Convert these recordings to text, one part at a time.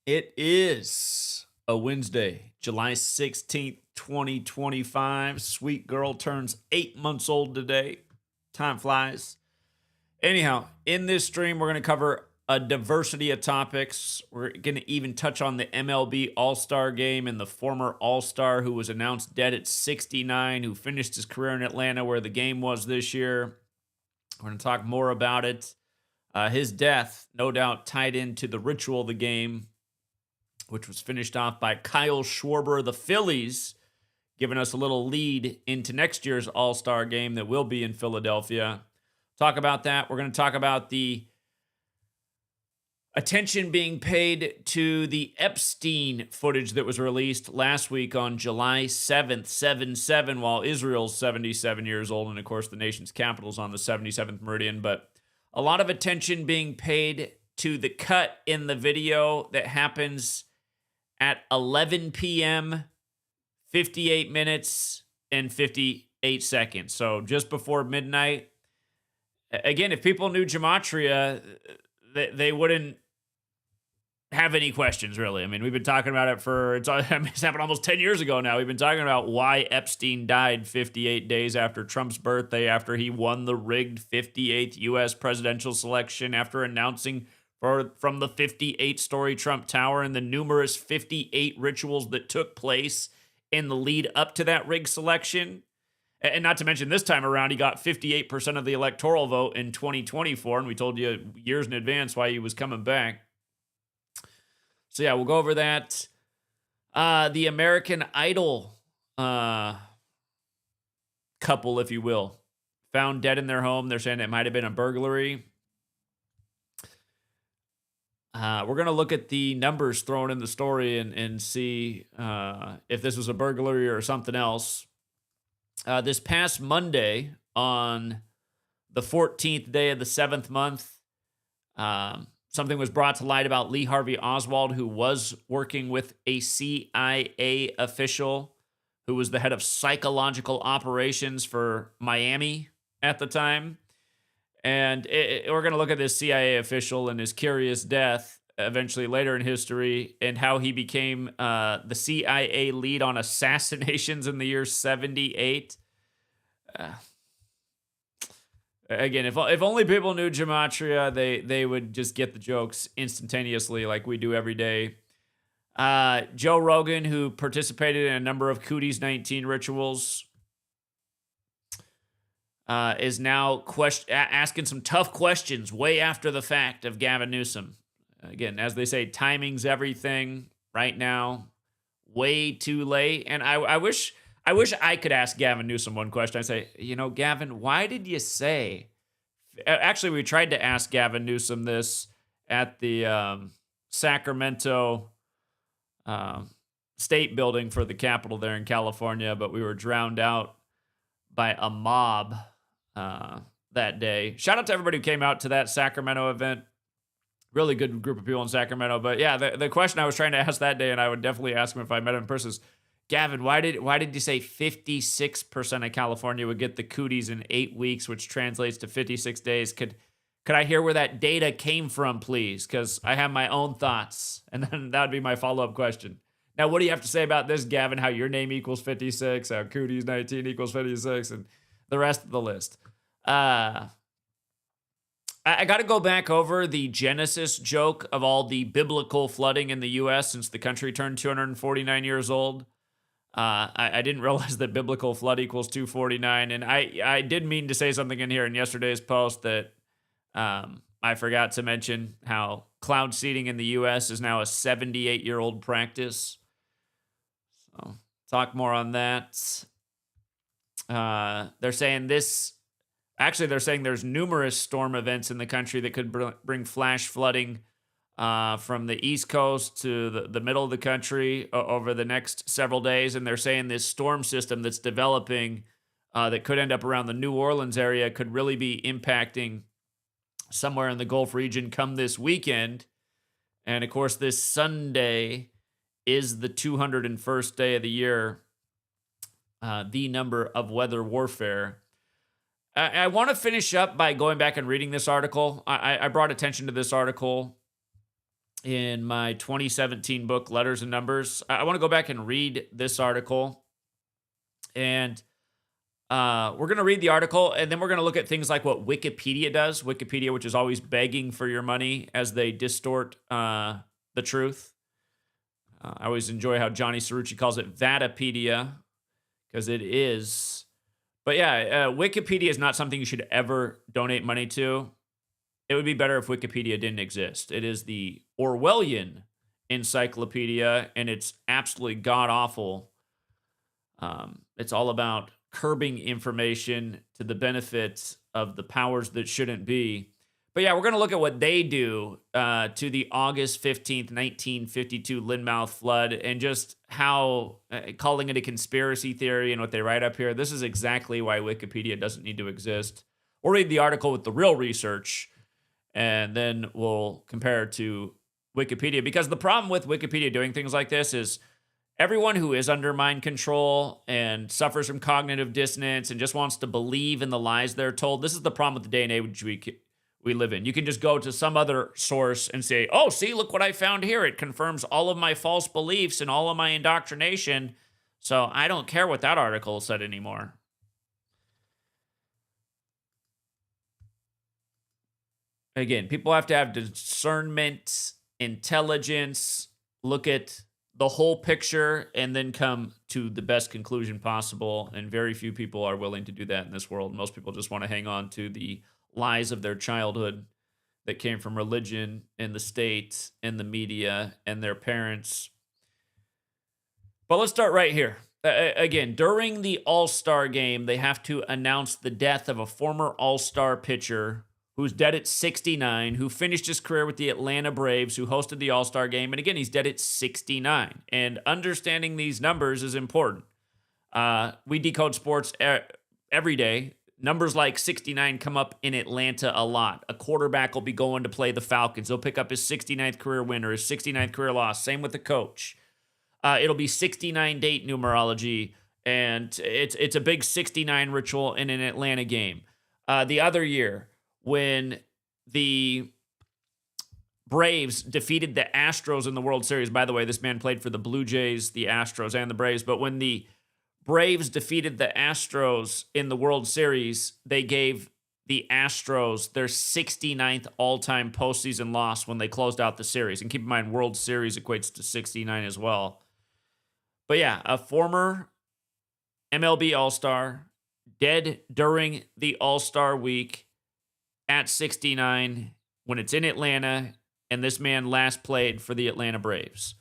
It is a Wednesday, July 16th, 2025. Sweet girl turns 8 months old today. Time flies. Anyhow, in this stream, we're going to cover a diversity of topics. We're going to even touch on the MLB All-Star game and the former All-Star who was announced dead at 69, who finished his career in Atlanta where the game was this year. We're going to talk more about it. His death, no doubt, tied into the ritual of the game, which was finished off by Kyle Schwarber of the Phillies, giving us a little lead into next year's All-Star game that will be in Philadelphia. Talk about that. We're going to talk about the attention being paid to the Epstein footage that was released last week on July 7th, 7-7, while Israel's 77 years old, and of course the nation's capital is on the 77th meridian. But a lot of attention being paid to the cut in the video that happens at 11 p.m., 58 minutes, and 58 seconds. So just before midnight. Again, if people knew Gematria, they wouldn't have any questions, really. I mean, we've been talking about it it's happened almost 10 years ago now. We've been talking about why Epstein died 58 days after Trump's birthday, after he won the rigged 58th U.S. presidential selection, after announcing from the 58-story Trump Tower and the numerous 58 rituals that took place in the lead up to that rigged selection. And not to mention, this time around, he got 58% of the electoral vote in 2024, and we told you years in advance why he was coming back. So yeah, we'll go over that. The American Idol couple, if you will, found dead in their home. They're saying it might have been a burglary. We're going to look at the numbers thrown in the story and see if this was a burglary or something else. This past Monday, on the 14th day of the 7th month, something was brought to light about Lee Harvey Oswald, who was working with a CIA official who was the head of psychological operations for Miami at the time. And we're going to look at this CIA official and his curious death eventually later in history, and how he became the CIA lead on assassinations in the year 78. Again, if only people knew Gematria, they would just get the jokes instantaneously like we do every day. Joe Rogan, who participated in a number of Cooties 19 rituals, is now asking some tough questions way after the fact of Gavin Newsom. Again, as they say, timing's everything right now. Way too late. And I wish I could ask Gavin Newsom one question. I'd say, Gavin, why did you say... Actually, we tried to ask Gavin Newsom this at the Sacramento State Building for the Capitol there in California, but we were drowned out by a mob that day. Shout out to everybody who came out to that Sacramento event. Really good group of people in Sacramento. But yeah, the question I was trying to ask that day, and I would definitely ask him if I met him in person, is, Gavin, why did you say 56% of California would get the cooties in 8 weeks, which translates to 56 days? Could I hear where that data came from, please? Because I have my own thoughts. And then that would be my follow-up question. Now, what do you have to say about this, Gavin? How your name equals 56, how Cooties 19 equals 56, and the rest of the list. I got to go back over the Genesis joke of all the biblical flooding in the U.S. since the country turned 249 years old. I didn't realize that biblical flood equals 249, and I did mean to say something in here in yesterday's post that I forgot to mention how cloud seeding in the U.S. is now a 78-year-old practice. So, talk more on that. They're saying there's numerous storm events in the country that could bring flash flooding from the East Coast to the middle of the country over the next several days. And they're saying this storm system that's developing that could end up around the New Orleans area could really be impacting somewhere in the Gulf region come this weekend. And of course, this Sunday is the 201st day of the year, the number of weather warfare. I want to finish up by going back and reading this article. I brought attention to this article in my 2017 book, Letters and Numbers. I want to go back and read this article. And we're going to read the article, and then we're going to look at things like what Wikipedia does. Wikipedia, which is always begging for your money as they distort the truth. I always enjoy how Johnny Cerrucci calls it Vatapedia, because it is. But yeah, Wikipedia is not something you should ever donate money to. It would be better if Wikipedia didn't exist. It is the Orwellian encyclopedia, and it's absolutely god-awful. It's all about curbing information to the benefit of the powers that shouldn't be. But yeah, we're going to look at what they do to the August 15th, 1952 Linmouth flood, and just how calling it a conspiracy theory and what they write up here. This is exactly why Wikipedia doesn't need to exist. We'll read the article with the real research, and then we'll compare it to Wikipedia. Because the problem with Wikipedia doing things like this is everyone who is under mind control and suffers from cognitive dissonance and just wants to believe in the lies they're told. This is the problem with the day and age we live in. You can just go to some other source and say, oh, see, look what I found here. It confirms all of my false beliefs and all of my indoctrination. So I don't care what that article said anymore. Again, people have to have discernment, intelligence, look at the whole picture, and then come to the best conclusion possible. And very few people are willing to do that in this world. Most people just want to hang on to the lies of their childhood that came from religion and the state and the media and their parents. But let's start right here. Again, during the All-Star game, they have to announce the death of a former All-Star pitcher who's dead at 69, who finished his career with the Atlanta Braves, who hosted the All-Star game. And again, he's dead at 69. And understanding these numbers is important. We decode sports every day. Numbers like 69 come up in Atlanta a lot. A quarterback will be going to play the Falcons. He'll pick up his 69th career win or his 69th career loss. Same with the coach. It'll be 69 date numerology, and it's a big 69 ritual in an Atlanta game. The other year, when the Braves defeated the Astros in the World Series. By the way, this man played for the Blue Jays, the Astros, and the Braves. But when the Braves defeated the Astros in the World Series, they gave the Astros their 69th all-time postseason loss when they closed out the series. And keep in mind, World Series equates to 69 as well. But yeah, a former MLB All-Star, dead during the All-Star week at 69 when it's in Atlanta, and this man last played for the Atlanta Braves.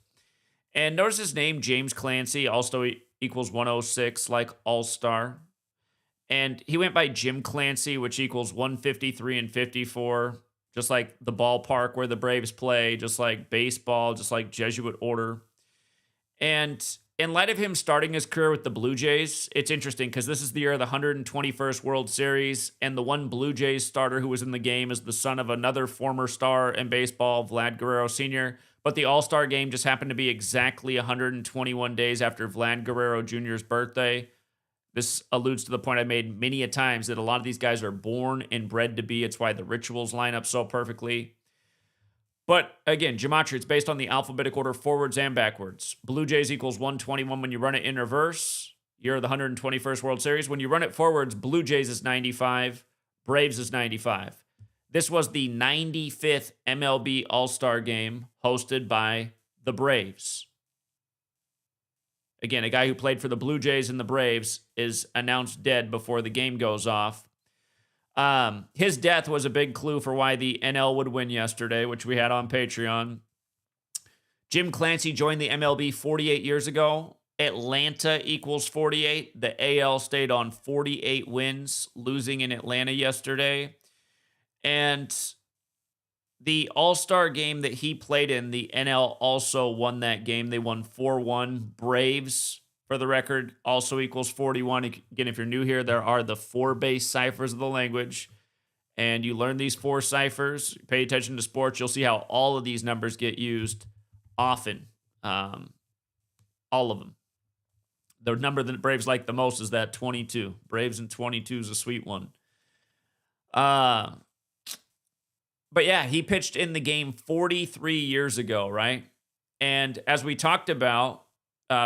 And notice his name, James Clancy, also equals 106, like All-Star. And he went by Jim Clancy, which equals 153 and 54, just like the ballpark where the Braves play, just like baseball, just like Jesuit order. And in light of him starting his career with the Blue Jays, it's interesting because this is the year of the 121st World Series, and the one Blue Jays starter who was in the game is the son of another former star in baseball, Vlad Guerrero Sr., but the All-Star game just happened to be exactly 121 days after Vlad Guerrero Jr.'s birthday. This alludes to the point I made many a times that a lot of these guys are born and bred to be. It's why the rituals line up so perfectly. But again, gematria, it's based on the alphabetic order forwards and backwards. Blue Jays equals 121 when you run it in reverse. Year of the 121st World Series. When you run it forwards, Blue Jays is 95, Braves is 95. This was the 95th MLB All-Star game hosted by the Braves. Again, a guy who played for the Blue Jays and the Braves is announced dead before the game goes off. His death was a big clue for why the NL would win yesterday, which we had on Patreon. Jim Clancy joined the MLB 48 years ago. Atlanta equals 48. The AL stayed on 48 wins, losing in Atlanta yesterday. And the All-Star game that he played in, the NL also won that game. They won 4-1. Braves, for the record, also equals 41. Again, if you're new here, there are the 4 base ciphers of the language. And you learn these 4 ciphers, pay attention to sports, you'll see how all of these numbers get used often. All of them. The number that Braves like the most is that 22. Braves and 22 is a sweet one. But yeah, he pitched in the game 43 years ago, right? And as we talked about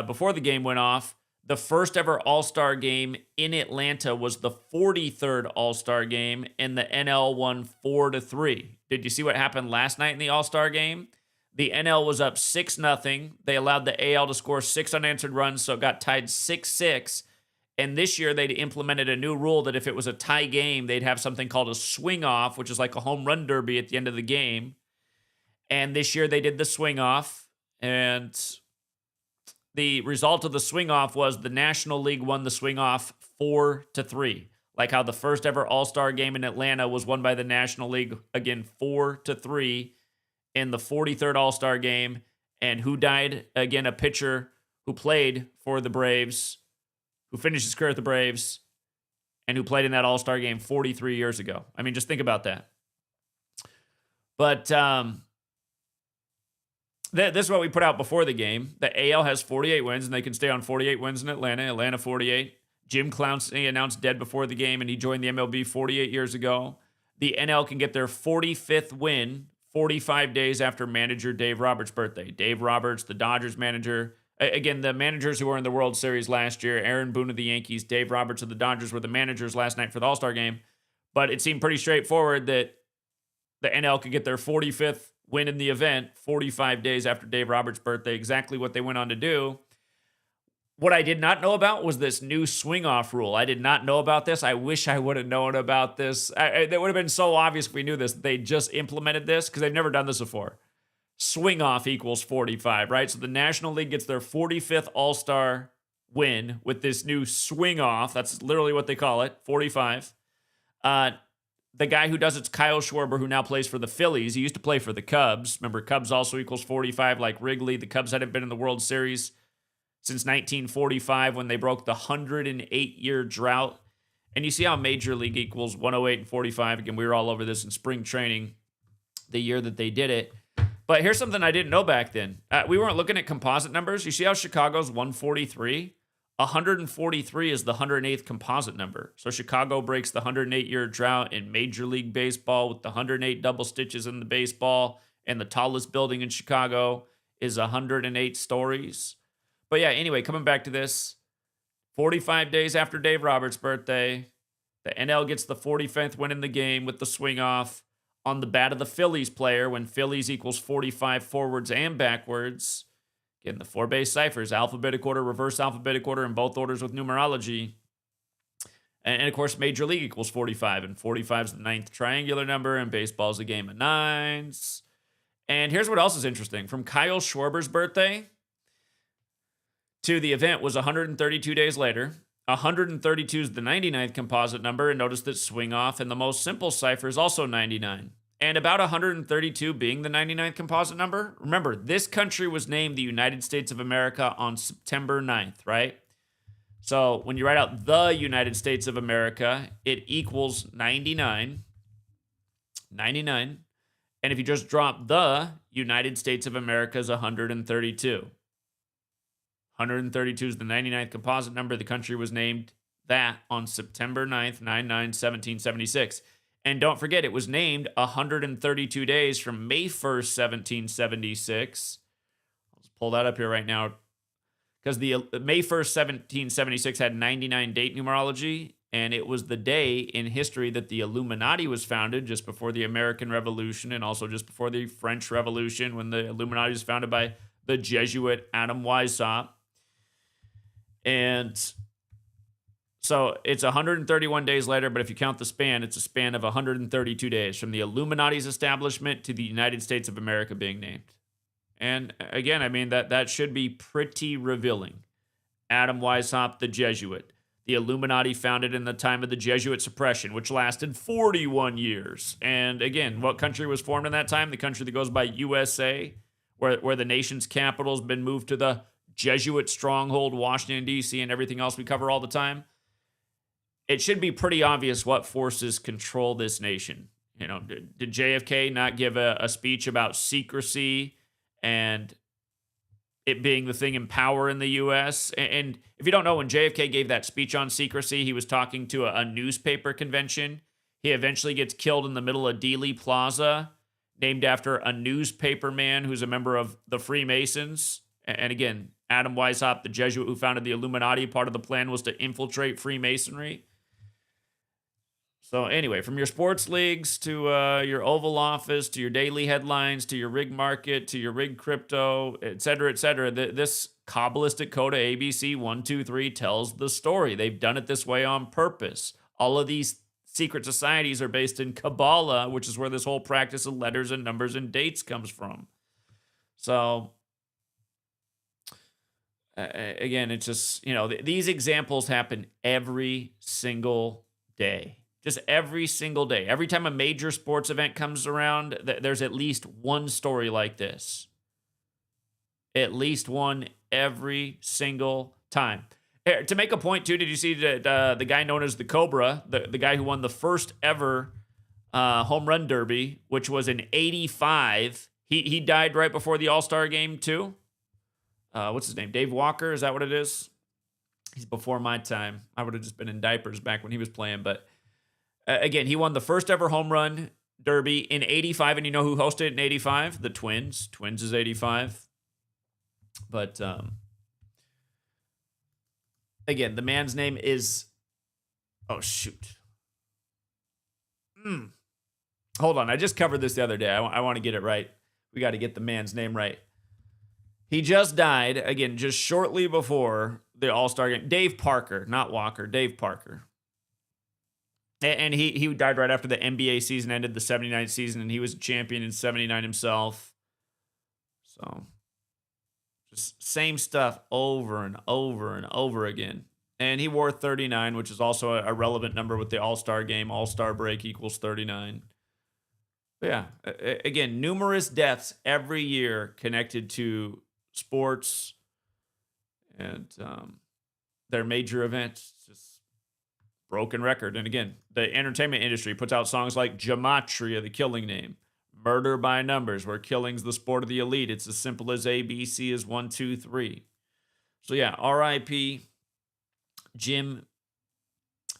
before the game went off, the first ever All-Star game in Atlanta was the 43rd All-Star game, and the NL won 4-3. Did you see what happened last night in the All-Star game? The NL was up 6-0. They allowed the AL to score 6 unanswered runs, so it got tied 6-6. And this year, they'd implemented a new rule that if it was a tie game, they'd have something called a swing off, which is like a home run derby at the end of the game. And this year, they did the swing off. And the result of the swing off was the National League won the swing off 4-3. Like how the first ever All-Star game in Atlanta was won by the National League, again, 4-3 in the 43rd All-Star game. And who died? Again, a pitcher who played for the Braves, who finished his career at the Braves, and who played in that All-Star game 43 years ago. I mean, just think about that. But this is what we put out before the game. The AL has 48 wins, and they can stay on 48 wins in Atlanta. Atlanta 48. Jim Clancy announced dead before the game, and he joined the MLB 48 years ago. The NL can get their 45th win 45 days after manager Dave Roberts' birthday. Dave Roberts, the Dodgers manager. Again, the managers who were in the World Series last year, Aaron Boone of the Yankees, Dave Roberts of the Dodgers were the managers last night for the All-Star game. But it seemed pretty straightforward that the NL could get their 45th win in the event 45 days after Dave Roberts' birthday, exactly what they went on to do. What I did not know about was this new swing-off rule. I did not know about this. I wish I would have known about this. That would have been so obvious if we knew this. They just implemented this because they've never done this before. Swing-off equals 45, right? So the National League gets their 45th All-Star win with this new swing-off. That's literally what they call it, 45. The guy who does it's Kyle Schwarber, who now plays for the Phillies. He used to play for the Cubs. Remember, Cubs also equals 45 like Wrigley. The Cubs hadn't been in the World Series since 1945 when they broke the 108-year drought. And you see how Major League equals 108 and 45. Again, we were all over this in spring training the year that they did it. But here's something I didn't know back then. We weren't looking at composite numbers. You see how Chicago's 143? 143 is the 108th composite number. So Chicago breaks the 108-year drought in Major League Baseball with the 108 double stitches in the baseball. And the tallest building in Chicago is 108 stories. But yeah, anyway, coming back to this, 45 days after Dave Roberts' birthday, the NL gets the 45th win in the game with the swing off on the bat of the Phillies player when Phillies equals 45 forwards and backwards. Again, the 4-base ciphers, alphabetic order, reverse alphabetic order, in both orders with numerology. And of course, Major League equals 45, and 45 is the 9th triangular number, and baseball is a game of 9s. And here's what else is interesting. From Kyle Schwarber's birthday to the event was 132 days later. 132 is the 99th composite number, and notice that swing off and the most simple cipher is also 99. And about 132 being the 99th composite number, remember, this country was named the United States of America on September 9th, right? So when you write out the United States of America, it equals 99. 99. And if you just drop the United States of America is 132. 132 is the 99th composite number. The country was named that on September 9th, 1776. And don't forget, it was named 132 days from May 1st, 1776. I'll just pull that up here right now. Because the May 1st, 1776 had 99 date numerology. And it was the day in history that the Illuminati was founded, just before the American Revolution and also just before the French Revolution, when the Illuminati was founded by the Jesuit Adam Weishaupt. And so it's 131 days later, but if you count the span, it's a span of 132 days from the Illuminati's establishment to the United States of America being named. And again, I mean, that should be pretty revealing. Adam Weishaupt, the Jesuit. The Illuminati founded in the time of the Jesuit suppression, which lasted 41 years. And again, what country was formed in that time? The country that goes by USA, where the nation's capital has been moved to the Jesuit stronghold, Washington, D.C., and everything else we cover all the time. It should be pretty obvious what forces control this nation. You know, did JFK not give a speech about secrecy and it being the thing in power in the U.S.? And if you don't know, when JFK gave that speech on secrecy, he was talking to a newspaper convention. He eventually gets killed in the middle of Dealey Plaza named after a newspaper man who's a member of the Freemasons. And again, Adam Weishaupt, the Jesuit who founded the Illuminati, part of the plan was to infiltrate Freemasonry. So anyway, from your sports leagues to your Oval Office, to your daily headlines, to your rig market, to your rig crypto, et cetera, this Kabbalistic code of ABC 123 tells the story. They've done it this way on purpose. All of these secret societies are based in Kabbalah, which is where this whole practice of letters and numbers and dates comes from. So again, it's just, these examples happen every single day. Just every single day. Every time a major sports event comes around, there's at least one story like this. At least one every single time. To make a point, too, did you see that the guy known as the Cobra, the guy who won the first ever home run derby, which was in 85, he died right before the All-Star game, too? What's his name? Dave Walker? Is that what it is? He's before my time. I would have just been in diapers back when he was playing, but again, he won the first ever home run derby in 85, and you know who hosted it in 85? The Twins. Twins is 85. But, again, the man's name is, oh, shoot. Hold on, I just covered this the other day. I want to get it right. We got to get the man's name right. He just died, again, just shortly before the All-Star game. Dave Parker, not Walker, Dave Parker. And he died right after the NBA season ended, the 79 season, and he was a champion in 79 himself. So, just same stuff over and over and over again. And he wore 39, which is also a relevant number with the All-Star game. All-Star break equals 39. But yeah, again, numerous deaths every year connected to sports and their major events. Just broken record. And again, the entertainment industry puts out songs like Gematria, the killing name. Murder by numbers, where killing's the sport of the elite. It's as simple as ABC is 1, 2, 3. So yeah, R.I.P. Jim.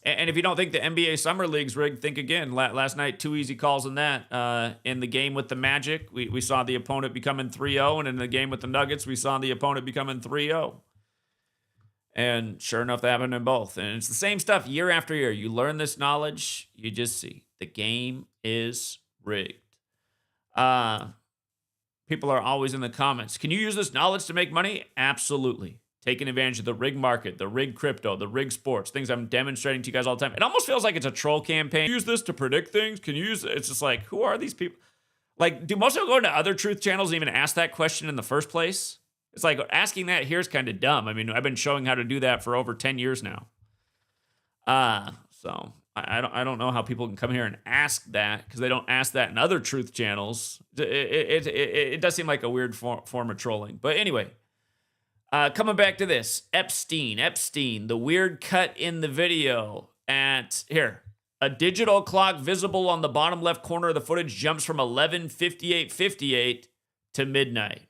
And if you don't think the NBA Summer League's rigged, think again. Last night, 2 easy calls in that. In the game with the Magic, we saw the opponent becoming 3-0. And in the game with the Nuggets, we saw the opponent becoming 3-0. And sure enough, that happened in both. And it's the same stuff year after year. You learn this knowledge, you just see. The game is rigged. People are always in the comments. Can you use this knowledge to make money? Absolutely. Taking advantage of the rig market, the rig crypto, the rig sports, things I'm demonstrating to you guys all the time. It almost feels like it's a troll campaign. Use this to predict things? Can you use it? It's just like, who are these people? Like, do most people go into other truth channels and even ask that question in the first place? It's like asking that here is kind of dumb. I mean, I've been showing how to do that for over 10 years now. So I don't know how people can come here and ask that, because they don't ask that in other truth channels. It does seem like a weird form of trolling. But anyway, coming back to this, Epstein, the weird cut in the video at here. A digital clock visible on the bottom left corner of the footage jumps from 11:58:58 to midnight.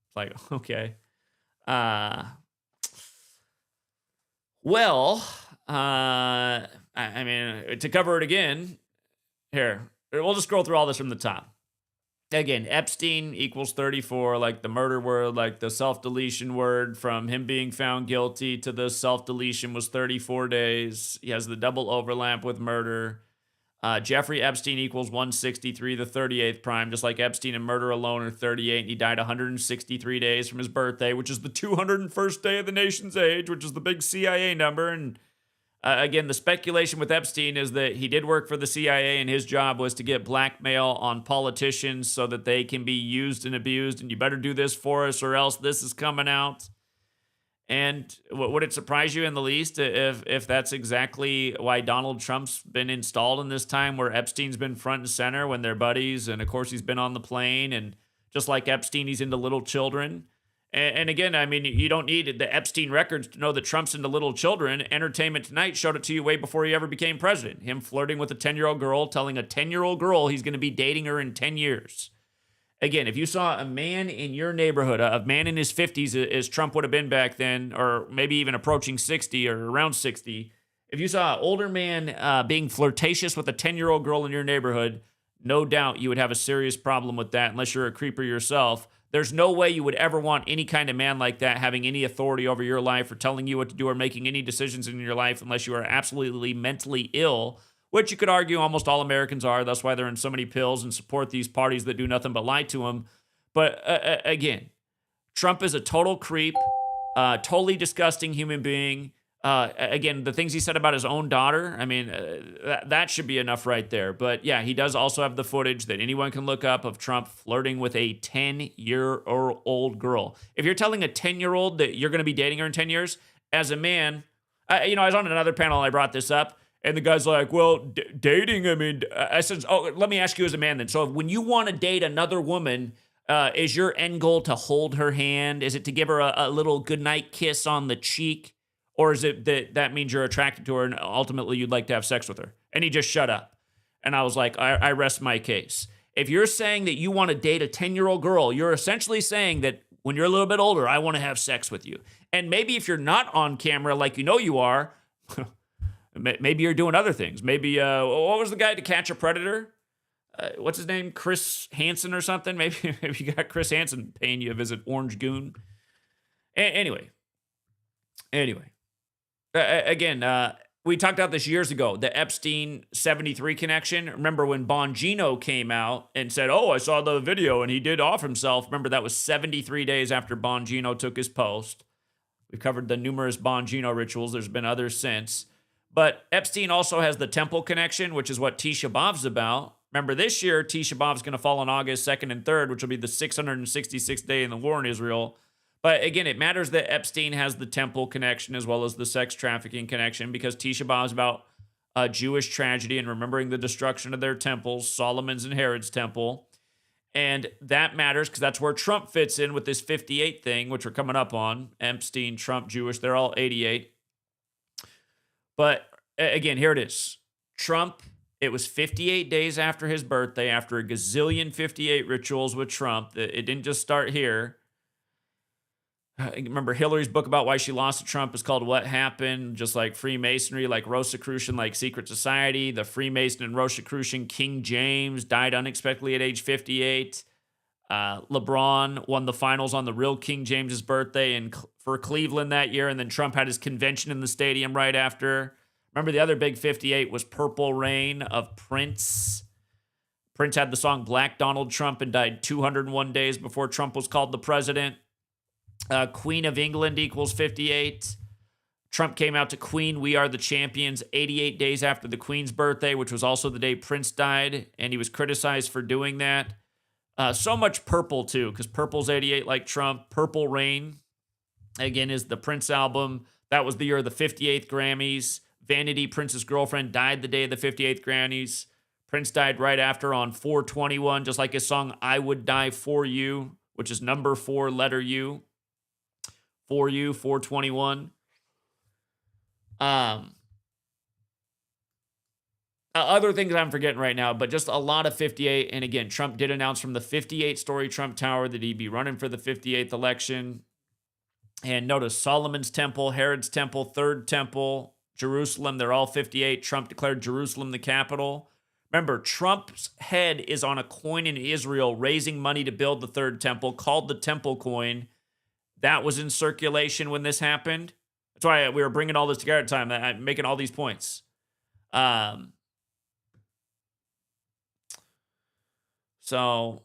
It's like, okay. Well, I mean, to cover it again, here, we'll just scroll through all this from the top. Again, Epstein equals 34, like the murder word, like the self-deletion word, from him being found guilty to the self-deletion was 34 days. He has the double overlap with murder. Jeffrey Epstein equals 163, the 38th prime, just like Epstein and murder alone are 38, and he died 163 days from his birthday, which is the 201st day of the nation's age, which is the big CIA number. And again, the speculation with Epstein is that he did work for the CIA, and his job was to get blackmail on politicians so that they can be used and abused, and you better do this for us or else this is coming out. And would it surprise you in the least if that's exactly why Donald Trump's been installed in this time, where Epstein's been front and center when they're buddies, and of course he's been on the plane, and just like Epstein, he's into little children. And again, I mean, you don't need the Epstein records to know that Trump's into little children. Entertainment Tonight showed it to you way before he ever became president. Him flirting with a 10-year-old girl, telling a 10-year-old girl he's going to be dating her in 10 years. Again, if you saw a man in your neighborhood, a man in his 50s, as Trump would have been back then, or maybe even approaching 60 or around 60, if you saw an older man being flirtatious with a 10-year-old girl in your neighborhood, no doubt you would have a serious problem with that unless you're a creeper yourself. There's no way you would ever want any kind of man like that having any authority over your life or telling you what to do or making any decisions in your life unless you are absolutely mentally ill, which you could argue almost all Americans are. That's why they're in so many pills and support these parties that do nothing but lie to them. But again, Trump is a total creep, totally disgusting human being. Again, the things he said about his own daughter, I mean, that should be enough right there. But yeah, he does also have the footage that anyone can look up of Trump flirting with a 10-year-old girl. If you're telling a 10-year-old that you're going to be dating her in 10 years, as a man, I was on another panel and I brought this up, and the guy's like, well, dating, I mean, I said, oh, let me ask you as a man then. So when you want to date another woman, is your end goal to hold her hand? Is it to give her a little goodnight kiss on the cheek? Or is it that means you're attracted to her and ultimately you'd like to have sex with her? And he just shut up. And I was like, I rest my case. If you're saying that you want to date a 10-year-old girl, you're essentially saying that when you're a little bit older, I want to have sex with you. And maybe if you're not on camera like you know you are, maybe you're doing other things. Maybe, what was the guy to Catch a Predator? What's his name? Chris Hansen or something? Maybe you got Chris Hansen paying you a visit, Orange Goon. Anyway. Again, we talked about this years ago, the Epstein 73 connection. Remember when Bongino came out and said, oh, I saw the video and he did off himself. Remember, that was 73 days after Bongino took his post. We covered the numerous Bongino rituals. There's been others since. But Epstein also has the temple connection, which is what Tisha B'Av's about. Remember, this year, Tisha B'Av's going to fall on August 2nd and 3rd, which will be the 666th day in the war in Israel. But again, it matters that Epstein has the temple connection as well as the sex trafficking connection because Tisha B'Av is about Jewish tragedy and remembering the destruction of their temples, Solomon's and Herod's temple. And that matters because that's where Trump fits in with this 58 thing, which we're coming up on. Epstein, Trump, Jewish, they're all 88. But again, here it is. Trump, it was 58 days after his birthday, after a gazillion 58 rituals with Trump. It didn't just start here. Remember, Hillary's book about why she lost to Trump is called What Happened, just like Freemasonry, like Rosicrucian, like Secret Society. The Freemason and Rosicrucian King James died unexpectedly at age 58. LeBron won the finals on the real King James's birthday for Cleveland that year, and then Trump had his convention in the stadium right after. Remember, the other big 58 was Purple Rain of Prince. Prince had the song Black Donald Trump and died 201 days before Trump was called the president. Queen of England equals 58. Trump came out to Queen, We Are the Champions, 88 days after the Queen's birthday, which was also the day Prince died, and he was criticized for doing that. So much purple, too, because purple's 88 like Trump. Purple Rain, again, is the Prince album. That was the year of the 58th Grammys. Vanity, Prince's girlfriend, died the day of the 58th Grammys. Prince died right after on 4/21, just like his song I Would Die For You, which is number 4, letter U. For You, 4/21. Other things I'm forgetting right now, but just a lot of 58. And again, Trump did announce from the 58-story Trump Tower that he'd be running for the 58th election. And notice Solomon's temple, Herod's temple, Third temple, Jerusalem, they're all 58. Trump declared Jerusalem the capital. Remember, Trump's head is on a coin in Israel raising money to build the Third temple, called the Temple coin. That was in circulation when this happened. That's why we were bringing all this together at the time. I'm making all these points. So,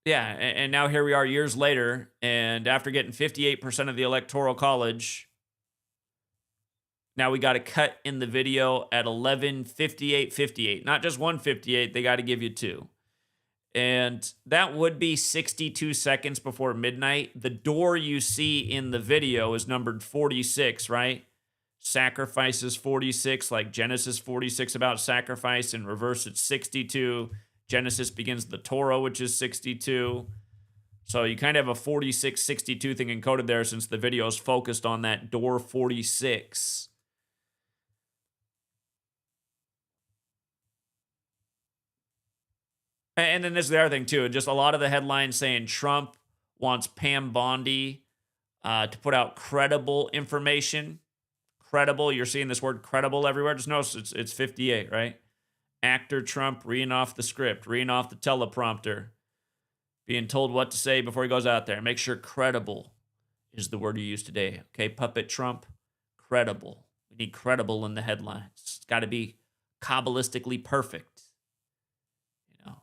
yeah, and now here we are years later, and after getting 58% of the Electoral College, now we got a cut in the video at 11:58:58. Not just 1:58, they got to give you 2. And that would be 62 seconds before midnight. The door you see in the video is numbered 46, right? Sacrifice is 46, like Genesis 46 about sacrifice. In reverse, it's 62. Genesis begins the Torah, which is 62. So you kind of have a 46, 62 thing encoded there since the video is focused on that door 46. And then this is the other thing, too. Just a lot of the headlines saying Trump wants Pam Bondi to put out credible information. credible. You're seeing this word credible everywhere. Just notice it's 58, right? Actor Trump reading off the script, reading off the teleprompter, being told what to say before he goes out there. Make sure credible is the word you use today. Okay, Puppet Trump, credible. We need credible in the headlines. It's got to be Kabbalistically perfect. You know,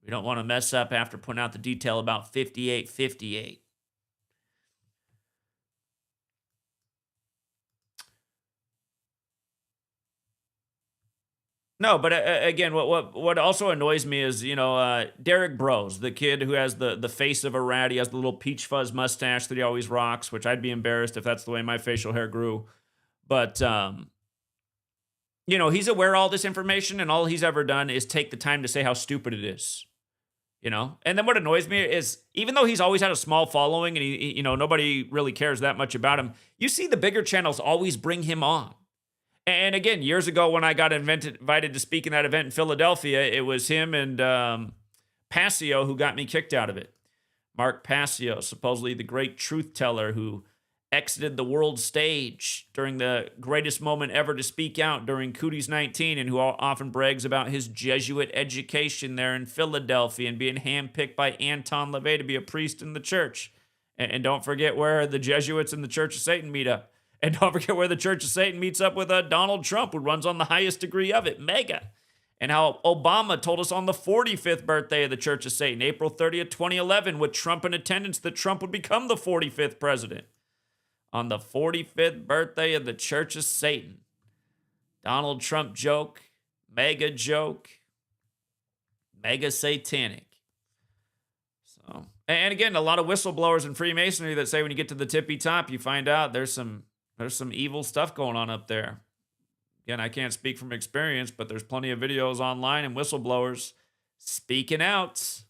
we don't want to mess up after putting out the detail about 5858. No, but again, what also annoys me is, Derek Bros, the kid who has the face of a rat. He has the little peach fuzz mustache that he always rocks, which I'd be embarrassed if that's the way my facial hair grew. But, he's aware of all this information, and all he's ever done is take the time to say how stupid it is. And then what annoys me is, even though he's always had a small following and he nobody really cares that much about him, you see the bigger channels always bring him on. And again, years ago when I got invited to speak in that event in Philadelphia, it was him and Passio who got me kicked out of it. Mark Passio, supposedly the great truth teller who exited the world stage during the greatest moment ever to speak out during Cooties 19, and who often brags about his Jesuit education there in Philadelphia and being handpicked by Anton LaVey to be a priest in the church. And don't forget where the Jesuits and the Church of Satan meet up. And don't forget where the Church of Satan meets up with Donald Trump, who runs on the highest degree of it, mega. And how Obama told us on the 45th birthday of the Church of Satan, April 30th, 2011, with Trump in attendance, that Trump would become the 45th president. On the 45th birthday of the Church of Satan. Donald Trump joke, mega satanic. So, and again, a lot of whistleblowers in Freemasonry that say when you get to the tippy top, you find out there's some evil stuff going on up there. Again, I can't speak from experience, but there's plenty of videos online and whistleblowers speaking out.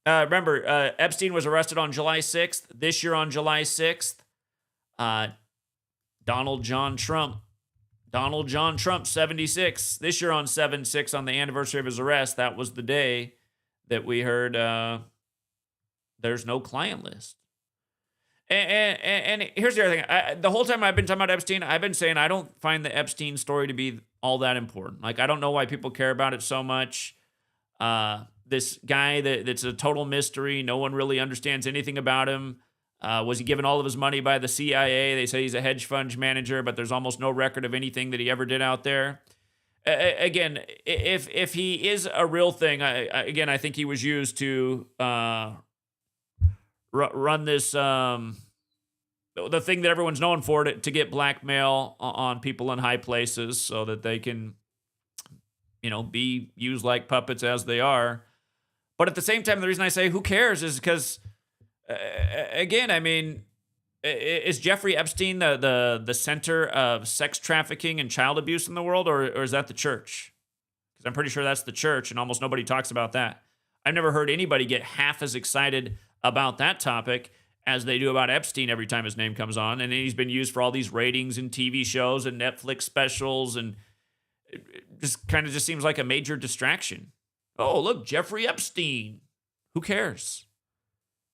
Remember, Epstein was arrested on July 6th. This year on July 6th, Donald John Trump, 76. This year on 7/6, on the anniversary of his arrest, that was the day that we heard there's no client list. And here's the other thing. The whole time I've been talking about Epstein, I've been saying I don't find the Epstein story to be all that important. Like, I don't know why people care about it so much. This guy that's a total mystery. No one really understands anything about him. Was he given all of his money by the CIA? They say he's a hedge fund manager, but there's almost no record of anything that he ever did out there. Again, if he is a real thing, I think he was used to run this, the thing that everyone's known for, to get blackmail on people in high places so that they can, be used like puppets as they are. But at the same time, the reason I say who cares is because, again, I mean, is Jeffrey Epstein the center of sex trafficking and child abuse in the world, or is that the church? Because I'm pretty sure that's the church, and almost nobody talks about that. I've never heard anybody get half as excited about that topic as they do about Epstein every time his name comes on. And he's been used for all these ratings and TV shows and Netflix specials, and it just seems like a major distraction. Oh, look, Jeffrey Epstein. Who cares?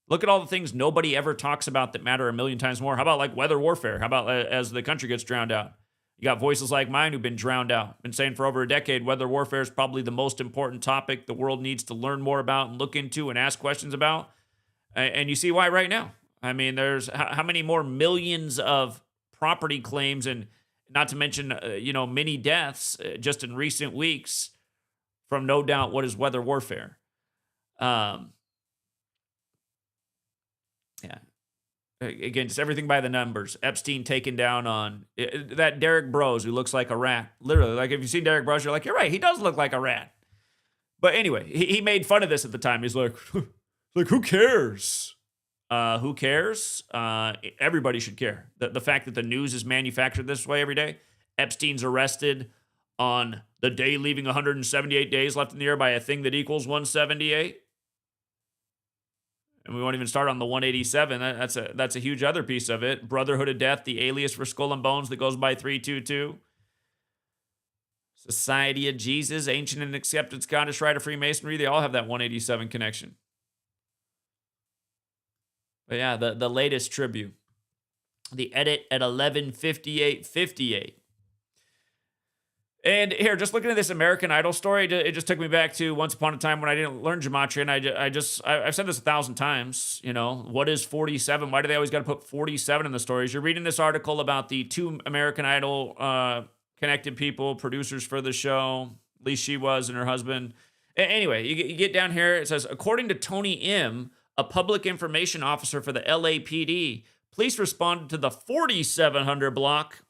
Look at all the things nobody ever talks about that matter a million times more. How about like weather warfare? How about as the country gets drowned out? You got voices like mine who've been drowned out. Been saying for over a decade, weather warfare is probably the most important topic the world needs to learn more about and look into and ask questions about. And you see why right now. I mean, there's how many more millions of property claims, and not to mention, many deaths just in recent weeks from, no doubt, what is weather warfare. Yeah. Again, just everything by the numbers. Epstein taken down on that Derek Bros, who looks like a rat. Literally, like if you've seen Derek Bros, you're like, you're right, he does look like a rat. But anyway, he made fun of this at the time. He's like, who cares? Who cares? Everybody should care. The fact that the news is manufactured this way every day. Epstein's arrested on the day leaving 178 days left in the year by a thing that equals 178. And we won't even start on the 187. That's a huge other piece of it. Brotherhood of Death, the alias for Skull and Bones that goes by 322. Society of Jesus, Ancient and Accepted Scottish Rite of Freemasonry. They all have that 187 connection. But yeah, the latest tribute. The edit at 11:58:58. And here, just looking at this American Idol story, it just took me back to once upon a time when I didn't learn gematria, and I've said this 1,000 times. You know, what is 47? Why do they always got to put 47 in the stories? You're reading this article about the two American Idol connected people, producers for the show. At least she was, and her husband. Anyway, you get down here. It says, according to Tony M., a public information officer for the LAPD, police responded to the 4700 block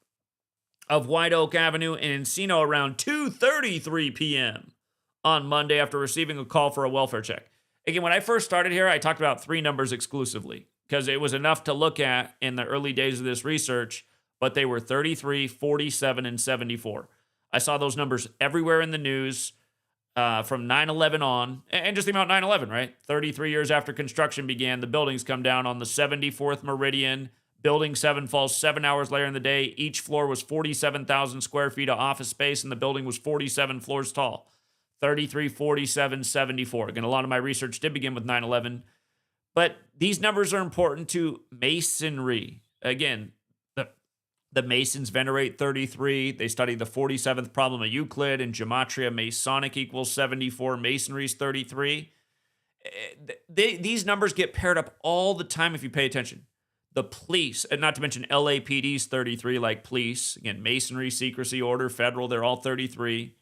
of White Oak Avenue in Encino around 2:33 p.m. on Monday after receiving a call for a welfare check. Again, when I first started here, I talked about three numbers exclusively because it was enough to look at in the early days of this research, but they were 33, 47, and 74. I saw those numbers everywhere in the news from 9/11 on, and just think about 9/11, right? 33 years after construction began, the buildings come down on the 74th meridian. Building 7 falls 7 hours later in the day. Each floor was 47,000 square feet of office space, and the building was 47 floors tall. 33, 47, 74. Again, a lot of my research did begin with 9/11. But these numbers are important to masonry. Again, the Masons venerate 33. They study the 47th problem of Euclid, and Gematria Masonic equals 74. Masonry's 33. These numbers get paired up all the time if you pay attention. The police, and not to mention LAPD's 33, like police. Again, Masonry, secrecy, order, federal, they're all 33.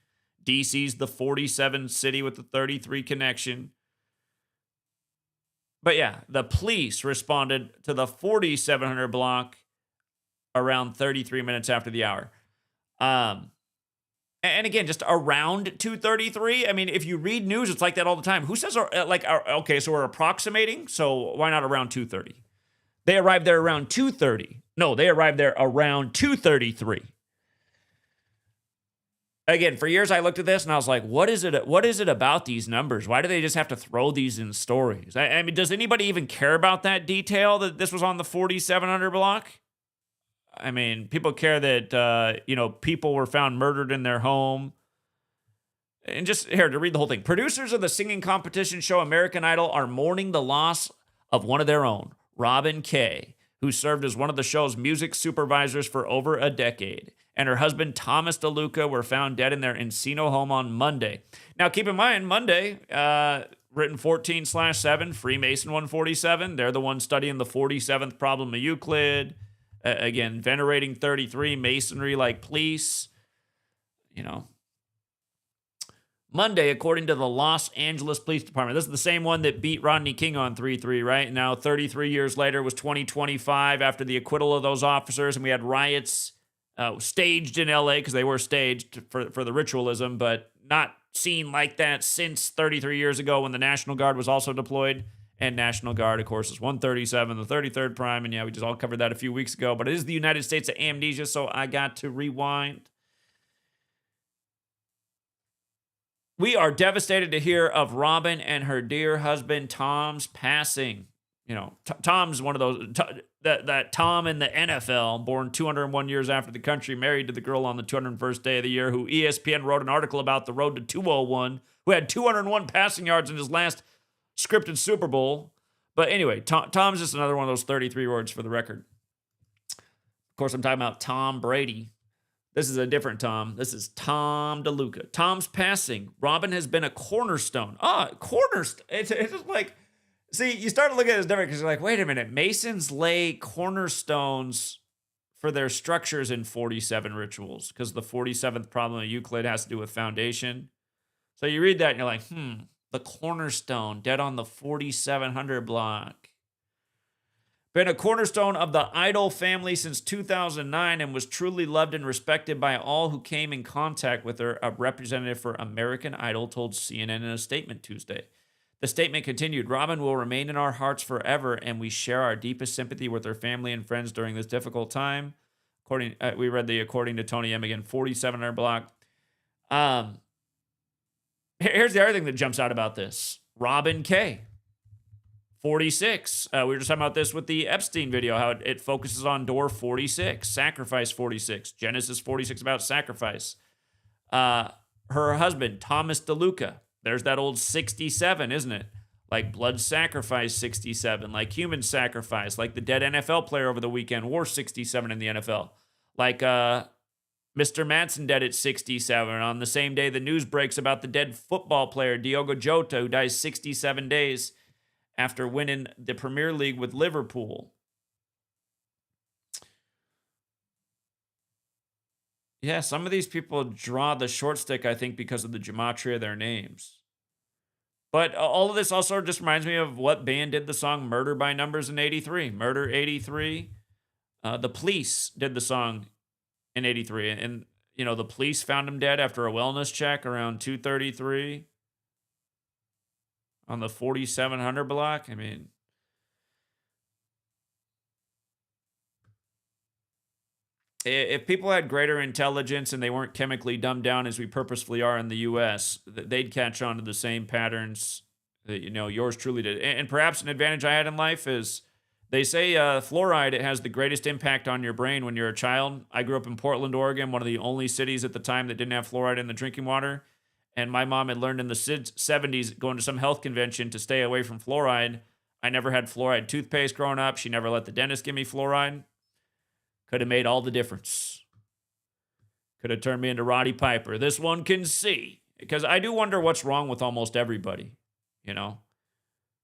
DC's the 47 city with the 33 connection. But yeah, the police responded to the 4700 block around 33 minutes after the hour. And again, just around 2:33. I mean, if you read news, it's like that all the time. Who says, okay, so we're approximating, so why not around 2:30? They arrived there around 2:30. No, they arrived there around 2:33. Again, for years I looked at this and I was like, what is it about these numbers? Why do they just have to throw these in stories? I mean, does anybody even care about that detail that this was on the 4700 block? I mean, people care that, people were found murdered in their home. And just here to read the whole thing. Producers of the singing competition show American Idol are mourning the loss of one of their own, Robin Kay, who served as one of the show's music supervisors for over a decade, and her husband, Thomas DeLuca, were found dead in their Encino home on Monday. Now, keep in mind, Monday, written 14/7, Freemason 147. They're the ones studying the 47th problem of Euclid. Again, venerating 33, Masonry like police. Monday, according to the Los Angeles Police Department. This is the same one that beat Rodney King on 3-3, right? Now, 33 years later was 2025 after the acquittal of those officers, and we had riots staged in LA because they were staged for the ritualism, but not seen like that since 33 years ago when the National Guard was also deployed. And National Guard, of course, is 137, the 33rd prime, and yeah, we just all covered that a few weeks ago, but it is the United States of Amnesia, so I got to rewind. We are devastated to hear of Robin and her dear husband Tom's passing. Tom's one of those, that Tom in the NFL, born 201 years after the country, married to the girl on the 201st day of the year, who ESPN wrote an article about the road to 201, who had 201 passing yards in his last scripted Super Bowl. But anyway, Tom's just another one of those 33 words for the record. Of course, I'm talking about Tom Brady. This is a different Tom. This is Tom DeLuca. Tom's passing. Robin has been a cornerstone. Cornerstone. It's just like, see, you start to look at this different because you're like, wait a minute. Masons lay cornerstones for their structures in 47 rituals because the 47th problem of Euclid has to do with foundation. So you read that and you're like, the cornerstone, dead on the 4700 block. Been a cornerstone of the Idol family since 2009 and was truly loved and respected by all who came in contact with her, a representative for American Idol told CNN in a statement Tuesday. The statement continued, Robin will remain in our hearts forever, and we share our deepest sympathy with her family and friends during this difficult time. We read according to Tony M. again, 4700 block. Here's the other thing that jumps out about this. Robin K. 46. We were just talking about this with the Epstein video, how it focuses on door 46, sacrifice 46, Genesis 46 about sacrifice. Her husband, Thomas DeLuca. There's that old 67, isn't it? like blood sacrifice 67, like human sacrifice, like the dead NFL player over the weekend wore 67 in the NFL, like Mr. Madsen dead at 67. On the same day, the news breaks about the dead football player Diogo Jota, who dies 67 days after winning the Premier League with Liverpool. Yeah, some of these people draw the short stick, I think, because of the gematria of their names. But all of this also just reminds me of what band did the song Murder by Numbers in 83. Murder 83. The Police did the song in 83. And, you know, the police found him dead after a wellness check around 2:33 on the 4700 block. I mean, if people had greater intelligence and they weren't chemically dumbed down as we purposefully are in the U.S., they'd catch on to the same patterns that, you know, yours truly did. And perhaps an advantage I had in life is they say fluoride, it has the greatest impact on your brain when you're a child. I grew up in Portland, Oregon, one of the only cities at the time that didn't have fluoride in the drinking water. And my mom had learned in the 70s, going to some health convention, to stay away from fluoride. I never had fluoride toothpaste growing up. She never let the dentist give me fluoride. Could have made all the difference. Could have turned me into Roddy Piper. This one can see. Because I do wonder what's wrong with almost everybody, you know?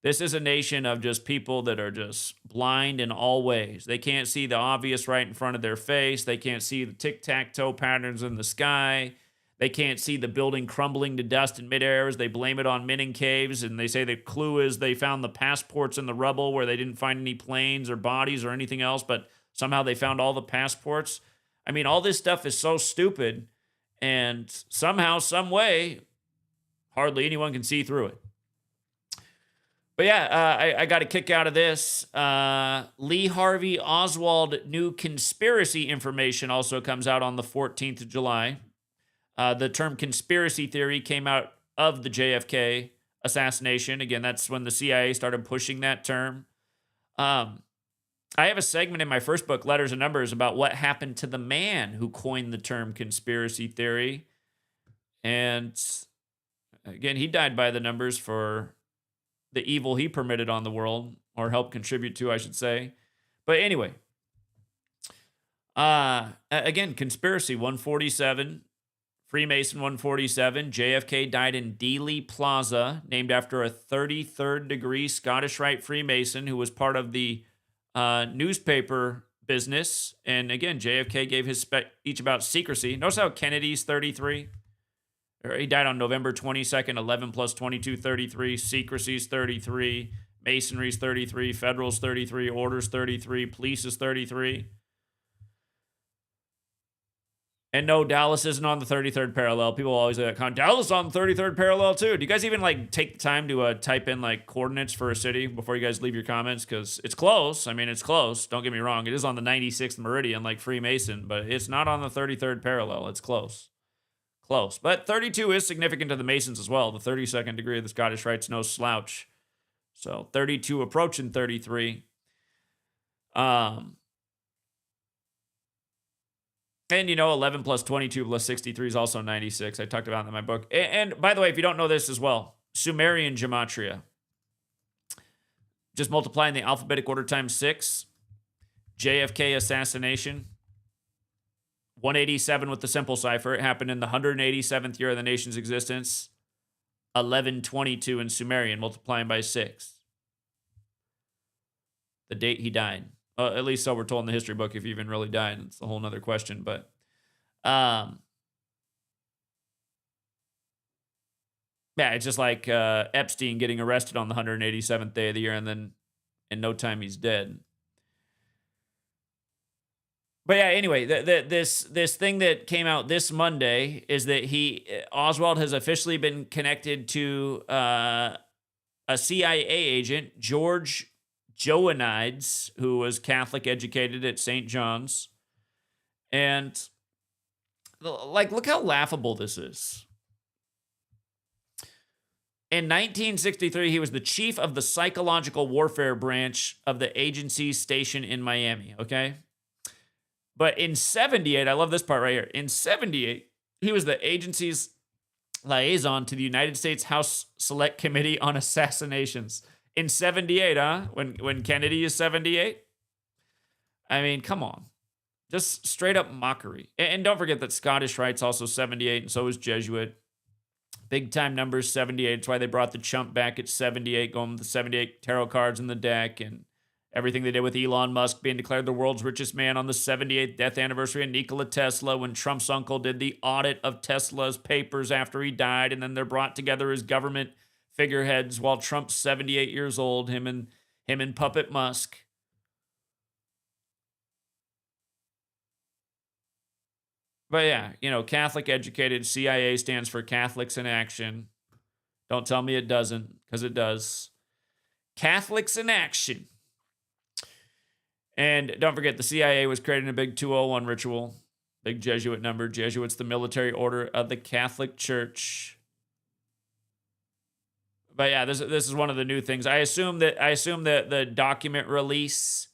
This is a nation of just people that are just blind in all ways. They can't see the obvious right in front of their face. They can't see the tic-tac-toe patterns in the sky. They can't see the building crumbling to dust in midair as they blame it on Minning Caves. And they say the clue is they found the passports in the rubble where they didn't find any planes or bodies or anything else, but somehow they found all the passports. I mean, all this stuff is so stupid, and somehow, some way, hardly anyone can see through it. But yeah, I got a kick out of this. Lee Harvey Oswald new conspiracy information also comes out on the 14th of July. The term conspiracy theory came out of the JFK assassination. Again, that's when the CIA started pushing that term. I have a segment in my first book, Letters and Numbers, about what happened to the man who coined the term conspiracy theory. And again, he died by the numbers for the evil he permitted on the world, or helped contribute to, I should say. But anyway, again, conspiracy 147, Freemason 147. JFK died in Dealey Plaza, named after a 33rd degree Scottish Rite Freemason who was part of the newspaper business. And again, JFK gave his speech about secrecy. Notice how Kennedy's 33. He died on November 22nd, 11 plus 22, 33. Secrecy's 33. Masonry's 33. Federal's 33. Order's 33. Police is 33. And no, Dallas isn't on the 33rd parallel. People always say that. Dallas on the 33rd parallel too. Do you guys even like take the time to type in like coordinates for a city before you guys leave your comments? Because it's close. I mean, it's close. Don't get me wrong. It is on the 96th meridian like Freemason, but it's not on the 33rd parallel. It's close. Close. But 32 is significant to the Masons as well. The 32nd degree of the Scottish Rite's no slouch. So 32 approaching 33. And, you know, 11 plus 22 plus 63 is also 96. I talked about it in my book. And by the way, if you don't know this as well, Sumerian gematria. Just multiplying the alphabetic order times 6. JFK assassination. 187 with the simple cipher. It happened in the 187th year of the nation's existence. 1122 in Sumerian, multiplying by 6. The date he died. At least so we're told in the history book. If he even really died, it's a whole nother question. But yeah, it's just like Epstein getting arrested on the 187th day of the year, and then in no time he's dead. But yeah, anyway, this thing that came out this Monday is that Oswald has officially been connected to a CIA agent, George Joanides, who was Catholic educated at St. John's. And like, look how laughable this is. In 1963, he was the chief of the psychological warfare branch of the agency's station in Miami, okay? But in 78, I love this part right here. In 78, he was the agency's liaison to the United States House Select Committee on Assassinations in 78, huh? When Kennedy is 78? I mean, come on. Just straight up mockery. And don't forget that Scottish Rite's also 78, and so is Jesuit. Big time numbers, 78. That's why they brought the chump back at 78, going with the 78 tarot cards in the deck, and everything they did with Elon Musk being declared the world's richest man on the 78th death anniversary of Nikola Tesla, when Trump's uncle did the audit of Tesla's papers after he died, and then they're brought together as government figureheads while Trump's 78 years old, him and Puppet Musk. But yeah, Catholic educated, CIA stands for Catholics in Action. Don't tell me it doesn't, because it does. Catholics in Action. And don't forget, the CIA was creating a big 201 ritual. Big Jesuit number. Jesuits, the military order of the Catholic Church. But yeah, this is one of the new things. I assume that the document release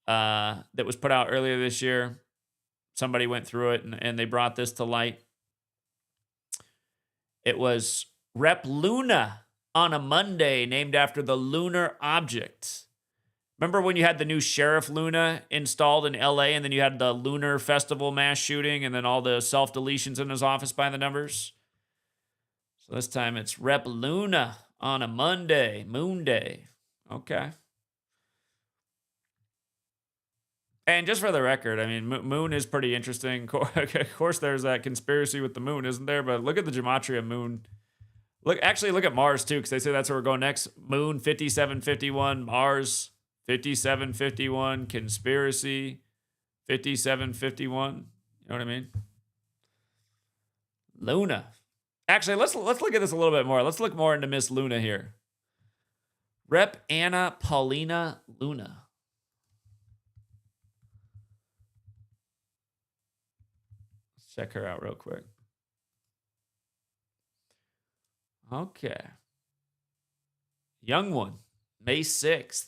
that was put out earlier this year, somebody went through it and they brought this to light. It was Rep Luna on a Monday, named after the lunar object. Remember when you had the new Sheriff Luna installed in LA, and then you had the Lunar Festival mass shooting, and then all the self-deletions in his office by the numbers? So this time it's Rep Luna on a Monday, Moon Day. Okay. And just for the record, I mean, moon is pretty interesting. Of course, there's that conspiracy with the moon, isn't there? But look at the gematria moon. Look at Mars, too, because they say that's where we're going next. Moon, 5751. Mars, 5751. Conspiracy, 5751. You know what I mean? Luna. Actually, let's look at this a little bit more. Let's look more into Miss Luna here. Rep Anna Paulina Luna. Check her out real quick. Okay. Young one, May 6th.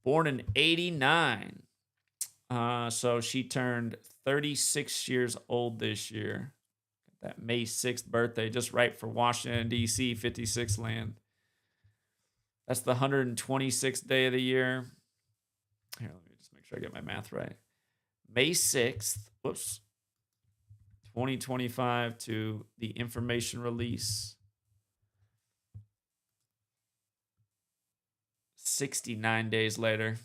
Born in 89. So she turned 36 years old this year. That May 6th birthday, just right for Washington, D.C., 56 land. That's the 126th day of the year. Here, let me just make sure I get my math right. May 6th, 2025 to the information release. 69 days later.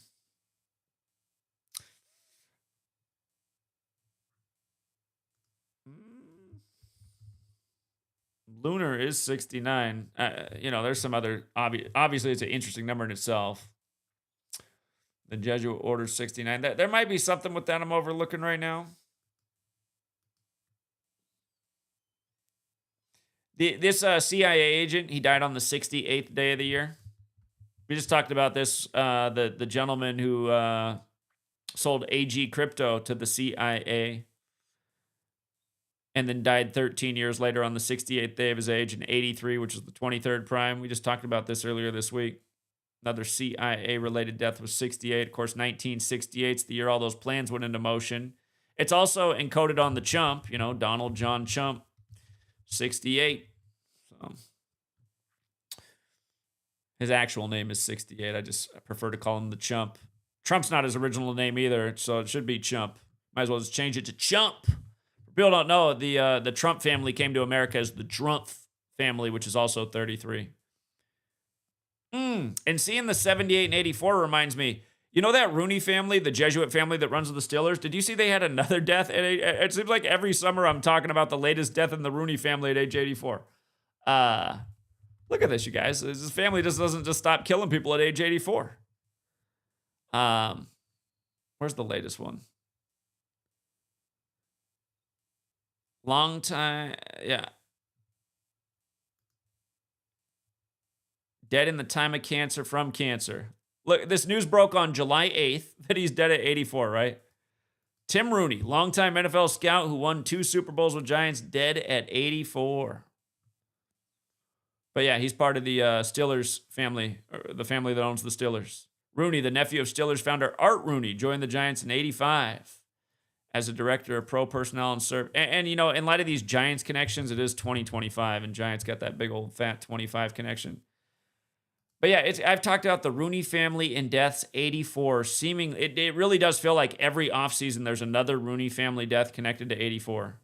Lunar is 69. There's some other, obviously it's an interesting number in itself. The Jesuit order 69. There might be something with that I'm overlooking right now. This CIA agent, he died on the 68th day of the year. We just talked about this. The gentleman who sold AG crypto to the CIA and then died 13 years later on the 68th day of his age in 83, which is the 23rd prime. We just talked about this earlier this week. Another CIA-related death was 68. Of course, 1968 is the year all those plans went into motion. It's also encoded on the chump, Donald John Chump, 68. So his actual name is 68. I prefer to call him the Chump. Trump's not his original name either, so it should be Chump. Might as well just change it to Chump. People don't know, the Trump family came to America as the Drumpf family, which is also 33. And seeing the 78 and 84 reminds me, that Rooney family, the Jesuit family that runs the Steelers, did you see they had another death? It seems like every summer I'm talking about the latest death in the Rooney family at age 84. Look at this, you guys. This family just doesn't just stop killing people at age 84. Where's the latest one? Long time, yeah. Dead in the time of cancer from cancer. Look, this news broke on July 8th that he's dead at 84, right? Tim Rooney, longtime NFL scout who won 2 Super Bowls with Giants, dead at 84. But yeah, he's part of the Steelers family, or the family that owns the Steelers. Rooney, the nephew of Steelers founder Art Rooney, joined the Giants in 85. as a director of pro personnel and serve. And, you know, in light of these Giants connections, it is 2025, and Giants got that big old fat 25 connection. But yeah, I've talked about the Rooney family and deaths 84. It really does feel like every offseason there's another Rooney family death connected to 84.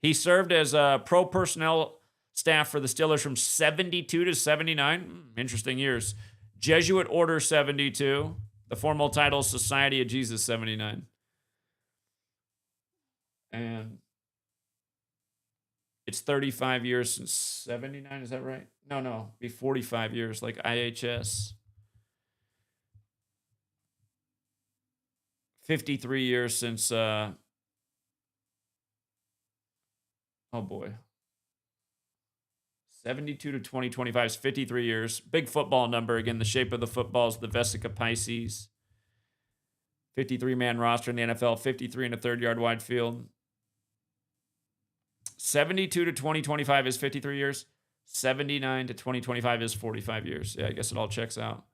He served as a pro personnel staff for the Steelers from 72 to 79. Interesting years. Jesuit Order 72. The formal title Society of Jesus 79. And it's 35 years since 79. Is that right? No. Be 45 years like IHS. 53 years since, oh boy. 72 to 2025 is 53 years. Big football number. Again, the shape of the football is the Vesica Pisces. 53-man roster in the NFL. 53 in a 30-yard wide field. 72 to 2025 is 53 years. 79 to 2025 is 45 years. Yeah, I guess it all checks out.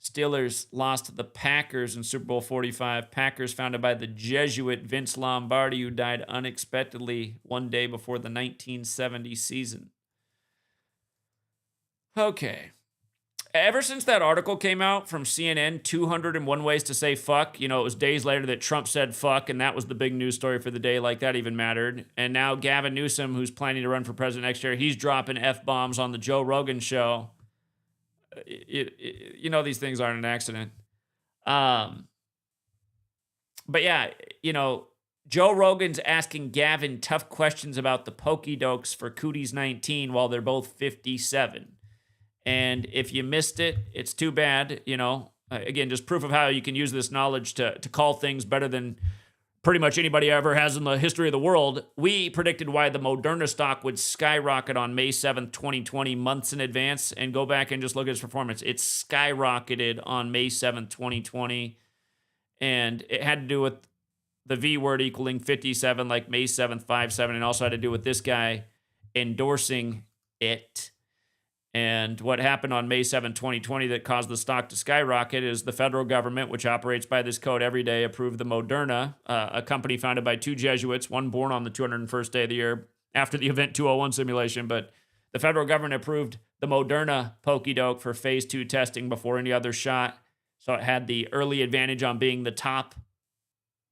Steelers lost to the Packers in Super Bowl 45. Packers founded by the Jesuit Vince Lombardi, who died unexpectedly one day before the 1970 season. Okay. Ever since that article came out from CNN, 201 Ways to Say Fuck, you know, it was days later that Trump said fuck, and that was the big news story for the day, like that even mattered. And now Gavin Newsom, who's planning to run for president next year, he's dropping F-bombs on the Joe Rogan show. You know, these things aren't an accident. But yeah, you know, Joe Rogan's asking Gavin tough questions about the pokey-dokes for Cooties 19 while they're both 57. And if you missed it, it's too bad, you know. Again, just proof of how you can use this knowledge to call things better than pretty much anybody ever has in the history of the world. We predicted why the Moderna stock would skyrocket on May 7th, 2020, months in advance. And go back and just look at its performance. It skyrocketed on May 7th, 2020. And it had to do with the V word equaling 57, like May 7th, 5-7. And also had to do with this guy endorsing it. And what happened on May 7, 2020 that caused the stock to skyrocket is the federal government, which operates by this code every day, approved the Moderna, a company founded by two Jesuits, one born on the 201st day of the year after the Event 201 simulation. But the federal government approved the Moderna pokey-doke for phase 2 testing before any other shot. So it had the early advantage on being the top,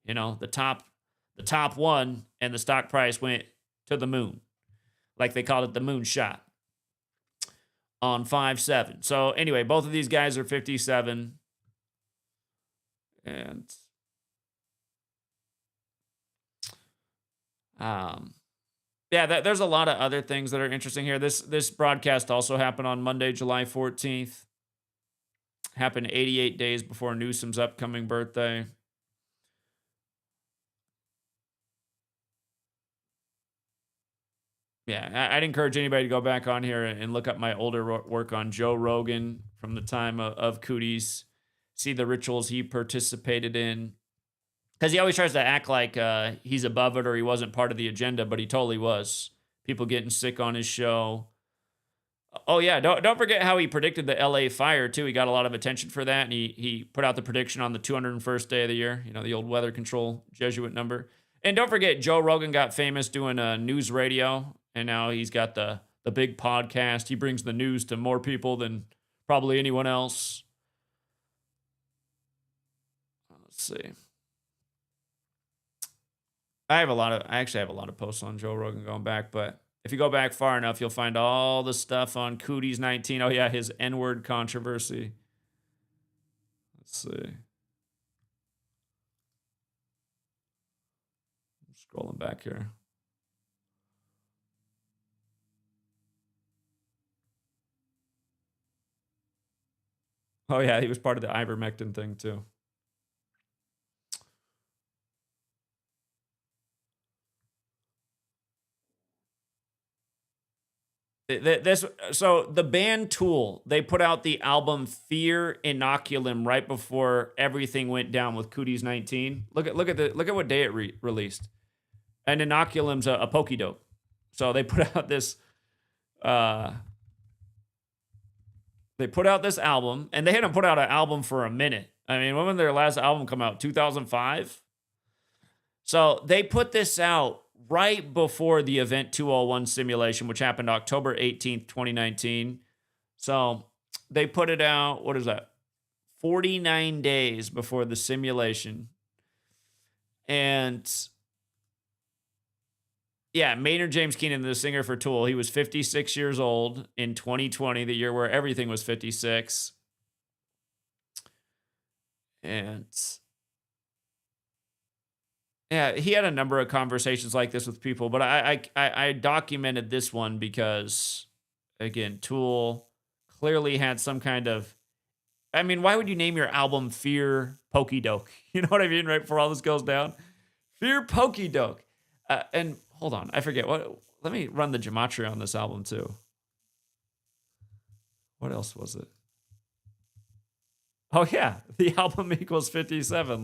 you know, the top one, and the stock price went to the moon. Like they called it the moon shot. On 5-7. So anyway, both of these guys are 57. And yeah, there's a lot of other things that are interesting here. This broadcast also happened on Monday, July 14th. Happened 88 days before Newsom's upcoming birthday. Yeah, I'd encourage anybody to go back on here and look up my older work on Joe Rogan from the time of Cooties. See the rituals he participated in. Because he always tries to act like he's above it or he wasn't part of the agenda, but he totally was. People getting sick on his show. Oh, yeah, don't forget how he predicted the LA fire, too. He got a lot of attention for that, and he put out the prediction on the 201st day of the year. You know, the old weather control Jesuit number. And don't forget, Joe Rogan got famous doing news radio. And now he's got the big podcast. He brings the news to more people than probably anyone else. Let's see. I actually have a lot of posts on Joe Rogan going back, but if you go back far enough, you'll find all the stuff on Cooties 19. Oh yeah, his N-word controversy. Let's see. I'm scrolling back here. Oh, yeah, he was part of the ivermectin thing, too. So the band Tool, they put out the album Fear Inoculum right before everything went down with Cooties 19. Look at what day it released. And Inoculum's a pokey-doke. So they put out this album, and they hadn't put out an album for a minute. I mean, when did their last album come out? 2005? So they put this out right before the Event 201 simulation, which happened October 18th, 2019. So they put it out, what is that? 49 days before the simulation. And yeah, Maynard James Keenan, the singer for Tool, he was 56 years old in 2020, the year where everything was 56. And yeah, he had a number of conversations like this with people, but I documented this one because, again, Tool clearly had some kind of, I mean, why would you name your album Fear Pokey Doke? You know what I mean? Right before all this goes down? Fear Pokey Doke. And hold on, I forget what. Let me run the gematria on this album too. What else was it? Oh yeah, the album equals 57,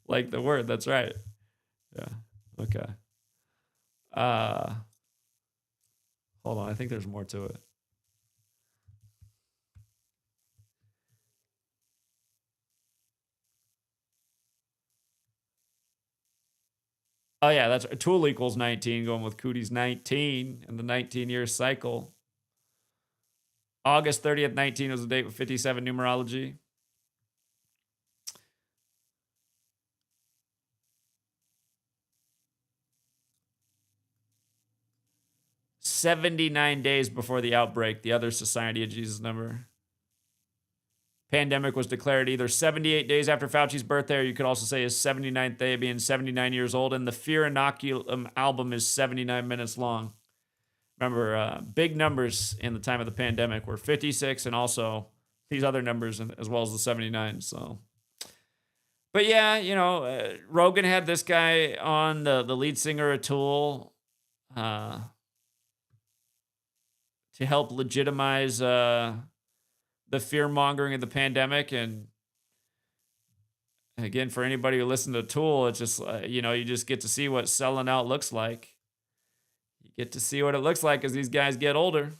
like the word. That's right. Yeah. Okay. Hold on, I think there's more to it. Oh yeah, that's Tool equals 19, going with Cootie's 19 and the 19-year cycle. August 30th, 19 was the date with 57 numerology. "79 days before the outbreak, the other Society of Jesus number. Pandemic was declared either 78 days after Fauci's birthday, or you could also say his 79th day, being 79 years old. And the Fear Inoculum album is 79 minutes long. Remember, big numbers in the time of the pandemic were 56 and also these other numbers as well as the 79. So, but yeah, you know, Rogan had this guy on, the lead singer of Tool, to help legitimize the fear mongering of the pandemic. And again, for anybody who listened to Tool, it's just, you know, you just get to see what selling out looks like. You get to see what it looks like as these guys get older.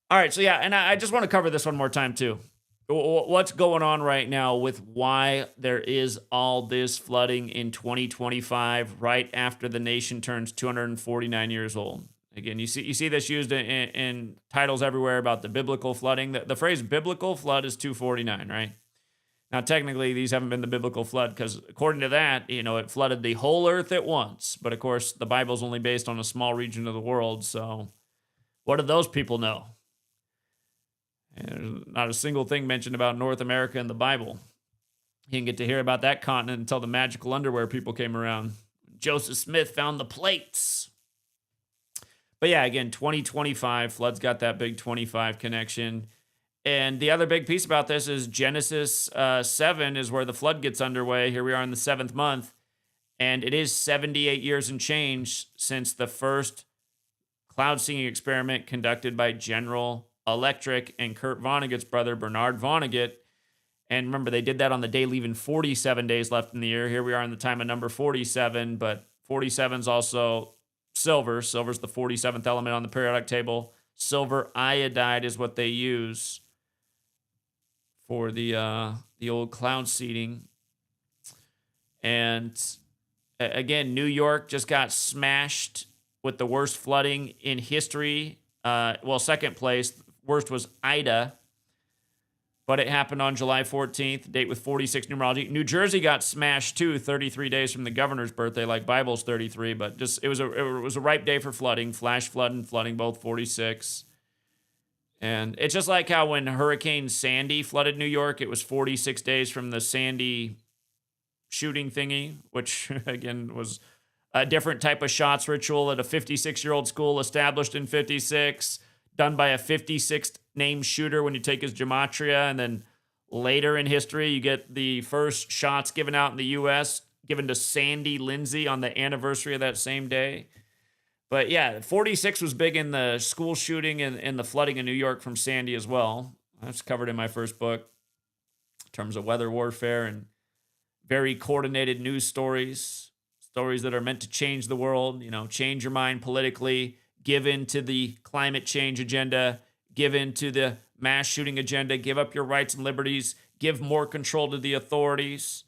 All right, so yeah, and I just want to cover this one more time too. What's going on right now with why there is all this flooding in 2025, right after the nation turns 249 years old? Again, you see this used in titles everywhere about the biblical flooding. The phrase biblical flood is 249, right? Now, technically, these haven't been the biblical flood because according to that, you know, it flooded the whole earth at once. But of course, the Bible's only based on a small region of the world. So what do those people know? And there's not a single thing mentioned about North America in the Bible. You didn't get to hear about that continent until the magical underwear people came around. Joseph Smith found the plates. But yeah, again, 2025, flood's got that big 25 connection. And the other big piece about this is Genesis 7 is where the flood gets underway. Here we are in the 7th month. And it is 78 years and change since the first cloud seeing experiment conducted by General Electric and Kurt Vonnegut's brother, Bernard Vonnegut. And remember, they did that on the day leaving 47 days left in the year. Here we are in the time of number 47, but 47 is also silver. Silver's the 47th element on the periodic table. Silver iodide is what they use for the old cloud seeding. And again, New York just got smashed with the worst flooding in history. Well, second place, worst was Ida, but it happened on July 14th, date with 46 numerology. New Jersey got smashed too, 33 days from the governor's birthday, like Bible's 33, but just it was a ripe day for flooding, flash flood and flooding, both 46. And it's just like how when Hurricane Sandy flooded New York, it was 46 days from the Sandy shooting thingy, which again was a different type of shots ritual at a 56-year-old school established in 56, done by a 56th named shooter when you take his gematria. And then later in history, you get the first shots given out in the U.S., given to Sandy Lindsay on the anniversary of that same day. But yeah, 46 was big in the school shooting and the flooding in New York from Sandy as well. That's covered in my first book in terms of weather warfare and very coordinated news stories that are meant to change the world, you know, change your mind politically, give in to the climate change agenda, give in to the mass shooting agenda, give up your rights and liberties, give more control to the authorities.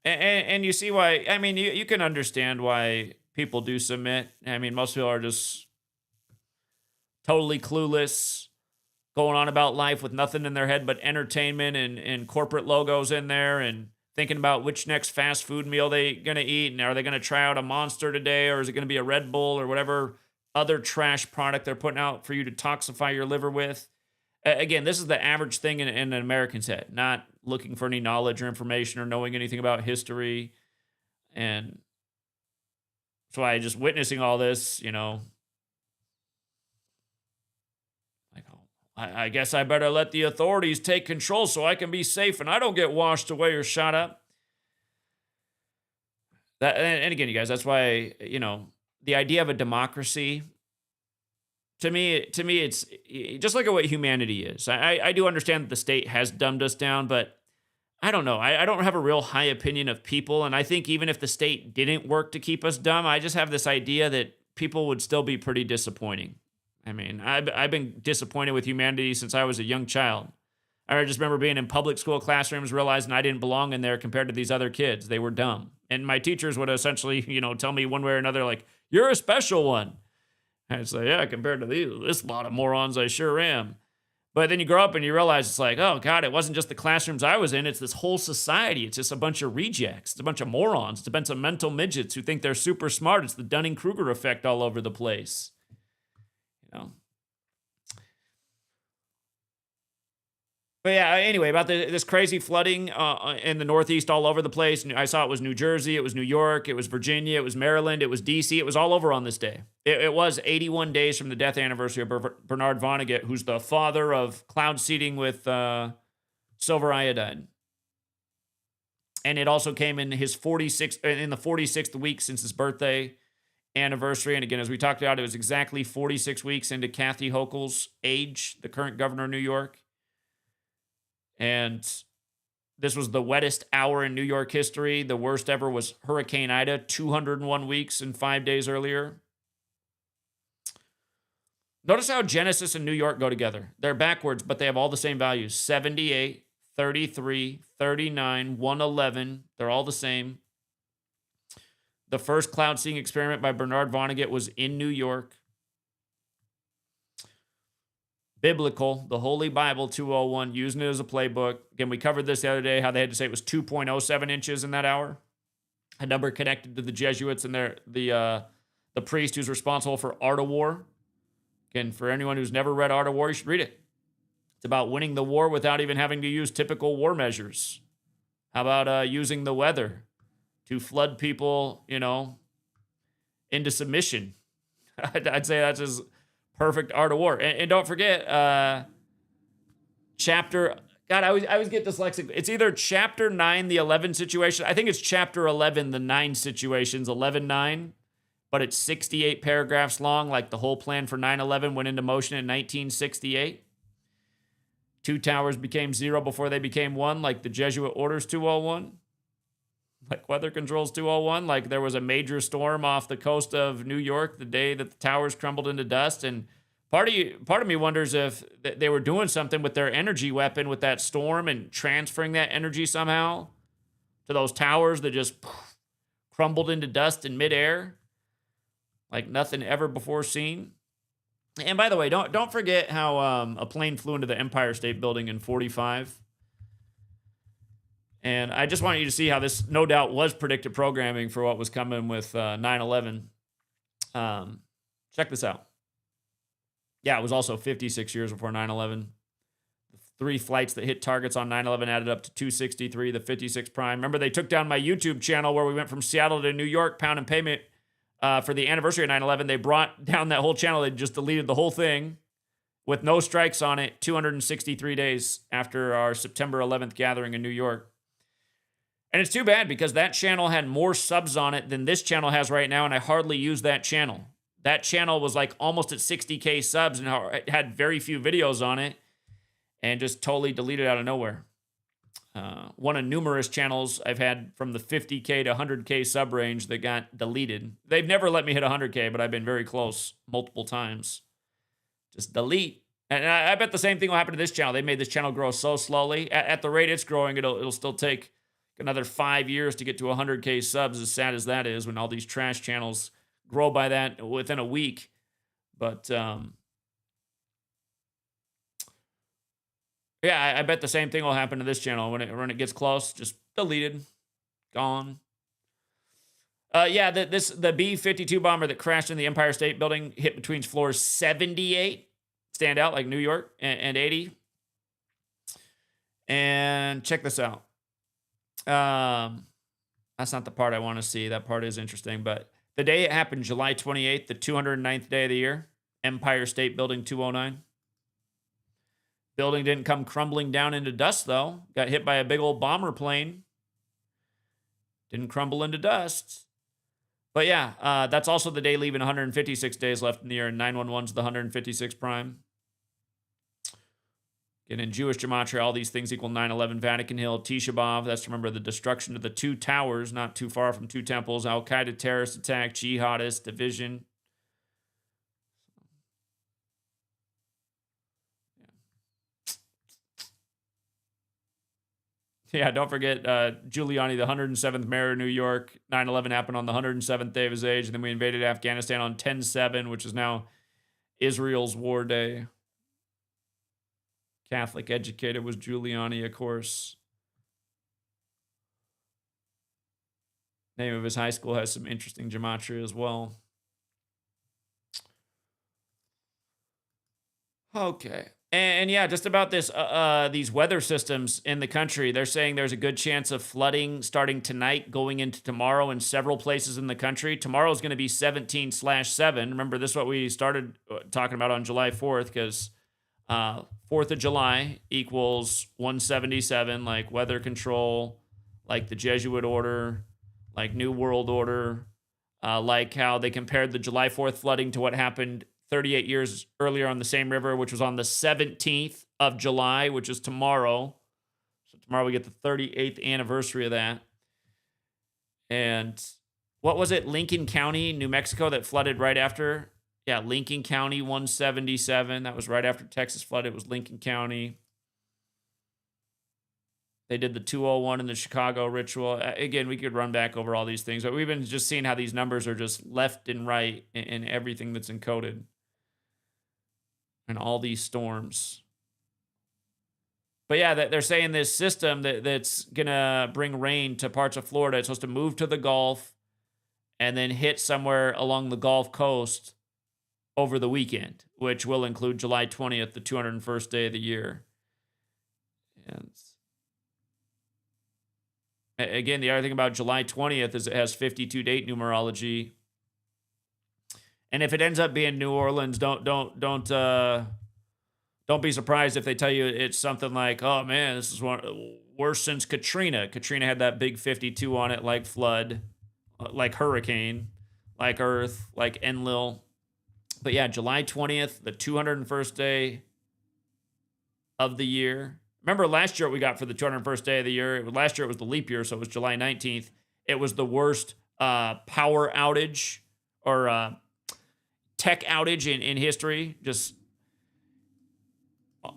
And you see why, I mean, you can understand why people do submit. I mean, most people are just totally clueless, going on about life with nothing in their head but entertainment and corporate logos in there, and thinking about which next fast food meal they going to eat, and are they going to try out a Monster today, or is it going to be a Red Bull or whatever other trash product they're putting out for you to toxify your liver with. Again, this is the average thing in an American's head, not looking for any knowledge or information or knowing anything about history. And that's why just witnessing all this, you know, like, oh, I guess I better let the authorities take control so I can be safe and I don't get washed away or shot up. And again, you guys, that's why, you know, the idea of a democracy, to me, it's just look at what humanity is. I do understand that the state has dumbed us down, but I don't know. I don't have a real high opinion of people, and I think even if the state didn't work to keep us dumb, I just have this idea that people would still be pretty disappointing. I mean, I've been disappointed with humanity since I was a young child. I just remember being in public school classrooms, realizing I didn't belong in there compared to these other kids. They were dumb. And my teachers would essentially, you know, tell me one way or another, like, you're a special one. And it's like, yeah, compared to this lot of morons, I sure am. But then you grow up and you realize it's like, oh, God, it wasn't just the classrooms I was in. It's this whole society. It's just a bunch of rejects. It's a bunch of morons. It's a bunch of mental midgets who think they're super smart. It's the Dunning-Kruger effect all over the place. You know? But yeah, anyway, about this crazy flooding in the Northeast all over the place. I saw it was New Jersey, it was New York, it was Virginia, it was Maryland, it was D.C. It was all over on this day. It was 81 days from the death anniversary of Bernard Vonnegut, who's the father of cloud seeding with silver iodide. And it also came in his 46th week since his birthday anniversary. And again, as we talked about, it was exactly 46 weeks into Kathy Hochul's age, the current governor of New York. And this was the wettest hour in New York history. The worst ever was Hurricane Ida, 201 weeks and 5 days earlier. Notice how Genesis and New York go together. They're backwards, but they have all the same values. 78, 33, 39, 111. They're all the same. The first cloud seeding experiment by Bernard Vonnegut was in New York. Biblical, the Holy Bible 201, using it as a playbook. Again, we covered this the other day, how they had to say it was 2.07 inches in that hour. A number connected to the Jesuits and the priest who's responsible for Art of War. Again, for anyone who's never read Art of War, you should read it. It's about winning the war without even having to use typical war measures. How about using the weather to flood people, you know, into submission? I'd say that's as perfect Art of War. And don't forget, chapter... God, I always get dyslexic. It's either chapter 9, the 11 situation. I think it's chapter 11, the 9 situations, 11-9. But it's 68 paragraphs long, like the whole plan for 9/11 went into motion in 1968. 2 towers became 0 before they became 1, like the Jesuit Orders 201. Like Weather Controls 201, like there was a major storm off the coast of New York the day that the towers crumbled into dust. And part of me wonders if they were doing something with their energy weapon with that storm and transferring that energy somehow to those towers that just crumbled into dust in midair, like nothing ever before seen. And by the way, don't forget how a plane flew into the Empire State Building in 45. And I just want you to see how this, no doubt, was predictive programming for what was coming with 9/11. Check this out. Yeah, it was also 56 years before 9/11. The 3 flights that hit targets on 9/11 added up to 263, the 56 prime. Remember, they took down my YouTube channel where we went from Seattle to New York, pound and payment, for the anniversary of 9/11. They brought down that whole channel. They just deleted the whole thing with no strikes on it 263 days after our September 11th gathering in New York. And it's too bad because that channel had more subs on it than this channel has right now, and I hardly use that channel. That channel was like almost at 60K subs and it had very few videos on it and just totally deleted out of nowhere. One of numerous channels I've had from the 50K to 100K sub range that got deleted. They've never let me hit 100K, but I've been very close multiple times Just delete. And I bet the same thing will happen to this channel. They made this channel grow so slowly. At the rate it's growing, it'll still take another 5 years to get to 100K subs, as sad as that is when all these trash channels grow by that within a week. But yeah, I bet the same thing will happen to this channel. When it gets close, just deleted, gone. Yeah, the B-52 bomber that crashed in the Empire State Building hit between floors 78, stand out like New York, and 80. And check this out. That's not the part I want to see. That part is interesting, but the day it happened, July 28th, the 209th day of the year, Empire State Building 209. Building didn't come crumbling down into dust, though. Got hit by a big old bomber plane. Didn't crumble into dust. But yeah, that's also the day leaving 156 days left in the year, and 911's the 156 prime. Again, in Jewish gematria, all these things equal 9/11, Vatican Hill, Tisha B'Av. That's to remember the destruction of the two towers, not too far from two temples, Al-Qaeda terrorist attack, jihadist division. Yeah, don't forget Giuliani, the 107th mayor of New York. 9/11 happened on the 107th day of his age, and then we invaded Afghanistan on 10/7, which is now Israel's war day. Catholic educated was Giuliani, of course. Name of his high school has some interesting gematria as well. Okay. And yeah, just about this, these weather systems in the country, they're saying there's a good chance of flooding starting tonight, going into tomorrow in several places in the country. Tomorrow is going to be 17/7. Remember, this is what we started talking about on July 4th, because 4th of July equals 177, like weather control, like the Jesuit order, like New World Order, like how they compared the July 4th flooding to what happened 38 years earlier on the same river, which was on the 17th of July, which is tomorrow. So tomorrow we get the 38th anniversary of that. And what was it? Lincoln County, New Mexico, that flooded right after? Yeah, Lincoln County, 177. That was right after Texas flooded. It was Lincoln County. They did the 201 in the Chicago ritual. Again, we could run back over all these things, but we've been just seeing how these numbers are just left and right in everything that's encoded. And all these storms. But yeah, they're saying this system that's going to bring rain to parts of Florida, it's supposed to move to the Gulf and then hit somewhere along the Gulf Coast over the weekend, which will include July 20th, the 201st day of the year. And again, the other thing about July 20th is it has 52 date numerology. And if it ends up being New Orleans, don't be surprised if they tell you it's something like, oh man, this is worse since Katrina. Katrina had that big 52 on it, like flood, like hurricane, like earth, like Enlil. But yeah, July 20th, the 201st day of the year. Remember last year what we got for the 201st day of the year? Last year it was the leap year, so it was July 19th. It was the worst power outage or tech outage in history. Just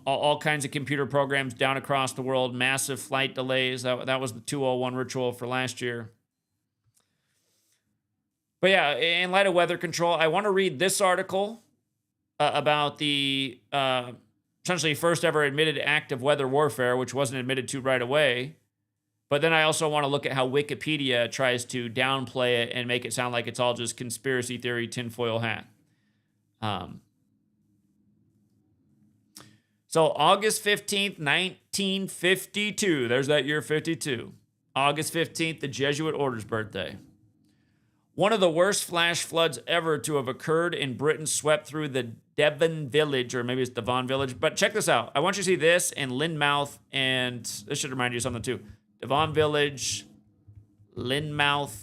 all kinds of computer programs down across the world, massive flight delays. That was the 201 ritual for last year. But yeah, in light of weather control, I want to read this article about the essentially first ever admitted act of weather warfare, which wasn't admitted to right away. But then I also want to look at how Wikipedia tries to downplay it and make it sound like it's all just conspiracy theory, tinfoil hat. So August 15th, 1952. There's that year 52. August 15th, the Jesuit order's birthday. One of the worst flash floods ever to have occurred in Britain swept through the Devon village, or maybe it's Devon village. But check this out. I want you to see this in Linmouth, and this should remind you of something too. Devon village, Linmouth,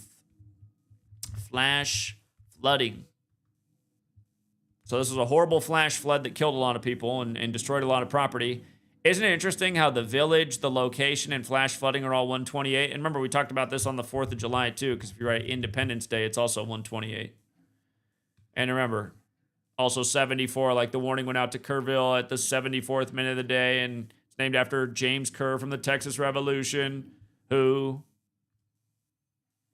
flash flooding. So this was a horrible flash flood that killed a lot of people and destroyed a lot of property. Isn't it interesting how the village, the location, and flash flooding are all 128? And remember, we talked about this on the 4th of July, too, because if you write Independence Day, it's also 128. And remember, Also 74, like the warning went out to Kerrville at the 74th minute of the day, and it's named after James Kerr from the Texas Revolution, who,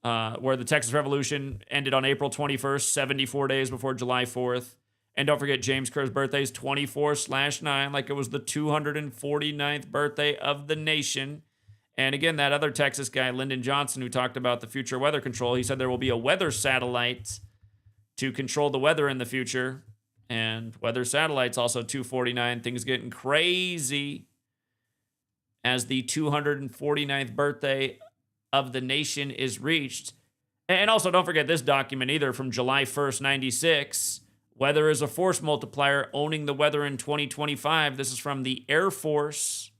where the Texas Revolution ended on April 21st, 74 days before July 4th. And don't forget, James Kerr's birthday is 24/9, like it was the 249th birthday of the nation. And again, that other Texas guy, Lyndon Johnson, who talked about the future weather control, he said there will be a weather satellite to control the weather in the future. And weather satellites also 249. Things getting crazy as the 249th birthday of the nation is reached. And also, don't forget this document either, from July 1st, 96. Weather is a force multiplier, owning the weather in 2025. This is from the Air Force.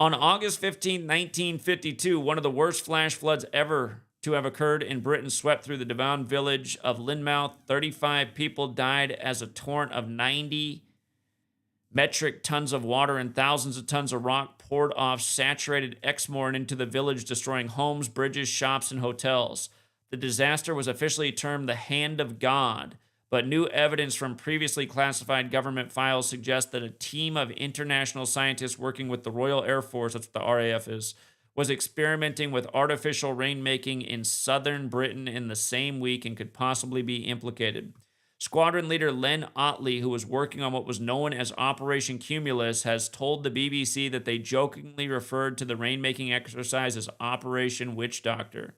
On August 15, 1952, one of the worst flash floods ever to have occurred in Britain swept through the Devon village of Linmouth. 35 people died as a torrent of 90 metric tons of water and thousands of tons of rock poured off saturated Exmoor into the village, destroying homes, bridges, shops, and hotels. The disaster was officially termed the Hand of God, but new evidence from previously classified government files suggests that a team of international scientists working with the Royal Air Force, that's what the RAF is, was experimenting with artificial rainmaking in southern Britain in the same week and could possibly be implicated. Squadron leader Len Otley, who was working on what was known as Operation Cumulus, has told the BBC that they jokingly referred to the rainmaking exercise as Operation Witch Doctor.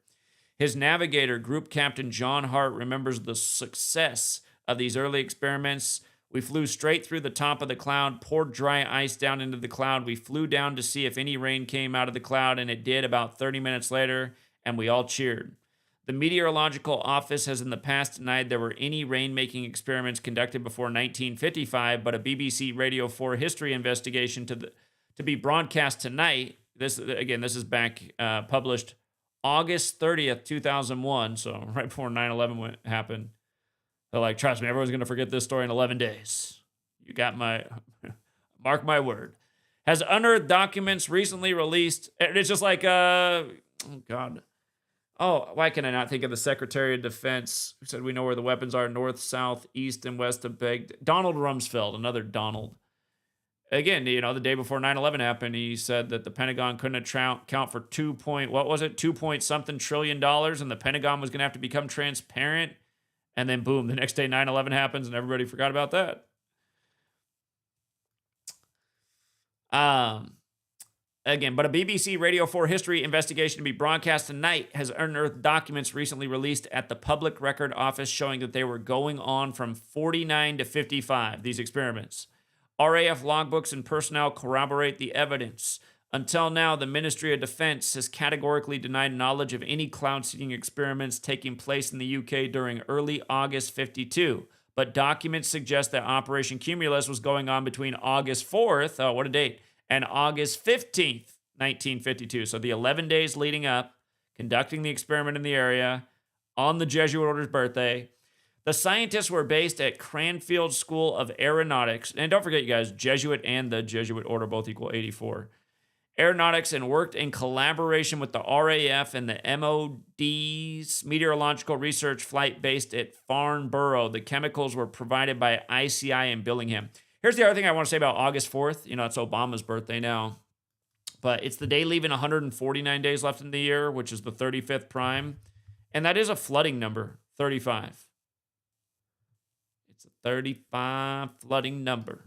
His navigator, Group Captain John Hart, remembers the success of these early experiments. We flew straight through the top of the cloud, poured dry ice down into the cloud. We flew down to see if any rain came out of the cloud, and it did about 30 minutes later, and we all cheered. The Meteorological Office has in the past denied there were any rain-making experiments conducted before 1955, but a BBC Radio 4 history investigation to be broadcast tonight, this is back published August 30th, 2001, so right before 9/11 happened. They're like, trust me, everyone's going to forget this story in 11 days. You got my, mark my word. Has unearthed documents recently released. It's just like, oh, God. Oh, why can I not think of the Secretary of Defense who said we know where the weapons are north, south, east, and west of Baghdad? Donald Rumsfeld, another Donald. Again, the day before 9/11 happened, he said that the Pentagon couldn't account for 2 point something trillion dollars, and the Pentagon was going to have to become transparent. And then boom, the next day 9/11 happens and everybody forgot about that. Again, but a BBC Radio 4 history investigation to be broadcast tonight has unearthed documents recently released at the Public Record Office showing that they were going on from 49 to 55, these experiments. RAF logbooks and personnel corroborate the evidence. Until now, the Ministry of Defense has categorically denied knowledge of any cloud-seeding experiments taking place in the UK during early August 52. But documents suggest that Operation Cumulus was going on between August 4th, oh, what a date, and August 15th, 1952. So the 11 days leading up, conducting the experiment in the area on the Jesuit order's birthday. The scientists were based at Cranfield School of Aeronautics. And don't forget, you guys, Jesuit and the Jesuit order both equal 84. Aeronautics, and worked in collaboration with the RAF and the MOD's Meteorological Research Flight based at Farnborough. The chemicals were provided by ICI in Billingham. Here's the other thing I want to say about August 4th. It's Obama's birthday now. But it's the day leaving 149 days left in the year, which is the 35th prime. And that is a flooding number, 35. It's a 35 flooding number.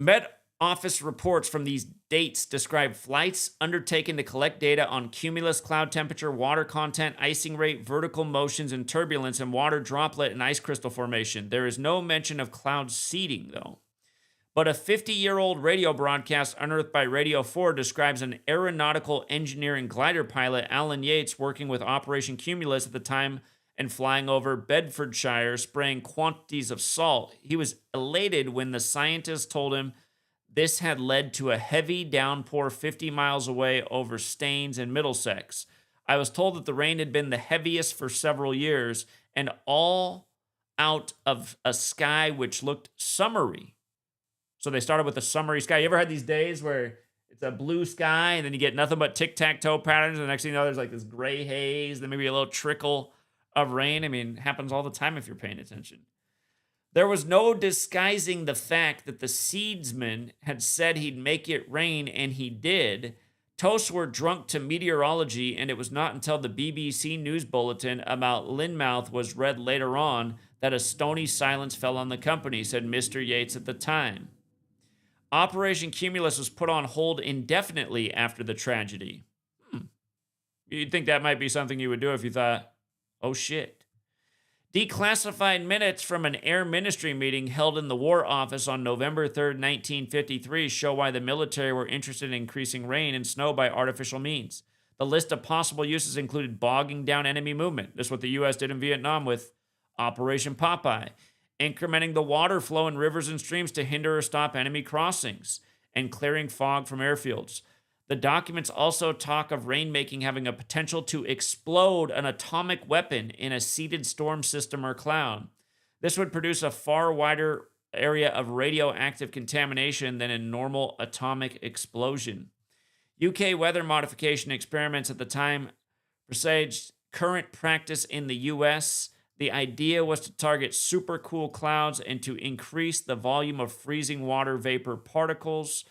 Met Office reports from these dates describe flights undertaken to collect data on cumulus cloud temperature, water content, icing rate, vertical motions and turbulence, and water droplet and ice crystal formation. There is no mention of cloud seeding, though. But a 50-year-old radio broadcast unearthed by Radio 4 describes an aeronautical engineering glider pilot, Alan Yates, working with Operation Cumulus at the time and flying over Bedfordshire, spraying quantities of salt. He was elated when the scientists told him this had led to a heavy downpour 50 miles away over Staines and Middlesex. I was told that the rain had been the heaviest for several years, and all out of a sky which looked summery. So they started with a summery sky. You ever had these days where It's a blue sky, and then you get nothing but tic-tac-toe patterns, and the next thing you know, there's like this gray haze, then maybe a little trickle of rain. I mean, it happens all the time if you're paying attention. There was no disguising the fact that the seedsman had said he'd make it rain, and he did. Toasts were drunk to meteorology, and it was not until the BBC news bulletin about Linmouth was read later on that a stony silence fell on the company, said Mr. Yates at the time. Operation Cumulus was put on hold indefinitely after the tragedy. You'd think that might be something you would do if you thought, oh shit. Declassified minutes from an Air Ministry meeting held in the War Office on November 3rd, 1953 show why the military were interested in increasing rain and snow by artificial means. The list of possible uses included bogging down enemy movement. This is what the U.S. did in Vietnam with Operation Popeye. Incrementing the water flow in rivers and streams to hinder or stop enemy crossings, and clearing fog from airfields. The documents also talk of rainmaking having a potential to explode an atomic weapon in a seeded storm system or cloud. This would produce a far wider area of radioactive contamination than a normal atomic explosion. UK weather modification experiments at the time presaged current practice in the US. The idea was to target supercool clouds and to increase the volume of freezing water vapor particles.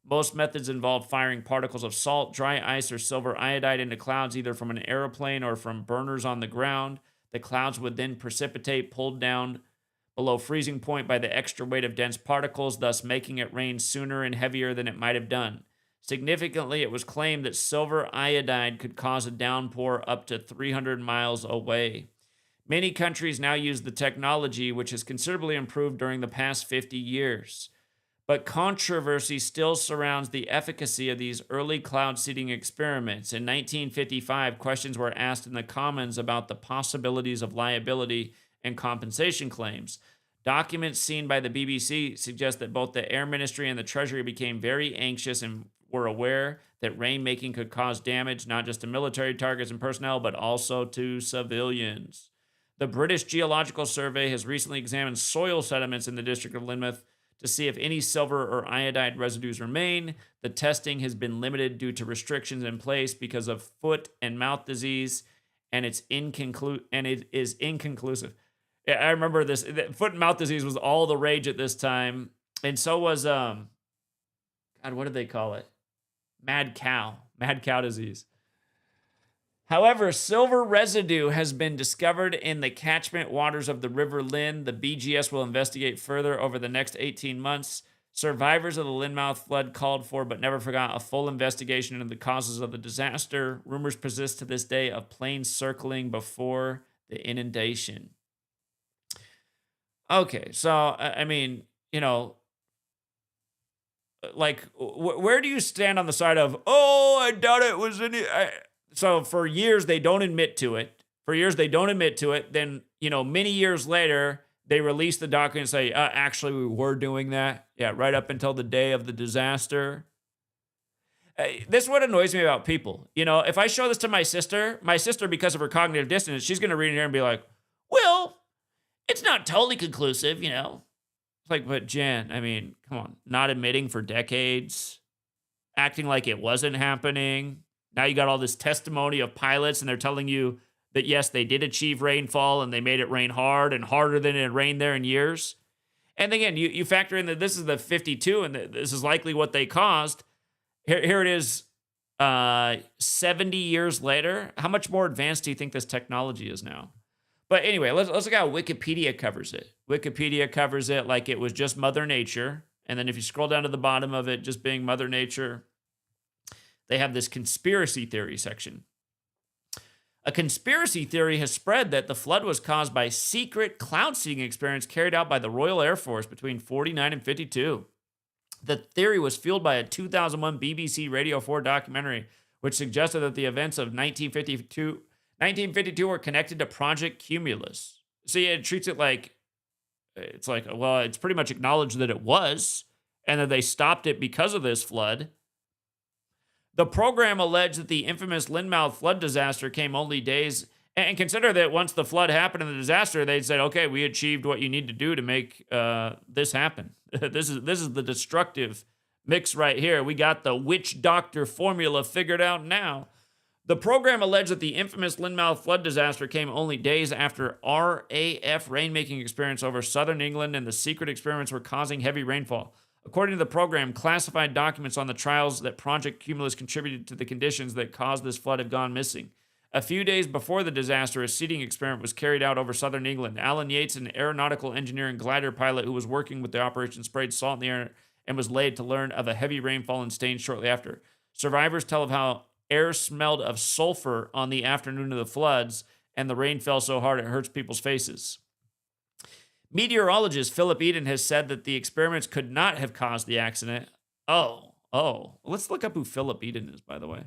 Most methods involve firing particles of salt, dry ice, or silver iodide into clouds, either from an airplane or from burners on the ground. The clouds would then precipitate, pulled down below freezing point by the extra weight of dense particles, thus making it rain sooner and heavier than it might have done. Significantly, it was claimed that silver iodide could cause a downpour up to 300 miles away. Many countries now use the technology, which has considerably improved during the past 50 years. But controversy still surrounds the efficacy of these early cloud seeding experiments. In 1955, questions were asked in the Commons about the possibilities of liability and compensation claims. Documents seen by the BBC suggest that both the Air Ministry and the Treasury became very anxious and were aware that rainmaking could cause damage not just to military targets and personnel, but also to civilians. The British Geological Survey has recently examined soil sediments in the district of Linmouth to see if any silver or iodide residues remain. The testing has been limited due to restrictions in place because of foot and mouth disease, and it is inconclusive. I remember this. Foot and mouth disease was all the rage at this time, and so was God, what did they call it? Mad cow disease. However, silver residue has been discovered in the catchment waters of the River Lynn. The BGS will investigate further over the next 18 months. Survivors of the Linmouth flood called for, but never forgot, a full investigation into the causes of the disaster. Rumors persist to this day of planes circling before the inundation. Okay, so, I mean, you know, like, where do you stand on the side of, oh, I doubt it was any... So for years, they don't admit to it. Then, you know, many years later, they release the document and say, actually, we were doing that. Yeah, right up until the day of the disaster. This is what annoys me about people. You know, if I show this to my sister, because of her cognitive dissonance, she's going to read it here and be like, well, it's not totally conclusive, you know. It's like, but Jen, I mean, come on. Not admitting for decades. Acting like it wasn't happening. Now you got all this testimony of pilots, and they're telling you that, yes, they did achieve rainfall, and they made it rain hard and harder than it had rained there in years. And again, you factor in that this is the 52, and this is likely what they caused. Here it is 70 years later. How much more advanced do you think this technology is now? But anyway, let's look how Wikipedia covers it. Wikipedia covers it like it was just Mother Nature. And then if you scroll down to the bottom of it, just being Mother Nature, they have this conspiracy theory section. A conspiracy theory has spread that the flood was caused by secret cloud seeding experiments carried out by the Royal Air Force between 49 and 52. The theory was fueled by a 2001 BBC Radio 4 documentary, which suggested that the events of 1952 were connected to Project Cumulus. So yeah, it treats it like, well, it's pretty much acknowledged that it was, and that they stopped it because of this flood. The program alleged that the infamous Linmouth flood disaster came only days, and consider that once the flood happened in the disaster, they said, okay, we achieved what you need to do to make this happen. This is the destructive mix right here. We got the witch doctor formula figured out now. The program alleged that the infamous Linmouth flood disaster came only days after RAF rainmaking experiments over southern England, and the secret experiments were causing heavy rainfall. According to the program, classified documents on the trials that Project Cumulus contributed to the conditions that caused this flood have gone missing. A few days before the disaster, a seeding experiment was carried out over southern England. Alan Yates, an aeronautical engineer and glider pilot who was working with the operation, sprayed salt in the air and was laid to learn of a heavy rainfall and stain shortly after. Survivors tell of how air smelled of sulfur on the afternoon of the floods, and the rain fell so hard it hurts people's faces. Meteorologist Philip Eden has said that the experiments could not have caused the accident. Oh. Let's look up who Philip Eden is, by the way.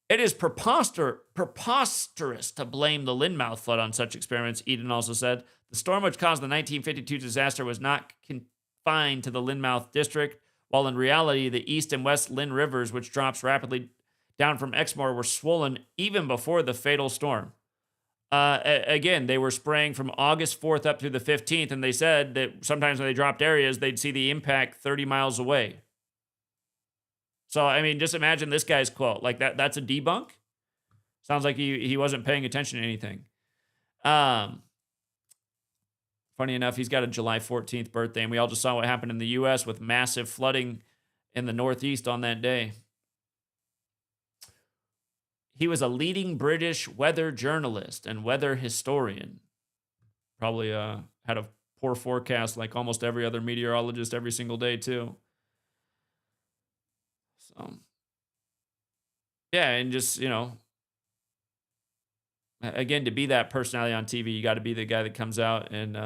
It is preposterous to blame the Linmouth flood on such experiments, Eden also said. The storm which caused the 1952 disaster was not confined to the Linmouth district, while in reality, the east and west Lynn rivers, which drops rapidly down from Exmoor, were swollen even before the fatal storm. Again, they were spraying from August 4th up through the 15th, and they said that sometimes when they dropped areas, they'd see the impact 30 miles away. So, I mean, just imagine this guy's quote. Like, that's a debunk? Sounds like he wasn't paying attention to anything. Funny enough, he's got a July 14th birthday, and we all just saw what happened in the U.S. with massive flooding in the Northeast on that day. He was a leading British weather journalist and weather historian. Probably had a poor forecast like almost every other meteorologist every single day, too. So, yeah, and just, you know, again, to be that personality on TV, you got to be the guy that comes out and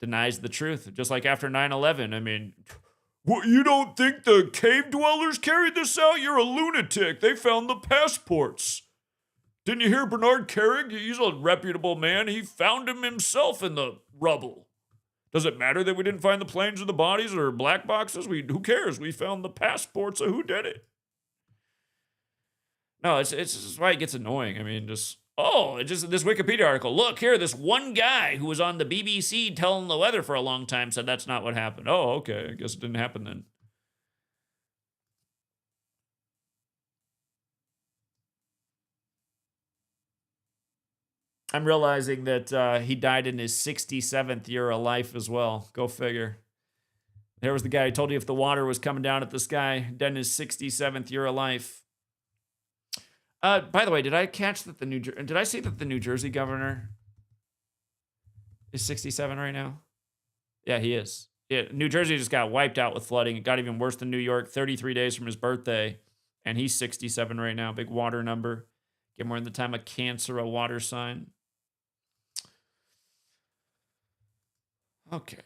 denies the truth. Just like after 9/11. I mean, what, you don't think the cave dwellers carried this out? You're a lunatic. They found the passports. Didn't you hear Bernard Carrig? He's a reputable man. He found him himself in the rubble. Does it matter that we didn't find the planes or the bodies or black boxes? Who cares? We found the passports of who did it. No, it's just why it gets annoying. I mean, just this Wikipedia article. Look here, this one guy who was on the BBC telling the weather for a long time said that's not what happened. Oh, okay. I guess it didn't happen then. I'm realizing that he died in his 67th year of life as well. Go figure. There was the guy who told you if the water was coming down at the sky, dead in his 67th year of life. By the way, did I catch that did I say that the New Jersey governor is 67 right now? Yeah, he is. Yeah, New Jersey just got wiped out with flooding. It got even worse than New York, 33 days from his birthday, and he's 67 right now. Big water number. Get more in the time of Cancer, a water sign. Okay.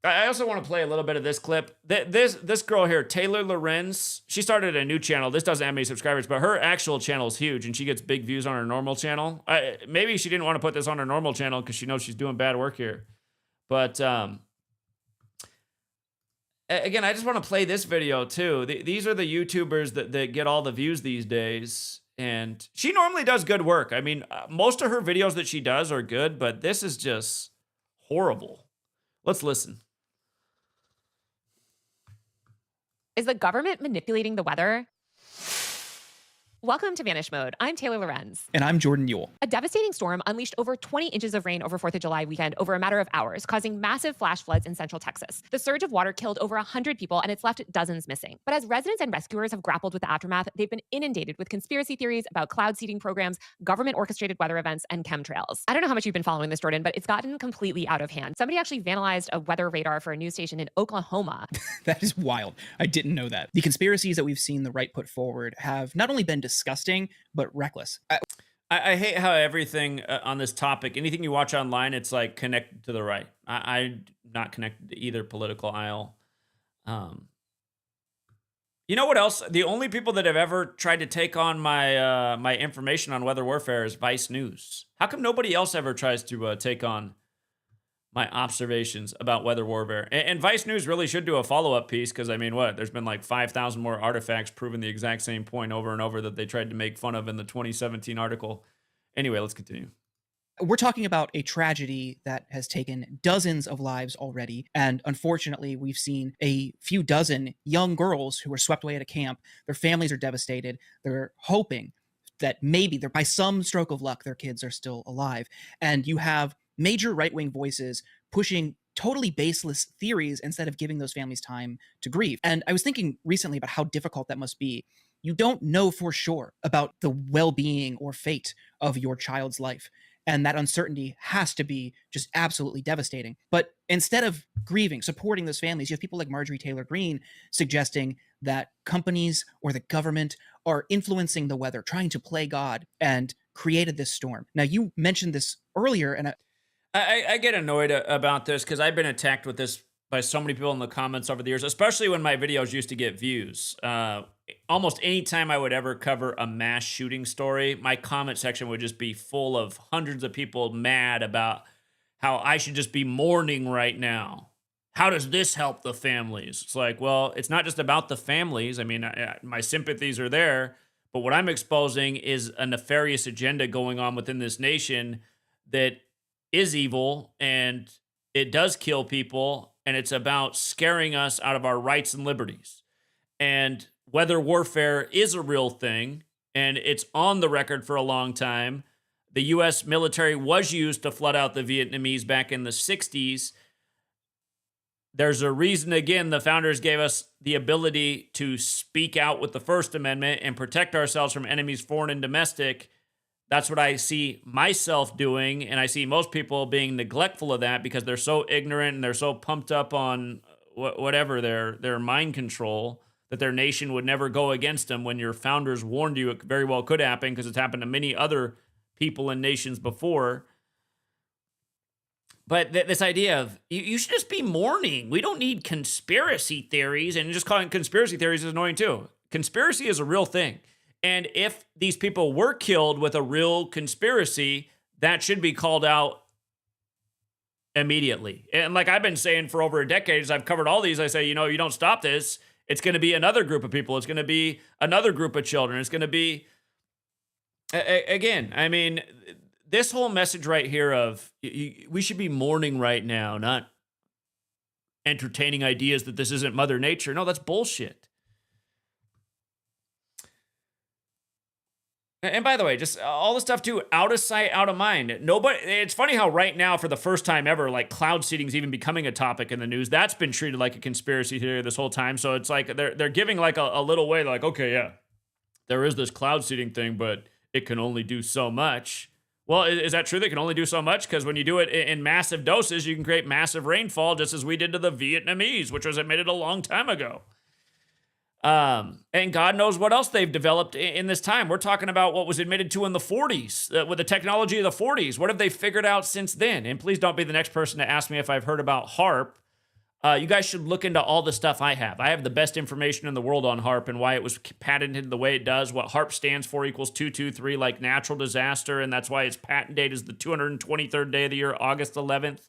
I also want to play a little bit of this clip. This girl here, Taylor Lorenz, she started a new channel. This doesn't have many subscribers, but her actual channel is huge, and she gets big views on her normal channel. Maybe she didn't want to put this on her normal channel because she knows she's doing bad work here. But again, I just want to play this video too. These are the YouTubers that get all the views these days. And she normally does good work. I mean, most of her videos that she does are good, but this is just horrible. Let's listen. Is the government manipulating the weather? Welcome to Vanish Mode. I'm Taylor Lorenz. And I'm Jordan Ewell. A devastating storm unleashed over 20 inches of rain over 4th of July weekend over a matter of hours, causing massive flash floods in central Texas. The surge of water killed over 100 people, and it's left dozens missing. But as residents and rescuers have grappled with the aftermath, they've been inundated with conspiracy theories about cloud seeding programs, government-orchestrated weather events, and chemtrails. I don't know how much you've been following this, Jordan, but it's gotten completely out of hand. Somebody actually vandalized a weather radar for a news station in Oklahoma. That is wild. I didn't know that. The conspiracies that we've seen the right put forward have not only been disgusting, but reckless. I hate how everything on this topic, anything you watch online, it's like connected to the right. I'm not connected to either political aisle. You know what else? The only people that have ever tried to take on my my information on weather warfare is Vice News. How come nobody else ever tries to take on my observations about weather warfare? And Vice News really should do a follow-up piece, because I mean, what? There's been like 5,000 more artifacts proving the exact same point over and over that they tried to make fun of in the 2017 article. Anyway, let's continue. We're talking about a tragedy that has taken dozens of lives already. And unfortunately, we've seen a few dozen young girls who were swept away at a camp. Their families are devastated. They're hoping that maybe they're, by some stroke of luck, their kids are still alive. And you have major right-wing voices pushing totally baseless theories instead of giving those families time to grieve. And I was thinking recently about how difficult that must be. You don't know for sure about the well-being or fate of your child's life. And that uncertainty has to be just absolutely devastating. But instead of grieving, supporting those families, you have people like Marjorie Taylor Greene suggesting that companies or the government are influencing the weather, trying to play God, and created this storm. Now, you mentioned this earlier, and I get annoyed about this because I've been attacked with this by so many people in the comments over the years, especially when my videos used to get views. Almost any time I would ever cover a mass shooting story, my comment section would just be full of hundreds of people mad about how I should just be mourning right now. How does this help the families? It's like, well, it's not just about the families. I mean, my sympathies are there, but what I'm exposing is a nefarious agenda going on within this nation that is evil, and it does kill people, and it's about scaring us out of our rights and liberties. And weather warfare is a real thing, and it's on the record for a long time. The U.S. military was used to flood out the Vietnamese back in the 60s. There's a reason, again, the founders gave us the ability to speak out with the First Amendment and protect ourselves from enemies, foreign and domestic. That's what I see myself doing, and I see most people being neglectful of that because they're so ignorant and they're so pumped up on whatever their mind control that their nation would never go against them when your founders warned you it very well could happen, because it's happened to many other people and nations before. But this idea of you should just be mourning. We don't need conspiracy theories, and just calling conspiracy theories is annoying too. Conspiracy is a real thing. And if these people were killed with a real conspiracy, that should be called out immediately. And like I've been saying for over a decade, as I've covered all these, I say, you don't stop this, it's going to be another group of people. It's going to be another group of children. It's going to be, again, I mean, this whole message right here of we should be mourning right now, not entertaining ideas that this isn't Mother Nature. No, that's bullshit. And by the way, just all the stuff too, out of sight, out of mind. It's funny how right now, for the first time ever, like cloud seeding's even becoming a topic in the news. That's been treated like a conspiracy theory this whole time. So it's like they're giving like a little way, like, okay, yeah, there is this cloud seeding thing, but it can only do so much. Well, is that true? They can only do so much? Because when you do it in massive doses, you can create massive rainfall, just as we did to the Vietnamese, which was admitted a long time ago. And God knows what else they've developed in this time. We're talking about what was admitted to in the 40s, with the technology of the 40s. What have they figured out since then? And please don't be the next person to ask me if I've heard about HAARP. You guys should look into all the stuff I have. I have the best information in the world on HAARP and why it was patented the way it does. What HAARP stands for equals 223, like natural disaster, and that's why its patent date is the 223rd day of the year, August 11th.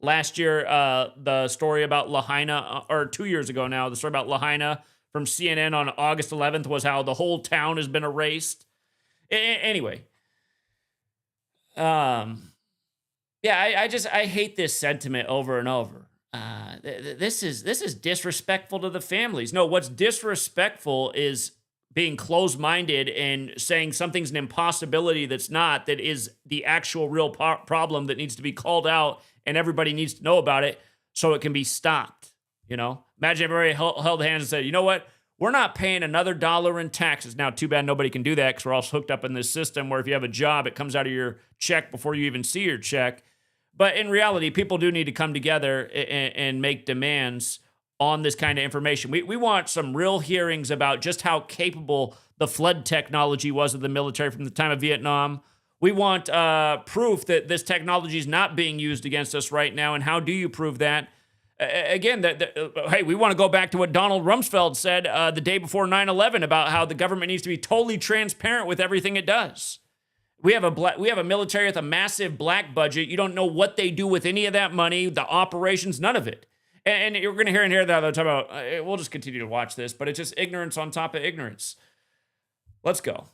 Last year, the story about Lahaina, or 2 years ago now, the story about Lahaina from CNN on August 11th was how the whole town has been erased. Anyway. Yeah, I hate this sentiment over and over. This is disrespectful to the families. No, what's disrespectful is being closed-minded and saying something's an impossibility that's not, that is the actual real problem that needs to be called out and everybody needs to know about it so it can be stopped. Imagine everybody held hands and said, you know what? We're not paying another dollar in taxes. Now, too bad nobody can do that because we're all hooked up in this system where if you have a job, it comes out of your check before you even see your check. But in reality, people do need to come together and make demands on this kind of information. We want some real hearings about just how capable the flood technology was of the military from the time of Vietnam. We want proof that this technology is not being used against us right now. And how do you prove that? Again, hey, we want to go back to what Donald Rumsfeld said the day before 9/11 about how the government needs to be totally transparent with everything it does. We have a military with a massive black budget. You don't know what they do with any of that money, the operations, none of it. And you're going to hear and hear that they'll talk about, we'll just continue to watch this, but it's just ignorance on top of ignorance. Let's go.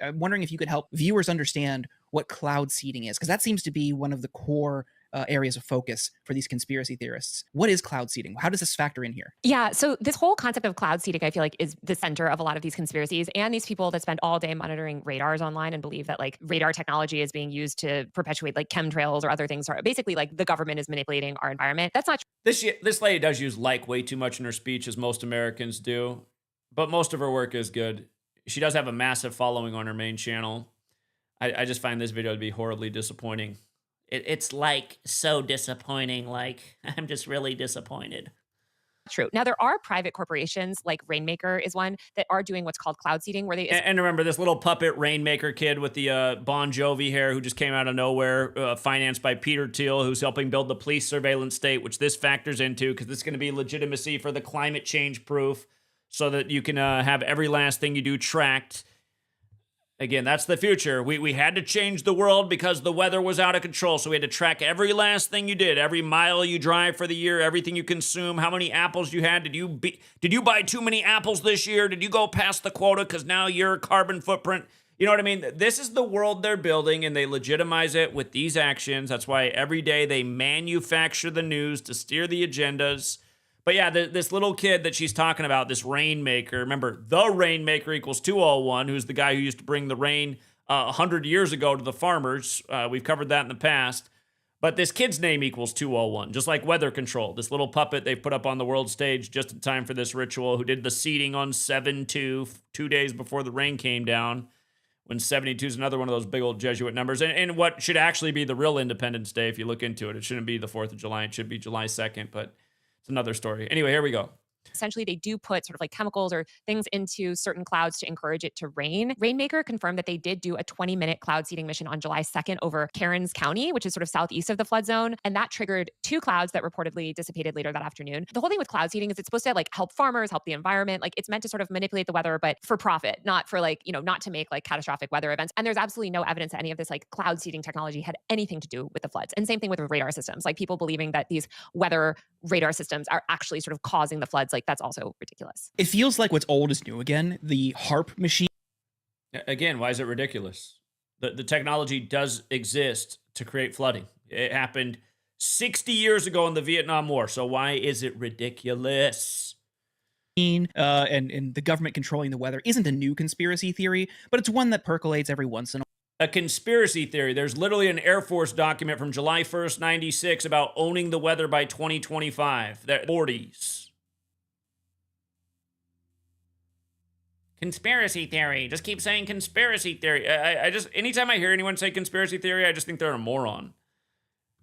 I'm wondering if you could help viewers understand what cloud seeding is, because that seems to be one of the core areas of focus for these conspiracy theorists. What is cloud seeding? How does this factor in here? Yeah, so this whole concept of cloud seeding, I feel like, is the center of a lot of these conspiracies, and these people that spend all day monitoring radars online and believe that like radar technology is being used to perpetuate like chemtrails or other things. Or basically, like the government is manipulating our environment. That's not This lady does use like way too much in her speech, as most Americans do, but most of her work is good. She does have a massive following on her main channel. I just find this video to be horribly disappointing. It's like so disappointing. Like, I'm just really disappointed. true. Now, there are private corporations, like Rainmaker is one, that are doing what's called cloud seeding, where they And remember this little puppet Rainmaker kid with the Bon Jovi hair who just came out of nowhere, financed by Peter Thiel, who's helping build the police surveillance state, which this factors into because this is going to be legitimacy for the climate change proof so that you can have every last thing you do tracked. Again, that's the future. We had to change the world because the weather was out of control. So we had to track every last thing you did, every mile you drive for the year, everything you consume, how many apples you had. Did you buy too many apples this year? Did you go past the quota because now your carbon footprint? You know what I mean? This is the world they're building, and they legitimize it with these actions. That's why every day they manufacture the news to steer the agendas. But yeah, this little kid that she's talking about, this Rainmaker, remember, the Rainmaker equals 201, who's the guy who used to bring the rain 100 years ago to the farmers. We've covered that in the past. But this kid's name equals 201, just like Weather Control, this little puppet they put up on the world stage just in time for this ritual, who did the seeding on 7/2, 2 days before the rain came down, when 72 is another one of those big old Jesuit numbers. And what should actually be the real Independence Day, if you look into it. It shouldn't be the 4th of July. It should be July 2nd, but it's another story. Anyway, here we go. essentially they do put sort of like chemicals or things into certain clouds to encourage it to rain. Rainmaker confirmed that they did do a 20-minute cloud seeding mission on July 2nd over Cairns County, which is sort of southeast of the flood zone. And that triggered 2 clouds that reportedly dissipated later that afternoon. The whole thing with cloud seeding is it's supposed to like help farmers, help the environment. Like it's meant to sort of manipulate the weather, but for profit, not for like, not to make like catastrophic weather events. And there's absolutely no evidence that any of this like cloud seeding technology had anything to do with the floods. And same thing with radar systems, like people believing that these weather radar systems are actually sort of causing the floods. Like that's also ridiculous. It feels like what's old is new again. The HARP machine. Again, why is it ridiculous? The technology does exist to create flooding. It happened 60 years ago in the Vietnam War. So why is it ridiculous? And the government controlling the weather isn't a new conspiracy theory, but it's one that percolates every once in a while. A conspiracy theory. There's literally an Air Force document from July 1st, 96 about owning the weather by 2025. The 40s. Conspiracy theory. Just keep saying conspiracy theory. I just, anytime I hear anyone say conspiracy theory, I just think they're a moron.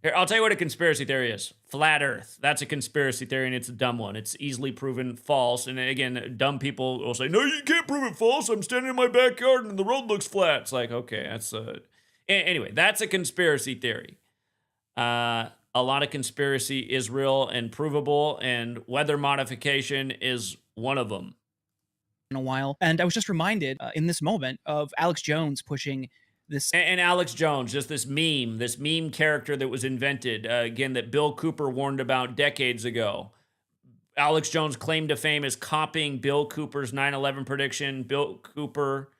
Here, I'll tell you what a conspiracy theory is. Flat Earth. That's a conspiracy theory, and it's a dumb one. It's easily proven false. And again, dumb people will say, no, you can't prove it false. I'm standing in my backyard, and the road looks flat. It's like, okay, that's anyway, that's a conspiracy theory. A lot of conspiracy is real and provable, and weather modification is one of them. In a while. And I was just reminded in this moment of Alex Jones pushing this. And Alex Jones, just this meme character that was invented, again, that Bill Cooper warned about decades ago. Alex Jones' claim to fame is copying Bill Cooper's 9/11 prediction. Bill Cooper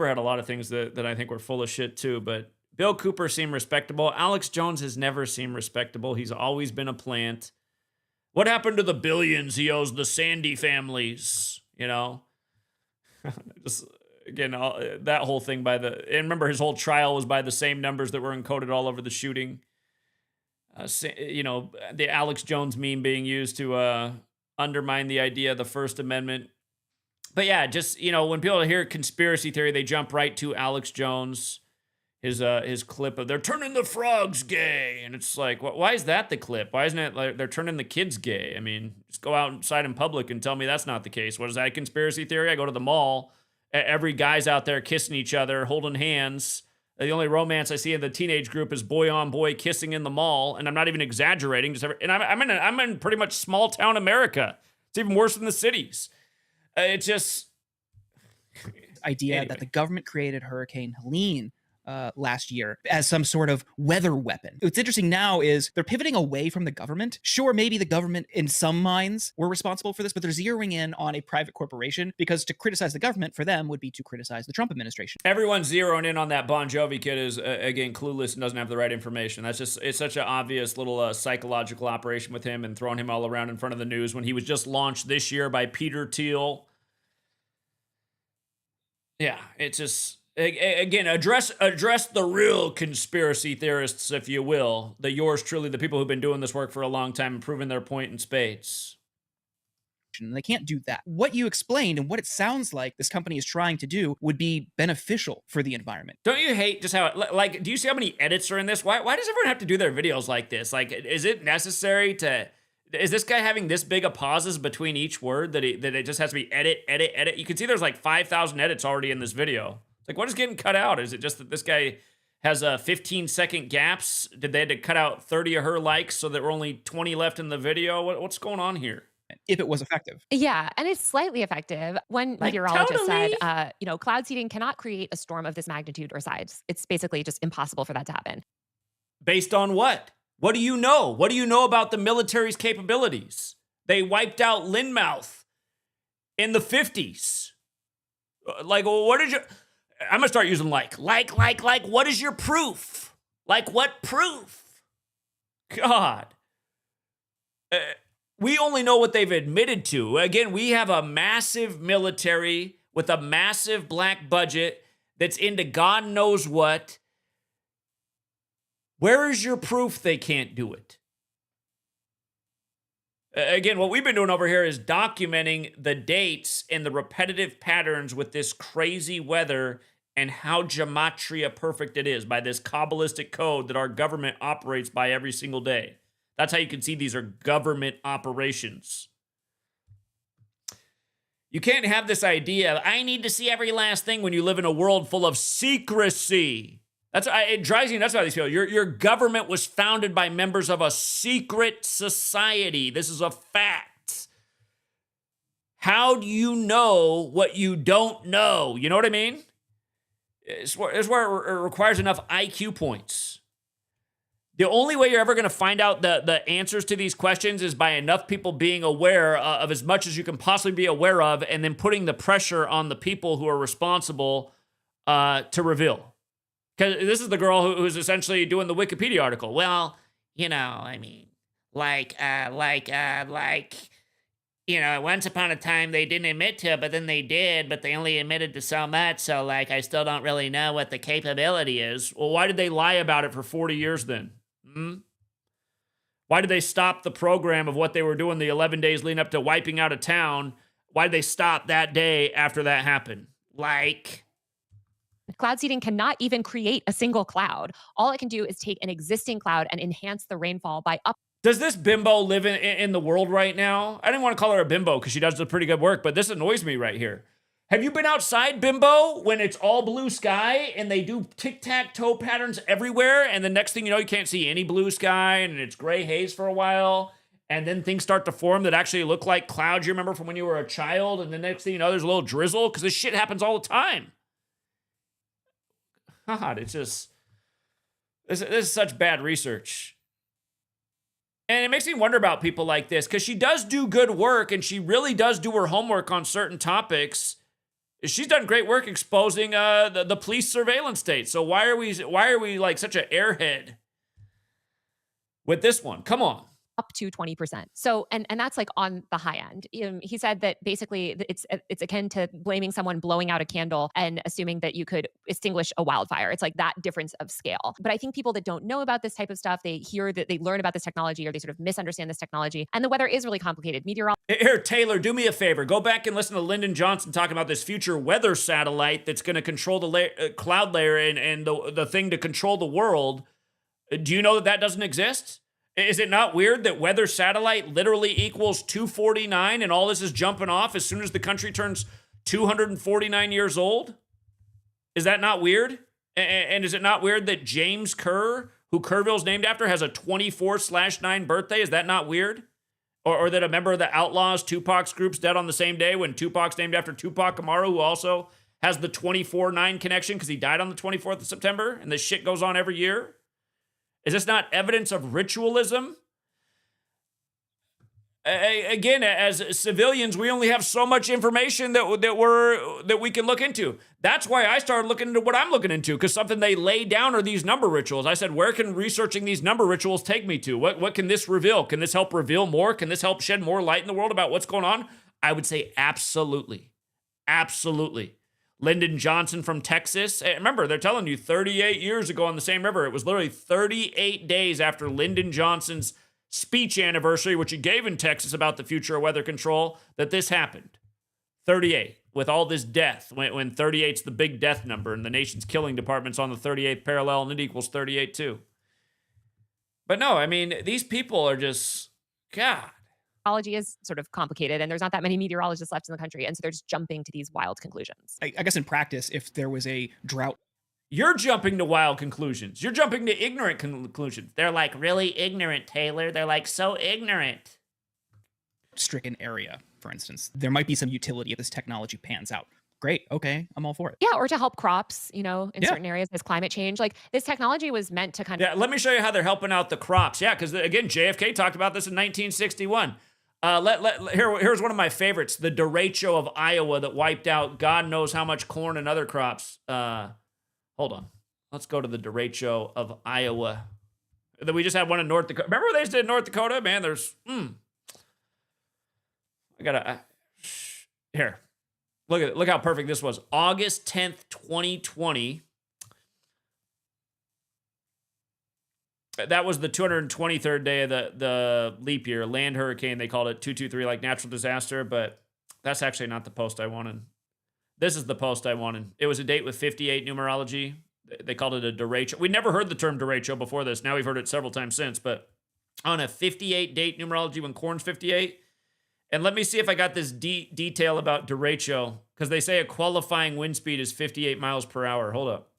had a lot of things that I think were full of shit too, but Bill Cooper seemed respectable. Alex Jones has never seemed respectable. He's always been a plant. What happened to the billions he owes the Sandy families? Just again, that whole thing and remember his whole trial was by the same numbers that were encoded all over the shooting. The Alex Jones meme being used to undermine the idea of the First Amendment. But yeah, just, when people hear conspiracy theory, they jump right to Alex Jones, his clip of they're turning the frogs gay. And it's like, why is that the clip? Why isn't it like they're turning the kids gay? I mean, just go outside in public and tell me that's not the case. What is that, a conspiracy theory? I go to the mall. Every guy's out there kissing each other, holding hands. The only romance I see in the teenage group is boy on boy kissing in the mall. And I'm not even exaggerating. I'm in pretty much small town America. It's even worse than the cities. It's just idea that the government created Hurricane Helene last year as some sort of weather weapon. What's interesting now is they're pivoting away from the government. Sure, maybe the government in some minds were responsible for this, but they're zeroing in on a private corporation, because to criticize the government for them would be to criticize the Trump administration. Everyone's zeroing in on that Bon Jovi kid is, again, clueless and doesn't have the right information. It's such an obvious little psychological operation with him and throwing him all around in front of the news when he was just launched this year by Peter Thiel. Yeah, it's just, again, address the real conspiracy theorists, if you will. The yours truly, the people who've been doing this work for a long time and proving their point in spades. And they can't do that. What you explained and what it sounds like this company is trying to do would be beneficial for the environment. Don't you hate just how, like, do you see how many edits are in this? Why does everyone have to do their videos like this? Like, is it necessary to, is this guy having this big of pauses between each word that it just has to be edit, edit, edit? You can see there's like 5,000 edits already in this video. It's like, what is getting cut out? Is it just that this guy has 15-second gaps? Did they have to cut out 30 of her likes so there were only 20 left in the video? What's going on here? If it was effective. Yeah, and it's slightly effective. One meteorologist said, cloud seeding cannot create a storm of this magnitude or size. It's basically just impossible for that to happen. Based on what? What do you know? What do you know about the military's capabilities? They wiped out Linmouth in the 50s. Like, what did you... I'm going to start using like, what is your proof? Like, what proof? God. We only know what they've admitted to. Again, we have a massive military with a massive black budget that's into God knows what. Where is your proof they can't do it? Again, what we've been doing over here is documenting the dates and the repetitive patterns with this crazy weather and how gematria perfect it is by this Kabbalistic code that our government operates by every single day. That's how you can see these are government operations. You can't have this idea of, I need to see every last thing when you live in a world full of secrecy. It drives you nuts about these people. Your government was founded by members of a secret society. This is a fact. How do you know what you don't know? You know what I mean? It's where it requires enough IQ points. The only way you're ever going to find out the answers to these questions is by enough people being aware of as much as you can possibly be aware of, and then putting the pressure on the people who are responsible to reveal. Because this is the girl who's essentially doing the Wikipedia article. Well, I mean, once upon a time they didn't admit to it, but then they did, but they only admitted to so much, so, I still don't really know what the capability is. Well, why did they lie about it for 40 years then? Why did they stop the program of what they were doing the 11 days leading up to wiping out a town? Why did they stop that day after that happened? Cloud seeding cannot even create a single cloud. All it can do is take an existing cloud and enhance the rainfall by up. Does this bimbo live in the world right now? I didn't want to call her a bimbo because she does pretty good work, but this annoys me right here. Have you been outside, bimbo, when it's all blue sky and they do tic-tac-toe patterns everywhere, and the next thing you know, you can't see any blue sky and it's gray haze for a while, and then things start to form that actually look like clouds you remember from when you were a child, and the next thing you know, there's a little drizzle, because this shit happens all the time. God, it's just... This is such bad research. And it makes me wonder about people like this, because she does do good work, and she really does do her homework on certain topics. She's done great work exposing the police surveillance state. So why are we like such an airhead with this one? Come on. Up to 20%. So, and that's like on the high end. He said that basically it's akin to blaming someone blowing out a candle and assuming that you could extinguish a wildfire. It's like that difference of scale. But I think people that don't know about this type of stuff, they hear that they learn about this technology, or they sort of misunderstand this technology. And the weather is really complicated. Here, Taylor, do me a favor. Go back and listen to Lyndon Johnson talking about this future weather satellite that's going to control the cloud layer and the thing to control the world. Do you know that doesn't exist? Is it not weird that weather satellite literally equals 249 and all this is jumping off as soon as the country turns 249 years old? Is that not weird? And is it not weird that James Kerr, who Kerrville's named after, has a 24/9 birthday? Is that not weird? Or that a member of the Outlaws, Tupac's group's dead on the same day when Tupac's named after Tupac Amaru, who also has the 24/9 connection because he died on the 24th of September, and this shit goes on every year? Is this not evidence of ritualism? Again, as civilians, we only have so much information that we can look into. That's why I started looking into what I'm looking into, because something they lay down are these number rituals. I said, where can researching these number rituals take me to? What can this reveal? Can this help reveal more? Can this help shed more light in the world about what's going on? I would say absolutely. Absolutely. Lyndon Johnson from Texas. Remember, they're telling you 38 years ago on the same river. It was literally 38 days after Lyndon Johnson's speech anniversary, which he gave in Texas about the future of weather control, that this happened. 38, with all this death, when 38's the big death number, and the nation's killing department's on the 38th parallel, and it equals 38 too. But no, I mean, these people are just, God. Meteorology is sort of complicated, and there's not that many meteorologists left in the country, and so they're just jumping to these wild conclusions. I guess in practice, if there was a drought, You're jumping to wild conclusions. You're jumping to ignorant conclusions. They're like really ignorant, Taylor. They're like so ignorant. stricken area, for instance, there might be some utility if this technology pans out. Great. Okay. I'm all for it. Yeah, or to help crops, in certain areas as climate change. Like this technology was meant to kind of. Yeah, let me show you how they're helping out the crops. Yeah, because again, JFK talked about this in 1961. Here's one of my favorites, the derecho of Iowa that wiped out God knows how much corn and other crops. Hold on. Let's go to the derecho of Iowa. We just had one in North Dakota. Remember what they just did in North Dakota? Man, there's... I gotta... here. Look how perfect this was. August 10th, 2020. That was the 223rd day of the leap year. Land hurricane, they called it 223, like natural disaster, but that's actually not the post I wanted. This is the post I wanted. It was a date with 58 numerology. They called it a derecho. We never heard the term derecho before this. Now we've heard it several times since, but on a 58 date numerology when corn's 58. And let me see if I got this detail about derecho, because they say a qualifying wind speed is 58 miles per hour. Hold up.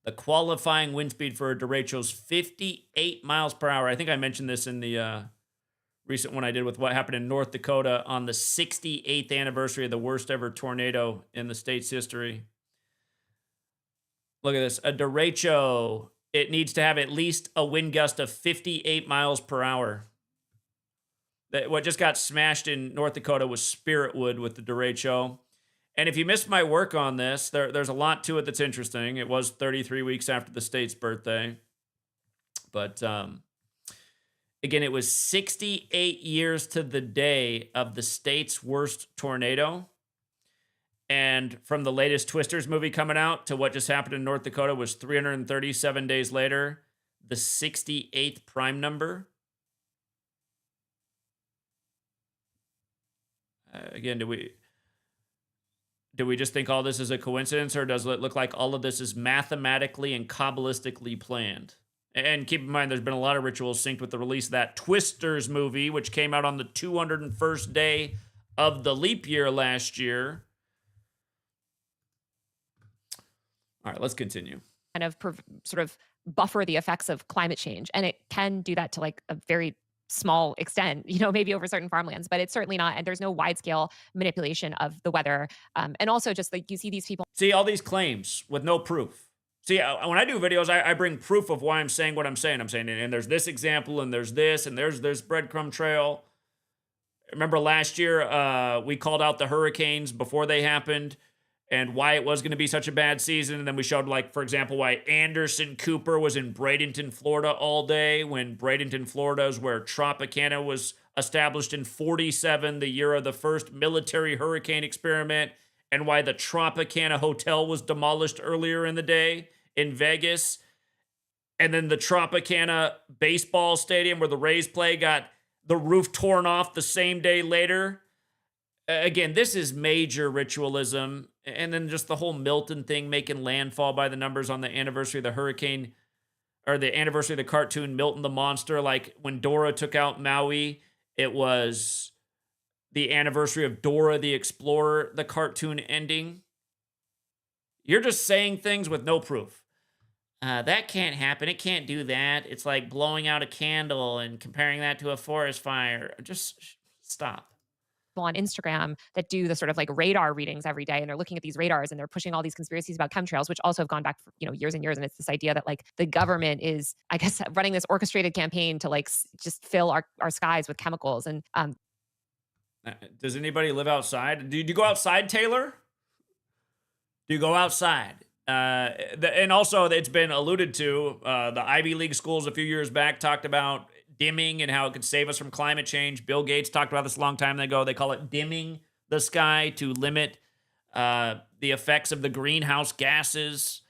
The qualifying wind speed for a derecho is 58 miles per hour. I think I mentioned this in the recent one I did with what happened in North Dakota on the 68th anniversary of the worst ever tornado in the state's history. Look at this. A derecho, it needs to have at least a wind gust of 58 miles per hour. What just got smashed in North Dakota was Spiritwood with the derecho. And if you missed my work on this, there's a lot to it that's interesting. It was 33 weeks after the state's birthday. But again, it was 68 years to the day of the state's worst tornado. And from the latest Twisters movie coming out to what just happened in North Dakota was 337 days later, the 68th prime number. Again, do we just think all this is a coincidence, or does it look like all of this is mathematically and Kabbalistically planned? And keep in mind, there's been a lot of rituals synced with the release of that Twisters movie, which came out on the 201st day of the leap year last year. All right, let's continue. Kind of sort of buffer the effects of climate change. And it can do that to like a very small extent, maybe over certain farmlands, but it's certainly not. And there's no wide scale manipulation of the weather. And also just like you see these people. See all these claims with no proof. See, when I do videos, I bring proof of why I'm saying what I'm saying. And there's this example, and there's this, and there's this breadcrumb trail. Remember last year, we called out the hurricanes before they happened and why it was going to be such a bad season. And then we showed, like, for example, why Anderson Cooper was in Bradenton, Florida all day, when Bradenton, Florida is where Tropicana was established in 47, the year of the first military hurricane experiment, and why the Tropicana Hotel was demolished earlier in the day in Vegas. And then the Tropicana baseball stadium where the Rays play got the roof torn off the same day later. Again, this is major ritualism. And then just the whole Milton thing making landfall by the numbers on the anniversary of the hurricane, or the anniversary of the cartoon Milton the Monster. Like when Dora took out Maui, it was the anniversary of Dora the Explorer, the cartoon ending. You're just saying things with no proof. That can't happen. It can't do that. It's like blowing out a candle and comparing that to a forest fire. Just stop. on Instagram that do the sort of like radar readings every day, and they're looking at these radars and they're pushing all these conspiracies about chemtrails, which also have gone back for, years and years. And it's this idea that like the government is, I guess, running this orchestrated campaign to like just fill our skies with chemicals. And does anybody live outside? Do you go outside, Taylor? Do you go outside? And also, it's been alluded to, the Ivy League schools a few years back talked about dimming and how it could save us from climate change. Bill Gates talked about this a long time ago. They call it dimming the sky to limit the effects of the greenhouse gases.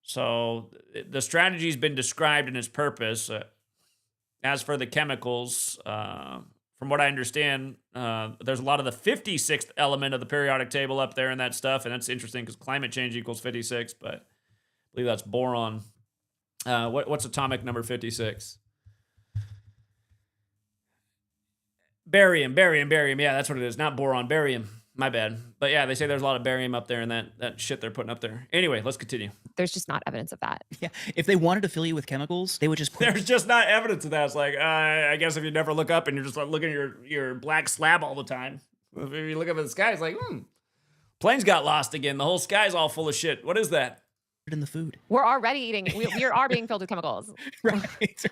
So the strategy's been described in its purpose. As for the chemicals, from what I understand, there's a lot of the 56th element of the periodic table up there and that stuff, and that's interesting because climate change equals 56, but I believe that's boron. What's atomic number 56? Barium. Yeah, that's what it is. Not boron, barium. My bad. But yeah, they say there's a lot of barium up there and that shit they're putting up there. Anyway, let's continue. There's just not evidence of that. Yeah, if they wanted to fill you with chemicals, they would just put... There's just not evidence of that. It's like, I guess if you never look up and you're just like looking at your black slab all the time, if you look up at the sky, it's like, planes got lost again. The whole sky's all full of shit. What is that? In the food. We're already eating. We are being filled with chemicals. Right.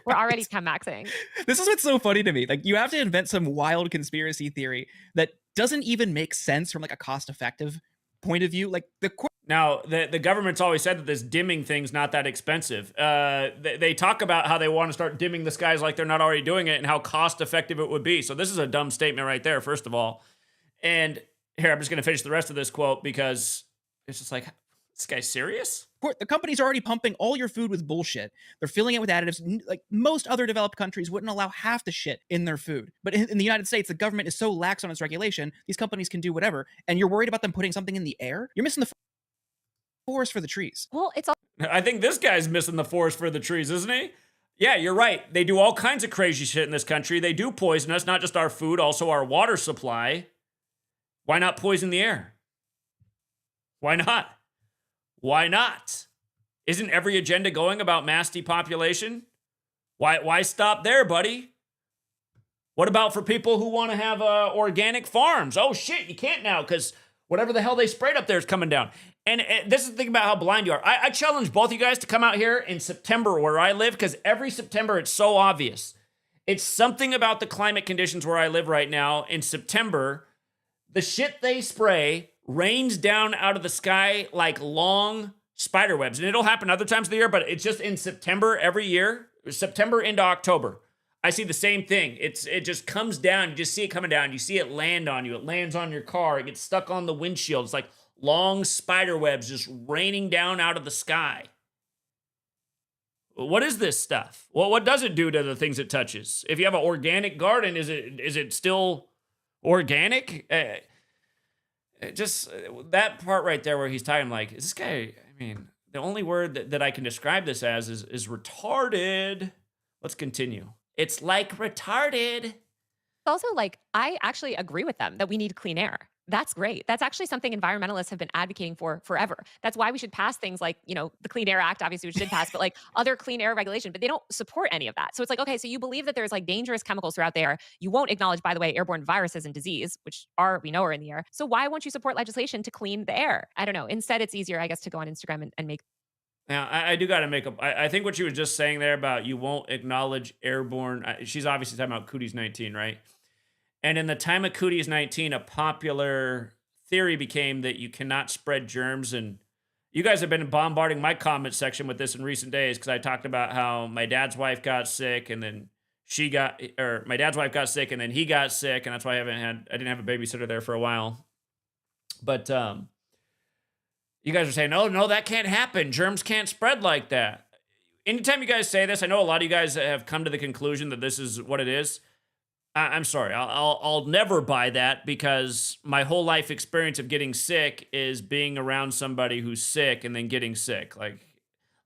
We're already chem-maxing. This is what's so funny to me. Like, you have to invent some wild conspiracy theory that doesn't even make sense from like a cost-effective point of view. Like now, the government's always said that this dimming thing's not that expensive. They talk about how they want to start dimming the skies like they're not already doing it and how cost-effective it would be. So this is a dumb statement right there, first of all. And here, I'm just going to finish the rest of this quote because it's just like, this guy's serious? The company's already pumping all your food with bullshit. They're filling it with additives. Like most other developed countries wouldn't allow half the shit in their food. But in the United States, the government is so lax on its regulation, these companies can do whatever. And you're worried about them putting something in the air? You're missing the forest for the trees. Well, it's all... I think this guy's missing the forest for the trees, isn't he? Yeah, you're right. They do all kinds of crazy shit in this country. They do poison us, not just our food, also our water supply. Why not poison the air? Why not? Why not? Isn't every agenda going about mass depopulation? Why stop there, buddy? What about for people who want to have organic farms? Oh, shit, you can't now because whatever the hell they sprayed up there is coming down. And this is the thing about how blind you are. I challenge both you guys to come out here in September where I live because every September it's so obvious. It's something about the climate conditions where I live right now. In September, the shit they spray rains down out of the sky like long spider webs. And it'll happen other times of the year, but it's just in September every year, September into October. I see the same thing. It just comes down. You just see it coming down. You see it land on you. It lands on your car. It gets stuck on the windshield. It's like long spider webs just raining down out of the sky. What is this stuff? Well, what does it do to the things it touches? If you have an organic garden, is it still organic? Just that part right there where he's talking like, is this guy, I mean, the only word that I can describe this as is retarded. Let's continue. It's like retarded. It's also like, I actually agree with them that we need clean air. That's great. That's actually something environmentalists have been advocating for forever. That's why we should pass things like, the Clean Air Act, obviously, which did pass, but like other clean air regulation, but they don't support any of that. So it's like, okay, so you believe that there's like dangerous chemicals throughout the air. You won't acknowledge, by the way, airborne viruses and disease, which we know are in the air. So why won't you support legislation to clean the air? I don't know. Instead, it's easier, I guess, to go on Instagram and make. Now, I do got to make up. I think what she was just saying there about you won't acknowledge airborne, she's obviously talking about Cooties 19, right? And in the time of Cooties 19, a popular theory became that you cannot spread germs. And you guys have been bombarding my comment section with this in recent days because I talked about how my dad's wife got sick and then my dad's wife got sick and then he got sick. And that's why I didn't have a babysitter there for a while. But you guys are saying, no, that can't happen. Germs can't spread like that. Anytime you guys say this, I know a lot of you guys have come to the conclusion that this is what it is. I'm sorry, I'll never buy that because my whole life experience of getting sick is being around somebody who's sick and then getting sick.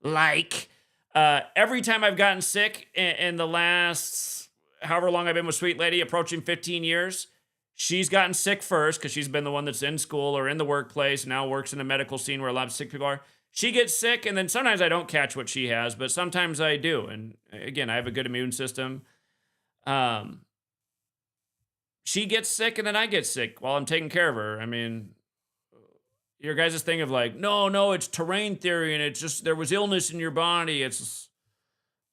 Every time I've gotten sick in the last, however long I've been with Sweet Lady, approaching 15 years, she's gotten sick first because she's been the one that's in school or in the workplace, now works in a medical scene where a lot of sick people are. She gets sick, and then sometimes I don't catch what she has, but sometimes I do. And again, I have a good immune system. she gets sick and then I get sick while I'm taking care of her. I mean, your guys' thing of like, no, it's terrain theory and it's just there was illness in your body. It's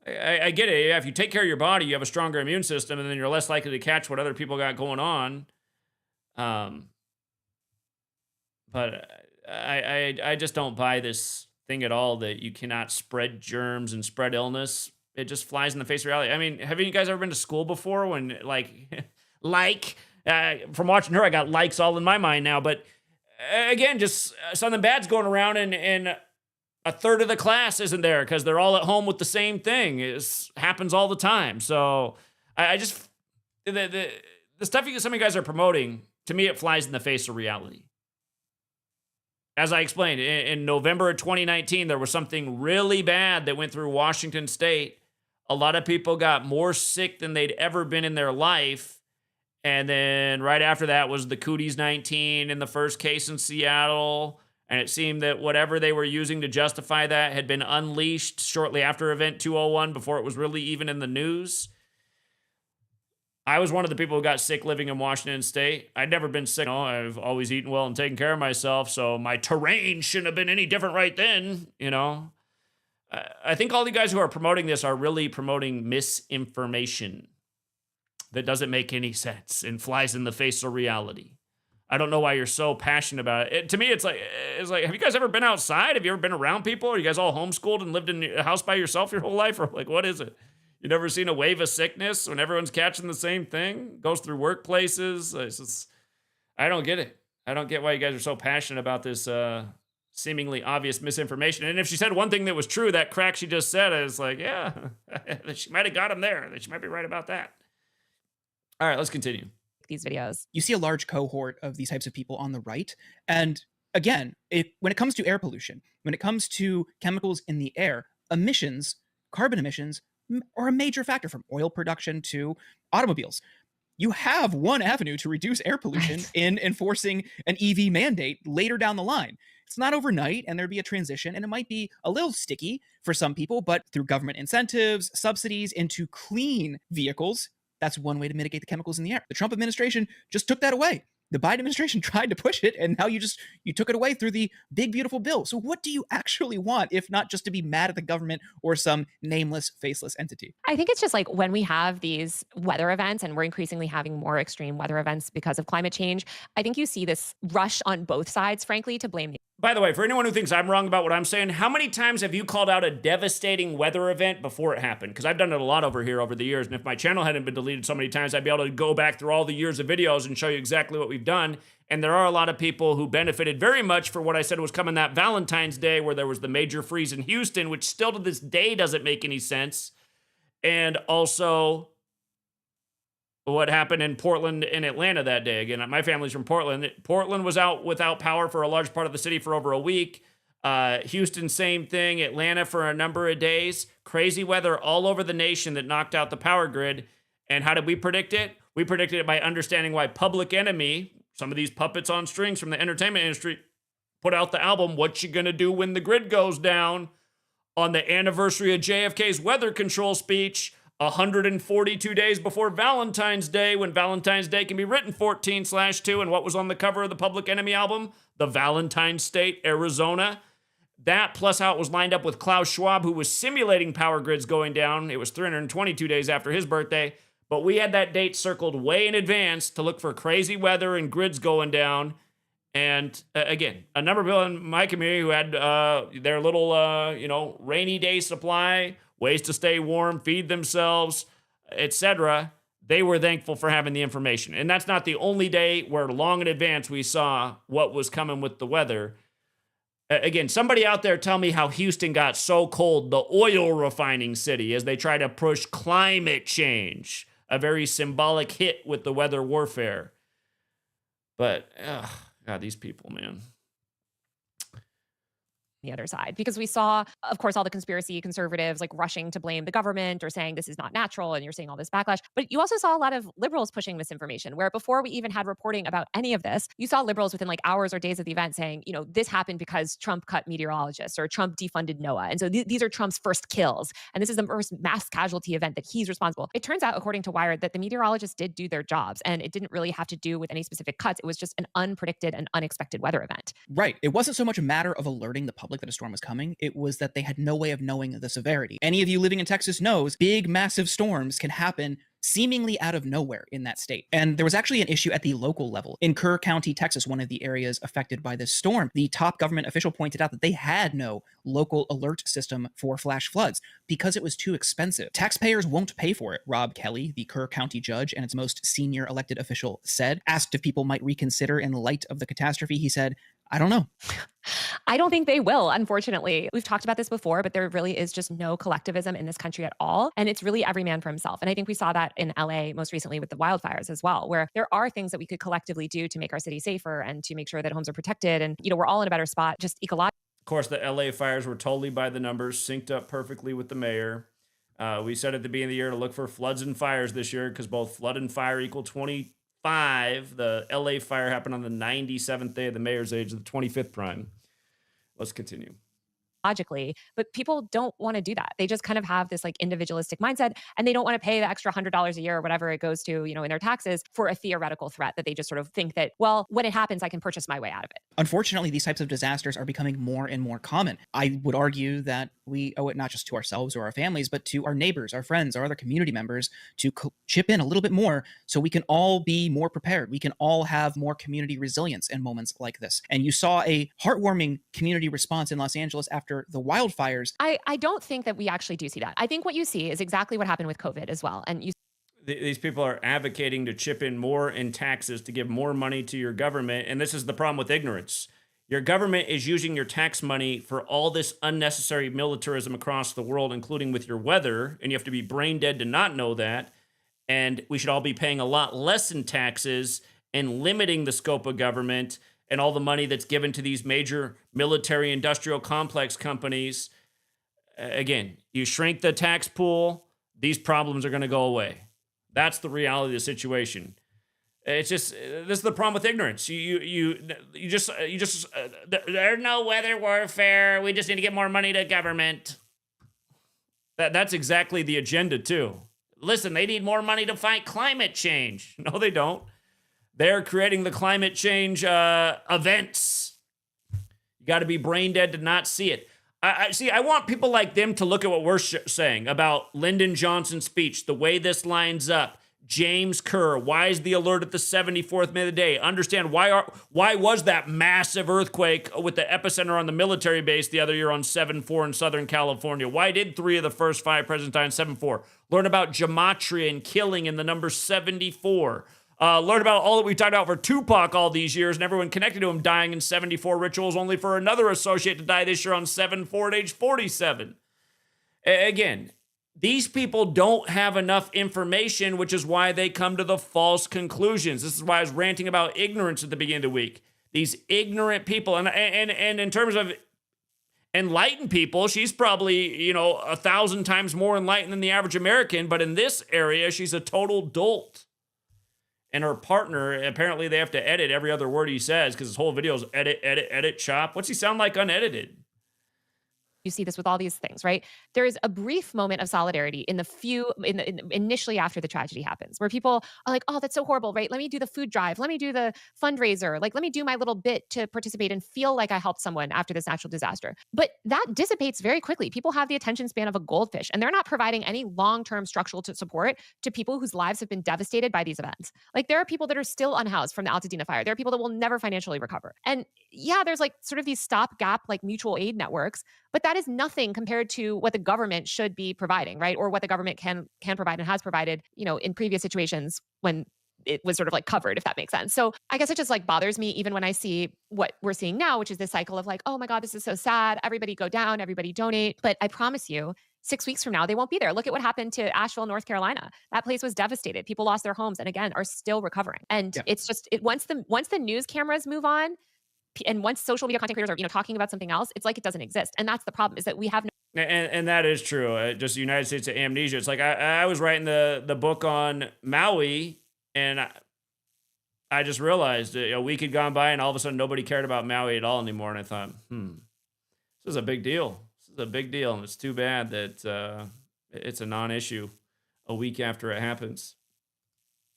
I get it. Yeah, if you take care of your body, you have a stronger immune system, and then you're less likely to catch what other people got going on. But I just don't buy this thing at all that you cannot spread germs and spread illness. It just flies in the face of reality. I mean, have you guys ever been to school before when from watching her, I got likes all in my mind now, but again, just something bad's going around and a third of the class isn't there because they're all at home with the same thing. It happens all the time. So I just, the stuff some of you guys are promoting, to me, it flies in the face of reality. As I explained, in November of 2019, there was something really bad that went through Washington State. A lot of people got more sick than they'd ever been in their life. And then right after that was the Cooties 19 and the first case in Seattle. And it seemed that whatever they were using to justify that had been unleashed shortly after Event 201 before it was really even in the news. I was one of the people who got sick living in Washington State. I'd never been sick. I've always eaten well and taken care of myself, so my terrain shouldn't have been any different right then, I think all you guys who are promoting this are really promoting misinformation that doesn't make any sense and flies in the face of reality. I don't know why you're so passionate about it. To me, it's like, have you guys ever been outside? Have you ever been around people? Are you guys all homeschooled and lived in a house by yourself your whole life? Or like, what is it? You never seen a wave of sickness when everyone's catching the same thing? Goes through workplaces. I don't get it. I don't get why you guys are so passionate about this seemingly obvious misinformation. And if she said one thing that was true, that crack she just said, I was like, yeah, she might have got him there. She might be right about that. All right, let's continue. These videos. You see a large cohort of these types of people on the right. And again, when it comes to air pollution, when it comes to chemicals in the air, emissions, carbon emissions, are a major factor from oil production to automobiles. You have one avenue to reduce air pollution in enforcing an EV mandate later down the line. It's not overnight, and there'd be a transition, and it might be a little sticky for some people, but through government incentives, subsidies into clean vehicles, that's one way to mitigate the chemicals in the air. The Trump administration just took that away. The Biden administration tried to push it, and now you took it away through the big, beautiful bill. So what do you actually want, if not just to be mad at the government or some nameless, faceless entity? I think it's just like when we have these weather events, and we're increasingly having more extreme weather events because of climate change, I think you see this rush on both sides, frankly, to blame the. By the way, for anyone who thinks I'm wrong about what I'm saying, how many times have you called out a devastating weather event before it happened? Because I've done it a lot over here over the years, and if my channel hadn't been deleted so many times, I'd be able to go back through all the years of videos and show you exactly what we've done. And there are a lot of people who benefited very much for what I said was coming that Valentine's Day, where there was the major freeze in Houston, which still to this day doesn't make any sense. And also what happened in Portland and Atlanta that day. Again, my family's from Portland. Portland was out without power for a large part of the city for over a week. Houston, same thing. Atlanta for a number of days. Crazy weather all over the nation that knocked out the power grid. And how did we predict it? We predicted it by understanding why Public Enemy, some of these puppets on strings from the entertainment industry, put out the album, What You Gonna Do When the Grid Goes Down, on the anniversary of JFK's weather control speech, 142 days before Valentine's Day, when Valentine's Day can be written 14/2, and what was on the cover of the Public Enemy album? The Valentine State, Arizona. That, plus how it was lined up with Klaus Schwab, who was simulating power grids going down. It was 322 days after his birthday, but we had that date circled way in advance to look for crazy weather and grids going down. And again, a number of people in my community who had their little, rainy day supply, ways to stay warm, feed themselves, etc. They were thankful for having the information. And that's not the only day where long in advance we saw what was coming with the weather. Again, somebody out there tell me how Houston got so cold, the oil refining city, as they try to push climate change, a very symbolic hit with the weather warfare. But, God, these people, man. the other side, because we saw, of course, all the conspiracy conservatives like rushing to blame the government or saying this is not natural, and you're seeing all this backlash. But you also saw a lot of liberals pushing misinformation, where before we even had reporting about any of this, you saw liberals within like hours or days of the event saying, this happened because Trump cut meteorologists or Trump defunded NOAA. And so these are Trump's first kills. And this is the first mass casualty event that he's responsible. It turns out, according to Wired, that the meteorologists did do their jobs, and it didn't really have to do with any specific cuts. It was just an unpredicted and unexpected weather event. Right. It wasn't so much a matter of alerting the public that a storm was coming. It was that they had no way of knowing the severity. Any of you living in Texas knows big, massive storms can happen seemingly out of nowhere in that state. And there was actually an issue at the local level. In Kerr County, Texas, one of the areas affected by this storm, the top government official pointed out that they had no local alert system for flash floods because it was too expensive. Taxpayers won't pay for it, Rob Kelly, the Kerr County judge and its most senior elected official, said. Asked if people might reconsider in light of the catastrophe, he said, I don't know. I don't think they will, unfortunately. We've talked about this before, but there really is just no collectivism in this country at all. And it's really every man for himself. And I think we saw that in LA most recently with the wildfires as well, where there are things that we could collectively do to make our city safer and to make sure that homes are protected. And, we're all in a better spot, just ecologically. Of course, the LA fires were totally by the numbers, synced up perfectly with the mayor. We said at the beginning of the year to look for floods and fires this year because both flood and fire equal 25. The LA fire happened on the 97th day of the mayor's age, the 25th prime. Let's continue. Logically, but people don't want to do that. They just kind of have this like individualistic mindset, and they don't want to pay the extra $100 a year or whatever it goes to, in their taxes for a theoretical threat that they just sort of think that, well, when it happens, I can purchase my way out of it. Unfortunately, these types of disasters are becoming more and more common. I would argue that we owe it not just to ourselves or our families, but to our neighbors, our friends, our other community members to chip in a little bit more so we can all be more prepared. We can all have more community resilience in moments like this. And you saw a heartwarming community response in Los Angeles after the wildfires. I don't think that we actually do see that. I think what you see is exactly what happened with COVID as well. And these people are advocating to chip in more in taxes to give more money to your government. And this is the problem with ignorance. Your government is using your tax money for all this unnecessary militarism across the world, including with your weather. And you have to be brain dead to not know that. And we should all be paying a lot less in taxes and limiting the scope of government and all the money that's given to these major military industrial complex companies. Again, you shrink the tax pool, these problems are going to go away. That's the reality of the situation. It's just, this is the problem with ignorance. You just there's no weather warfare. We just need to get more money to government. That's exactly the agenda too. Listen, they need more money to fight climate change. No, they don't. They're creating the climate change events. You got to be brain dead to not see it. I want people like them to look at what we're saying about Lyndon Johnson's speech, the way this lines up. James Kerr, why is the alert at the 74th minute of the day? Understand why was that massive earthquake with the epicenter on the military base the other year on 7/4 in Southern California? Why did 3 of the first 5 presidents die on 7/4? Learn about gematria and killing in the number 74. Learn about all that we talked about for Tupac all these years and everyone connected to him dying in 74 rituals, only for another associate to die this year on 7/4 at age 47. Again, these people don't have enough information, which is why they come to the false conclusions. This is why I was ranting about ignorance at the beginning of the week. These ignorant people, and in terms of enlightened people, she's probably, 1,000 times more enlightened than the average American, but in this area, she's a total dolt. And her partner, apparently they have to edit every other word he says because his whole video is edit, chop. What's he sound like unedited? You see this with all these things, right? There is a brief moment of solidarity initially after the tragedy happens, where people are like, oh, that's so horrible, right? Let me do the food drive. Let me do the fundraiser. Let me do my little bit to participate and feel like I helped someone after this natural disaster. But that dissipates very quickly. People have the attention span of a goldfish, and they're not providing any long-term structural support to people whose lives have been devastated by these events. There are people that are still unhoused from the Altadena fire. There are people that will never financially recover. And yeah, there's sort of these stopgap mutual aid networks, but that is nothing compared to what the government should be providing, right? Or what the government can provide and has provided, in previous situations when it was sort of covered, if that makes sense. So I guess it just bothers me even when I see what we're seeing now, which is this cycle of oh my God, this is so sad. Everybody go down, everybody donate. But I promise you, 6 weeks from now, they won't be there. Look at what happened to Asheville, North Carolina. That place was devastated. People lost their homes and again, are still recovering. And It's just, once the news cameras move on, And once social media content creators are, talking about something else, it's like it doesn't exist. And that's the problem, is that we have no. And that is true. Just the United States of amnesia. It's like I was writing the book on Maui, and I just realized a week had gone by, and all of a sudden nobody cared about Maui at all anymore. And I thought, this is a big deal. This is a big deal, and it's too bad that it's a non-issue a week after it happens.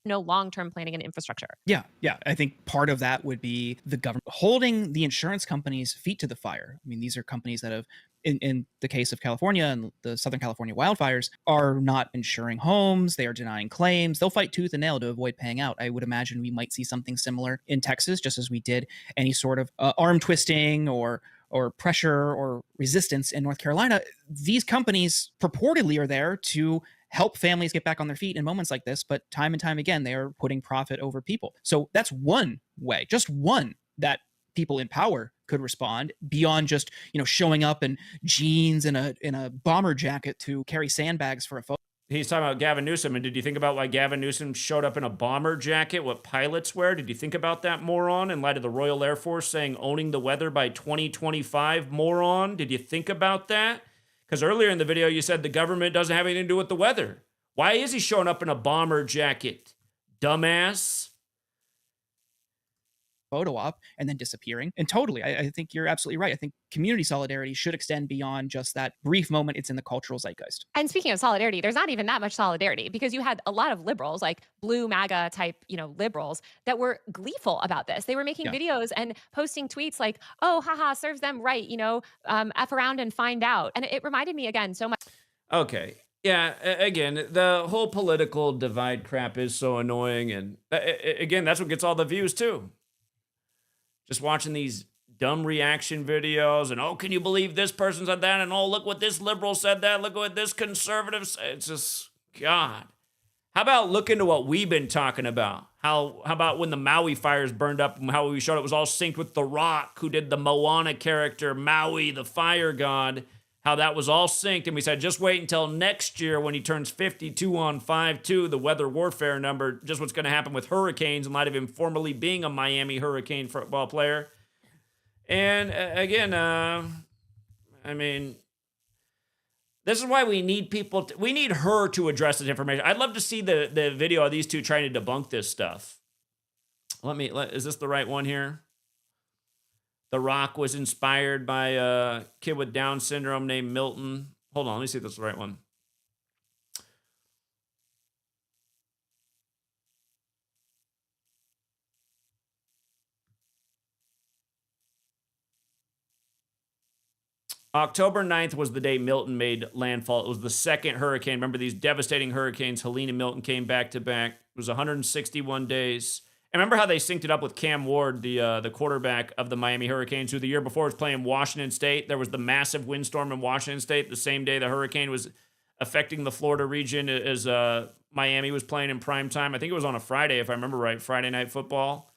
No long-term planning and infrastructure. Yeah. I think part of that would be the government holding the insurance companies' feet to the fire. I mean, these are companies that have, in the case of California and the Southern California wildfires, are not insuring homes. They are denying claims. They'll fight tooth and nail to avoid paying out. I would imagine we might see something similar in Texas, just as we did any sort of arm twisting or pressure or resistance in North Carolina. These companies purportedly are there to help families get back on their feet in moments like this, but time and time again, they are putting profit over people. So that's one way, just one, that people in power could respond beyond just, showing up in jeans and a bomber jacket to carry sandbags for a photo. He's talking about Gavin Newsom, and did you think about why Gavin Newsom showed up in a bomber jacket, what pilots wear? Did you think about that, moron, in light of the Royal Air Force saying owning the weather by 2025, moron? Did you think about that? Because earlier in the video, you said the government doesn't have anything to do with the weather. Why is he showing up in a bomber jacket? Dumbass. Photo op and then disappearing. And totally, I think you're absolutely right. I think community solidarity should extend beyond just that brief moment it's in the cultural zeitgeist. And speaking of solidarity, there's not even that much solidarity, because you had a lot of liberals, like blue MAGA type, liberals, that were gleeful about this. They were making videos and posting tweets like, oh, haha, serves them right, F around and find out. And it reminded me again so much. Okay. Yeah, again, the whole political divide crap is so annoying. And again, that's what gets all the views too. Just watching these dumb reaction videos and, oh, can you believe this person said that? And, oh, look what this liberal said that. Look what this conservative said. It's just, God. How about look into what we've been talking about? How about when the Maui fires burned up and how we showed it was all synced with The Rock, who did the Moana character, Maui, the fire god, how that was all synced. And we said, just wait until next year when he turns 52 on 5-2, the weather warfare number, just what's going to happen with hurricanes in light of him formerly being a Miami Hurricane football player. And again, I mean, this is why we need people, we need her to address this information. I'd love to see the video of these two trying to debunk this stuff. Is this the right one here? The Rock was inspired by a kid with Down syndrome named Milton. Hold on, let me see if this is the right one. October 9th was the day Milton made landfall. It was the second hurricane. Remember these devastating hurricanes? Helene and Milton came back to back. It was 161 days. And remember how they synced it up with Cam Ward, the quarterback of the Miami Hurricanes, who the year before was playing Washington State. There was the massive windstorm in Washington State the same day the hurricane was affecting the Florida region as Miami was playing in prime time. I think it was on a Friday, if I remember right, Friday Night Football.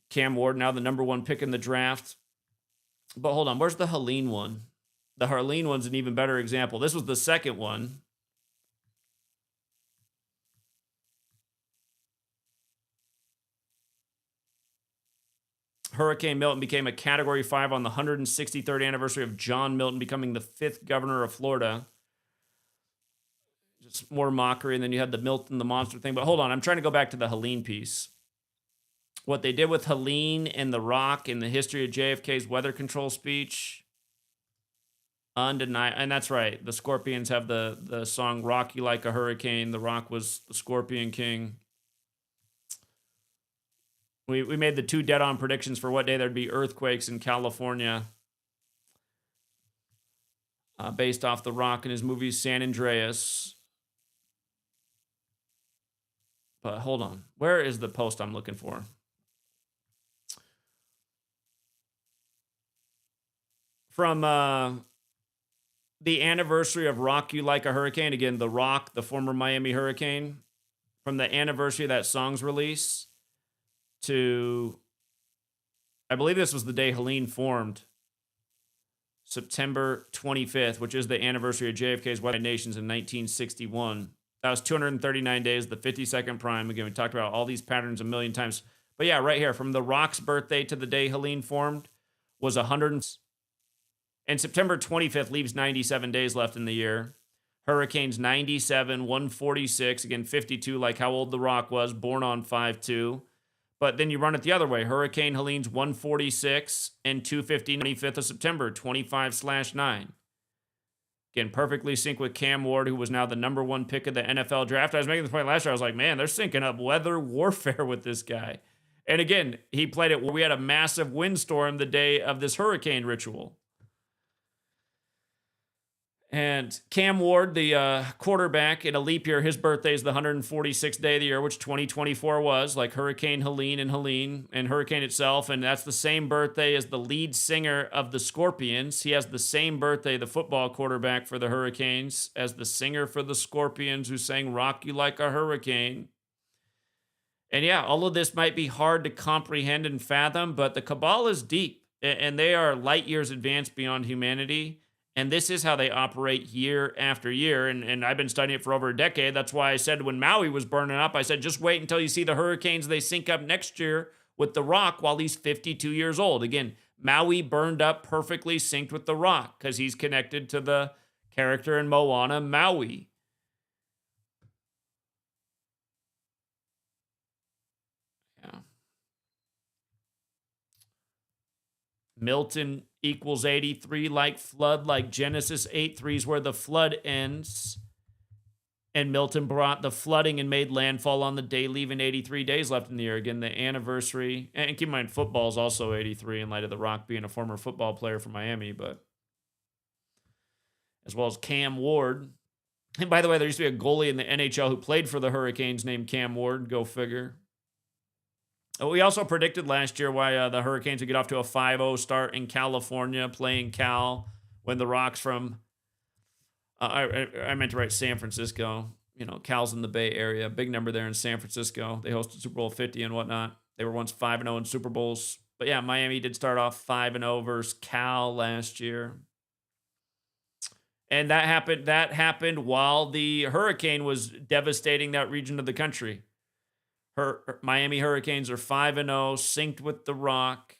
Cam Ward, now the #1 pick in the draft. But hold on, where's the Helene one? The Helene one's an even better example. This was the second one. Hurricane Milton became a Category 5 on the 163rd anniversary of John Milton becoming the 5th governor of Florida. Just more mockery, and then you had the Milton, the monster thing. But hold on, I'm trying to go back to the Helene piece. What they did with Helene and The Rock in the history of JFK's weather control speech, undeniable. And that's right, the Scorpions have the song Rock You Like a Hurricane. The Rock was the Scorpion King. We made the 2 dead-on predictions for what day there'd be earthquakes in California based off The Rock and his movie San Andreas. But hold on. Where is the post I'm looking for? From the anniversary of Rock You Like a Hurricane. Again, The Rock, the former Miami Hurricane. From the anniversary of that song's release to, I believe this was the day Helene formed, September 25th, which is the anniversary of JFK's Weather Nations in 1961. That was 239 days, the 52nd prime. Again, we talked about all these patterns a million times. But yeah, right here, from The Rock's birthday to the day Helene formed was 100. And September 25th leaves 97 days left in the year. Hurricanes 97, 146, again 52, like how old The Rock was, born on 5/2. But then you run it the other way. Hurricane Helene's 146 and 250, 25th of September, 25/9. Again, perfectly synced with Cam Ward, who was now the number 1 pick of the NFL draft. I was making this point last year. I was like, man, they're syncing up weather warfare with this guy. And again, he played it where we had a massive windstorm the day of this hurricane ritual. And Cam Ward, the quarterback in a leap year, his birthday is the 146th day of the year, which 2024 was, like Hurricane Helene and Hurricane itself. And that's the same birthday as the lead singer of the Scorpions. He has the same birthday, the football quarterback for the Hurricanes, as the singer for the Scorpions who sang Rock You Like a Hurricane. And yeah, all of this might be hard to comprehend and fathom, but the Cabal is deep, and they are light years advanced beyond humanity. And this is how they operate year after year. And I've been studying it for over a decade. That's why I said when Maui was burning up, I said, just wait until you see the hurricanes they sync up next year with The Rock while he's 52 years old. Again, Maui burned up perfectly synced with The Rock because he's connected to the character in Moana, Maui. Yeah. Milton equals 83, like flood, like Genesis 8:3 is where the flood ends. And Milton brought the flooding and made landfall on the day, leaving 83 days left in the year. Again, the anniversary. And keep in mind, football is also 83 in light of The Rock being a former football player for Miami, but as well as Cam Ward. And by the way, there used to be a goalie in the NHL who played for the Hurricanes named Cam Ward. Go figure. We also predicted last year why the Hurricanes would get off to a 5-0 start in California, playing Cal, when the Rock's from, I meant to write San Francisco. You know, Cal's in the Bay Area. Big number there in San Francisco. They hosted Super Bowl 50 and whatnot. They were once 5-0 in Super Bowls. But yeah, Miami did start off 5-0 versus Cal last year. And that happened while the hurricane was devastating that region of the country. Miami Hurricanes are 5-0, synced with The Rock.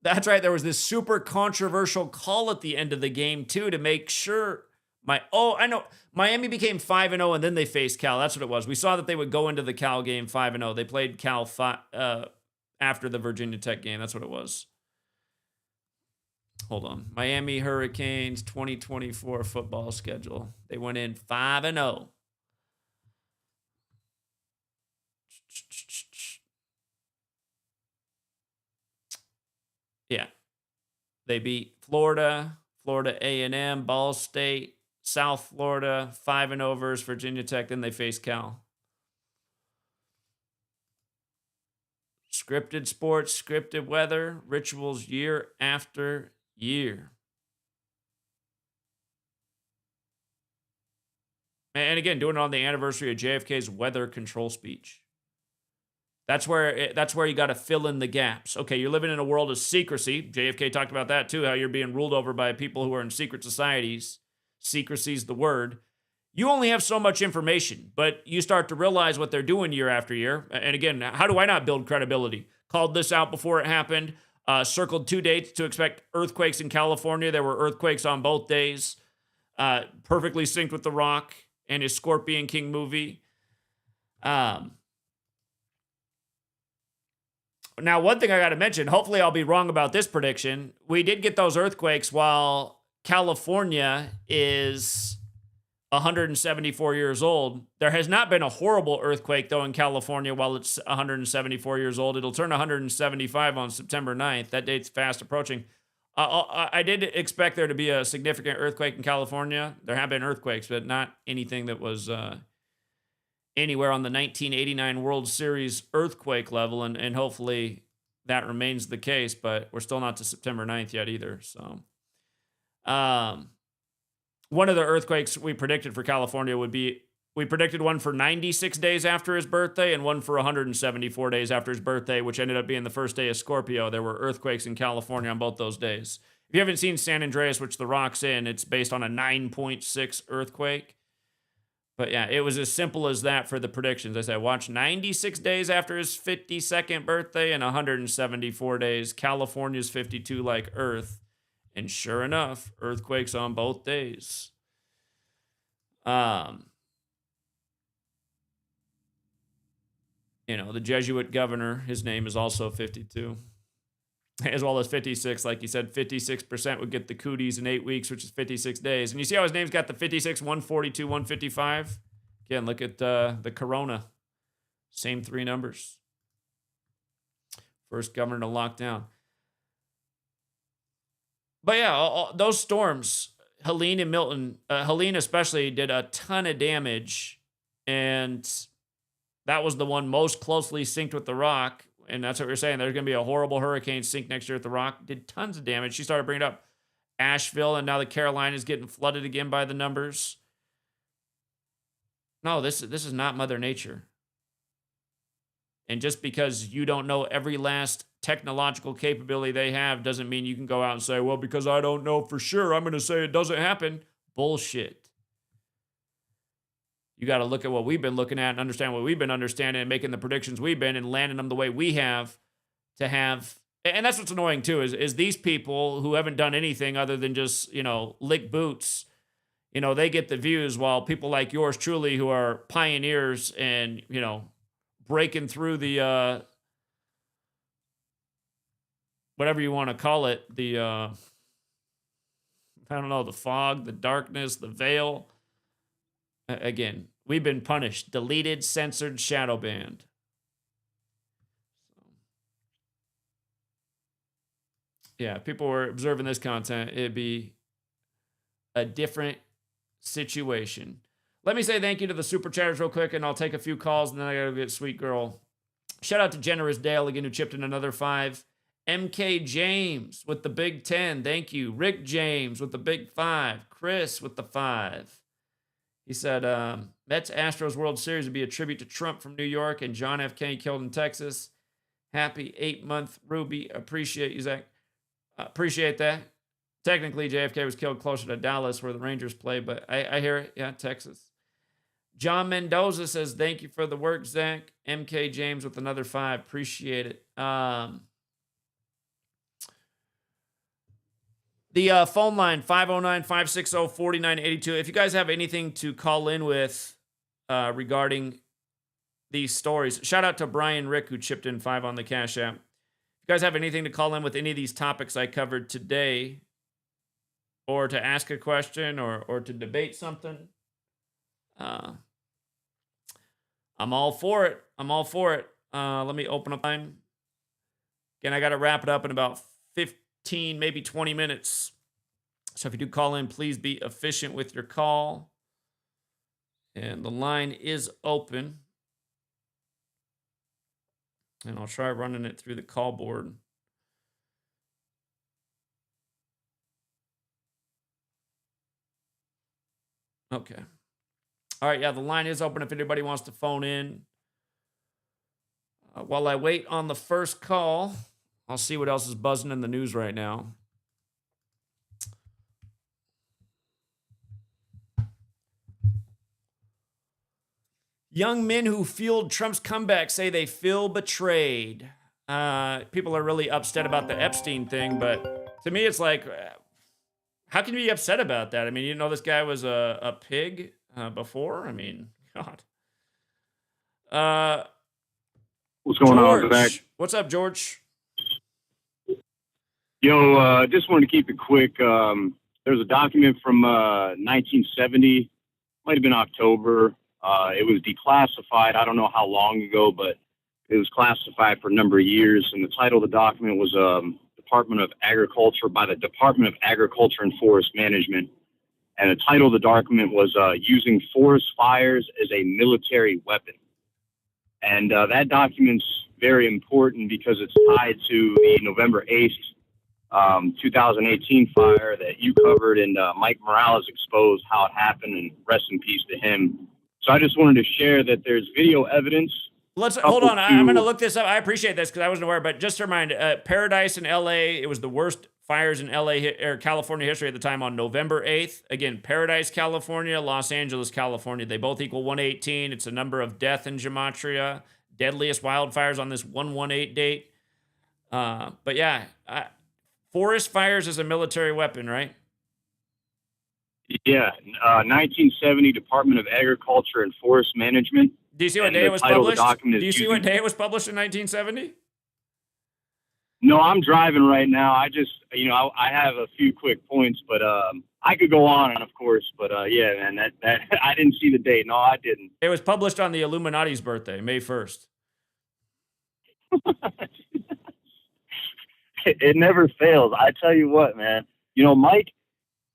That's right. There was this super controversial call at the end of the game, too, to make sure I know. Miami became 5-0, and then they faced Cal. That's what it was. We saw that they would go into the Cal game 5-0. They played Cal after the Virginia Tech game. That's what it was. Hold on. Miami Hurricanes 2024 football schedule. They went in 5-0. Yeah. They beat Florida A&M, Ball State, South Florida, 5-0 versus Virginia Tech. Then they faced Cal. Scripted sports, scripted weather, rituals year after year. And again, doing it on the anniversary of JFK's weather control speech. That's where you got to fill in the gaps. Okay, you're living in a world of secrecy. JFK talked about that too, how you're being ruled over by people who are in secret societies. Secrecy's the word. You only have so much information, but you start to realize what they're doing year after year. And again, how do I not build credibility? Called this out before it happened. Circled 2 dates to expect earthquakes in California. There were earthquakes on both days. Perfectly synced with The Rock and his Scorpion King movie. Now, one thing I got to mention, hopefully I'll be wrong about this prediction. We did get those earthquakes while California is 174 years old. There has not been a horrible earthquake, though, in California while it's 174 years old. It'll turn 175 on September 9th. That date's fast approaching. I did expect there to be a significant earthquake in California. There have been earthquakes, but not anything that was anywhere on the 1989 World Series earthquake level, and hopefully that remains the case, but we're still not to September 9th yet either. So one of the earthquakes we predicted for California would be, we predicted one for 96 days after his birthday and one for 174 days after his birthday, which ended up being the first day of Scorpio. There were earthquakes in California on both those days. If you haven't seen San Andreas, which The Rock's in, it's based on a 9.6 earthquake. But yeah, it was as simple as that for the predictions. I said, watch 96 days after his 52nd birthday and 174 days. California's 52 like Earth. And sure enough, earthquakes on both days. You know, the Jesuit governor, his name is also 52. As well as 56. Like you said, 56% would get the cooties in 8 weeks, which is 56 days. And you see how his name's got the 56, 142, 155? Again, look at the corona. Same three numbers. First governor to lock down. But yeah, all those storms, Helene and Milton, Helene especially, did a ton of damage. And that was the one most closely synced with the rock. And that's what we're saying. There's going to be a horrible hurricane sink next year at the rock. Did tons of damage. She started bringing up Asheville, and now the Carolinas getting flooded again by the numbers. No, this is not Mother Nature. And just because you don't know every last technological capability they have doesn't mean you can go out and say, well, because I don't know for sure, I'm going to say it doesn't happen. Bullshit. You got to look at what we've been looking at and understand what we've been understanding and making the predictions we've been and landing them the way we have to have. And that's what's annoying too, is these people who haven't done anything other than just, you know, lick boots, you know, they get the views, while people like yours truly who are pioneers and, you know, breaking through the, whatever you want to call it, the, I don't know, the fog, the darkness, the veil. Again, we've been punished, deleted, censored, shadow banned. Yeah, if people were observing this content, it'd be a different situation. Let me say thank you to the super chatters real quick, and I'll take a few calls, and then I gotta get Sweet Girl. Shout out to Generous Dale again, who chipped in another 5. MK James with the big 10. Thank you. Rick James with the big 5. Chris with the 5. He said, Mets Astros World Series would be a tribute to Trump from New York and John F. Kennedy killed in Texas. Happy 8-month Ruby. Appreciate you, Zach. Appreciate that. Technically, JFK was killed closer to Dallas where the Rangers play, but I hear it. Yeah, Texas. John Mendoza says, thank you for the work, Zach. MK James with another 5. Appreciate it. The phone line, 509-560-4982. If you guys have anything to call in with regarding these stories, shout out to Brian Rick, who chipped in 5 on the Cash App. If you guys have anything to call in with any of these topics I covered today, or to ask a question, or to debate something, I'm all for it. I'm all for it. Let me open up time. Again, I got to wrap it up in about 15, maybe 20 minutes. So if you do call in, please be efficient with your call. And the line is open. And I'll try running it through the call board. Okay. All right, yeah, the line is open if anybody wants to phone in. While I wait on the first call, I'll see what else is buzzing in the news right now. Young men who fueled Trump's comeback say they feel betrayed. People are really upset about the Epstein thing, but to me, it's like, how can you be upset about that? I mean, you know, this guy was a pig before. I mean, God. What's going on, Zach? What's up, George? Yo, just wanted to keep it quick. There's a document from 1970, might have been October. It was declassified. I don't know how long ago, but it was classified for a number of years. And the title of the document was Department of Agriculture by the Department of Agriculture and Forest Management. And the title of the document was Using Forest Fires as a Military Weapon. And that document's very important because it's tied to the November 8th, 2018 fire that you covered, and Mike Morales exposed how it happened, and rest in peace to him. So I just wanted to share that there's video evidence. Let's hold on. I'm going to look this up. I appreciate this because I wasn't aware, but just to remind, Paradise in LA, it was the worst fires in or California history at the time on November 8th. Again, Paradise, California, Los Angeles, California. They both equal 118. It's a number of death in Gematria. Deadliest wildfires on this 118 date. But yeah, forest fires as a military weapon, right? Yeah, 1970 Department of Agriculture and Forest Management. Do you see what day it was published? Do you see what day it was published in 1970? No, I'm driving right now. I just, I have a few quick points, but I could go on, of course. But yeah, man, that I didn't see the date. No, I didn't. It was published on the Illuminati's birthday, May 1st. It never fails. I tell you what, man.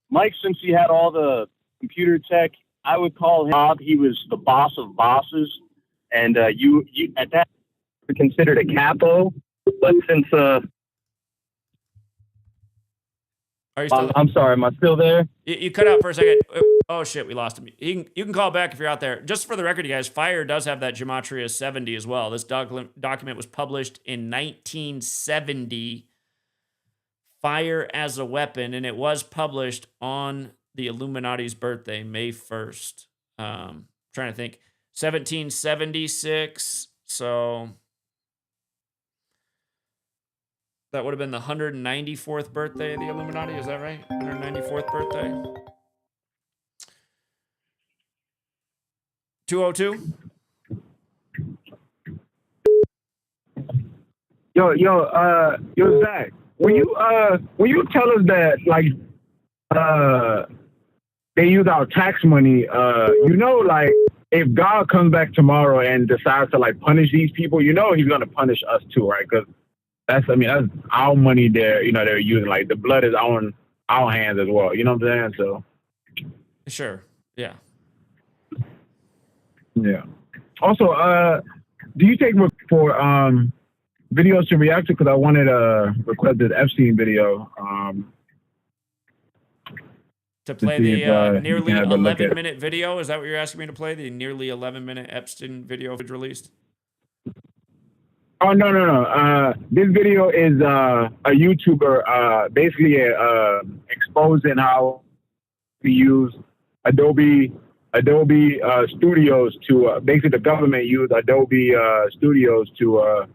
Mike, since he had all the computer tech, I would call him. He was the boss of bosses, and you at that were considered a capo. But since Are you still I'm sorry, am I still there? You cut out for a second. Oh shit, we lost him. You can call back if you're out there. Just for the record, you guys, Fire does have that Gematria 70 as well. This document was published in 1970. Fire as a weapon, and it was published on the Illuminati's birthday, May 1st. Trying to think, 1776. So that would have been the 194th birthday of the Illuminati. Is that right? 194th birthday. 202. Yo, Zach. When you tell us that they use our tax money, like if God comes back tomorrow and decides to punish these people, he's gonna punish us too, right? Because that's our money they're using. Like the blood is on our hands as well. You know what I'm saying? So sure, yeah. Yeah. Also, do you take for videos to react to? Because I wanted to request this Epstein video. To play the nearly 11-minute video? Is that what you're asking me to play? The nearly 11-minute Epstein video released? Oh, no. This video is a YouTuber basically exposing how we use Adobe Studios to basically the government used Adobe Studios to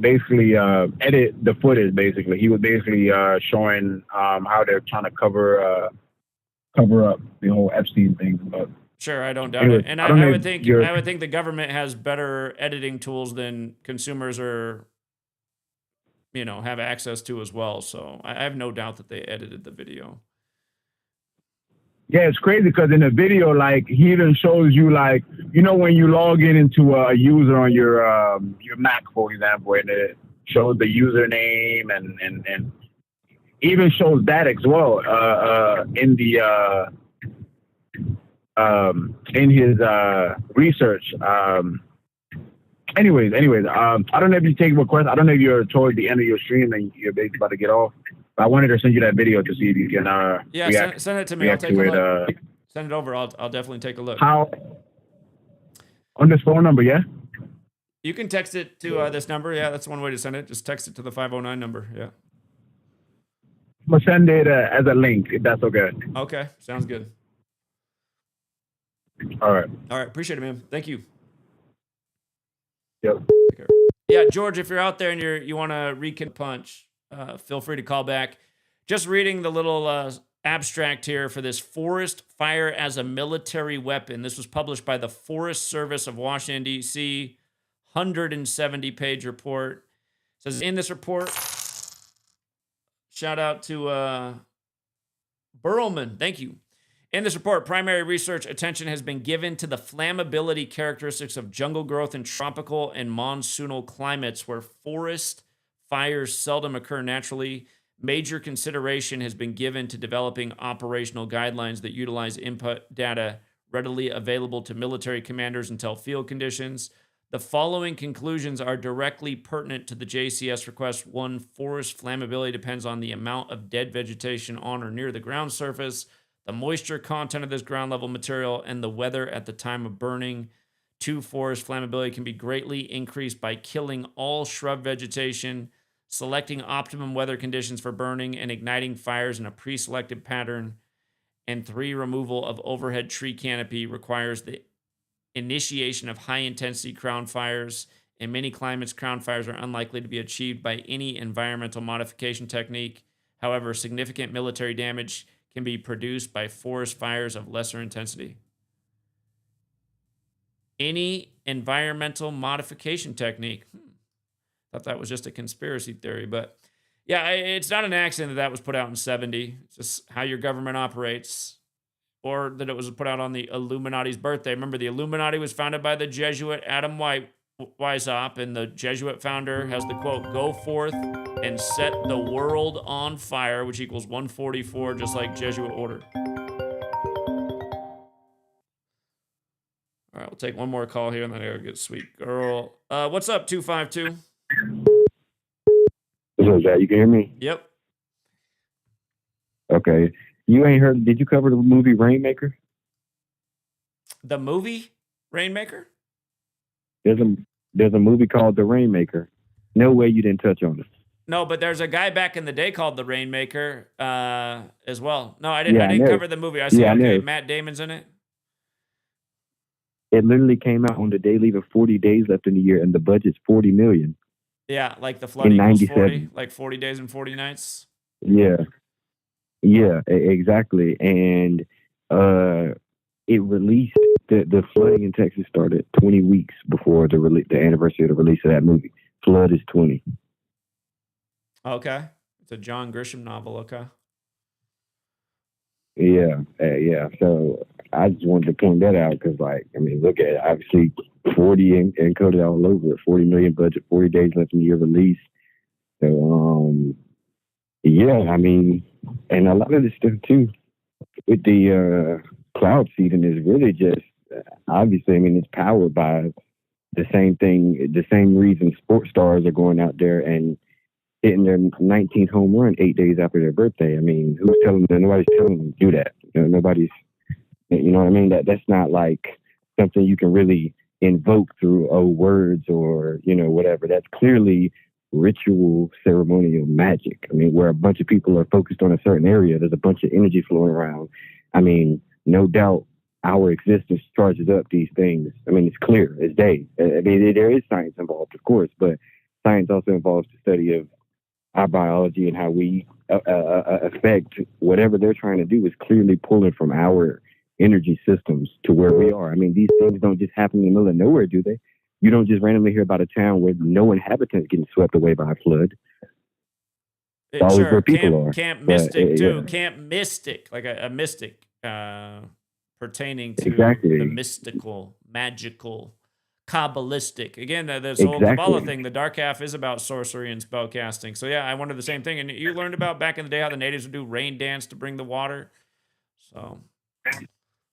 basically edit the footage. Basically, he was basically showing how they're trying to cover up the whole Epstein thing. But sure, I don't doubt it. And I would think the government has better editing tools than consumers are, have access to as well. So I have no doubt that they edited the video. Yeah, it's crazy because in the video, he even shows you, when you log into a user on your Mac, for example, and it shows the username and even shows that as well in the in his research. Anyways, I don't know if you take requests. I don't know if you're towards the end of your stream and you're basically about to get off. I wanted to send you that video to see if you can send it to me. I'll take a look. Send it over. I'll definitely take a look. How? On this phone number, yeah? You can text it to this number. Yeah, that's one way to send it. Just text it to the 509 number. Yeah. I'm going to send it as a link, if that's okay. Okay. Sounds good. All right. Appreciate it, man. Thank you. Yep. Take care. Yeah, George, if you're out there and you want to reconnect punch, feel free to call back. Just reading the little abstract here for this forest fire as a military weapon. This was published by the Forest Service of Washington, D.C., 170-page report. It says in this report, shout out to Burlman. Thank you. In this report, primary research attention has been given to the flammability characteristics of jungle growth in tropical and monsoonal climates where forest fires seldom occur naturally. Major consideration has been given to developing operational guidelines that utilize input data readily available to military commanders until field conditions. The following conclusions are directly pertinent to the JCS request. 1, forest flammability depends on the amount of dead vegetation on or near the ground surface, the moisture content of this ground level material, and the weather at the time of burning. 2, forest flammability can be greatly increased by killing all shrub vegetation. selecting optimum weather conditions for burning and igniting fires in a pre-selected pattern. And 3, removal of overhead tree canopy requires the initiation of high-intensity crown fires. In many climates, crown fires are unlikely to be achieved by any environmental modification technique. However, significant military damage can be produced by forest fires of lesser intensity. Any environmental modification technique. Thought that was just a conspiracy theory, but yeah, it's not an accident that was put out in 70. It's just how your government operates, or that it was put out on the Illuminati's birthday. Remember, the Illuminati was founded by the Jesuit Adam Weishaupt, and the Jesuit founder has the quote, "Go forth and set the world on fire," which equals 144, just like Jesuit order. All right, we'll take one more call here, and then I gotta get Sweet Girl. What's up, 252? What's that? You can hear me? Yep. Okay. You ain't heard, did you cover the movie Rainmaker? The movie Rainmaker? There's a movie called The Rainmaker. No way you didn't touch on it. No, but there's a guy back in the day called the Rainmaker as well. No, I didn't cover the movie. I see. Yeah, okay, I know. Matt Damon's in it. It literally came out on the day leaving 40 days left in the year, and the budget's $40 million. Yeah, like the flood In equals 97. 40, like 40 days and 40 nights. Yeah, exactly. And it released, the flooding in Texas started 20 weeks before the anniversary of the release of that movie. Flood is 20. Okay, it's a John Grisham novel. Okay. Yeah. So I just wanted to point that out because, like, I mean, look at it. Obviously, 40 encoded all over it. 40 million budget, 40 days left in the year release. So, yeah, I mean, and a lot of this stuff too with the cloud seeding is really just obviously. I mean, it's powered by the same thing, the same reason sports stars are going out there and hitting their 19th home run 8 days after their birthday. I mean, who's telling them? Nobody's telling them to do that. Nobody's, you know what I mean? That's not like something you can really invoke through words or, whatever. That's clearly ritual, ceremonial magic. I mean, where a bunch of people are focused on a certain area, there's a bunch of energy flowing around. I mean, no doubt our existence charges up these things. I mean, it's clear as day. I mean, there is science involved, of course, but science also involves the study of our biology and how we affect whatever they're trying to do is clearly pulling from our energy systems to where we are. I mean, these things don't just happen in the middle of nowhere, do they? You don't just randomly hear about a town where no inhabitants getting swept away by a flood. It's always where people are. Camp Mystic, too. Yeah. Camp Mystic, like a mystic pertaining to the mystical, magical, Kabbalistic. Again, this whole Kabbalah thing, the dark half is about sorcery and spellcasting. So, yeah, I wondered the same thing. And you learned about back in the day how the natives would do rain dance to bring the water. So...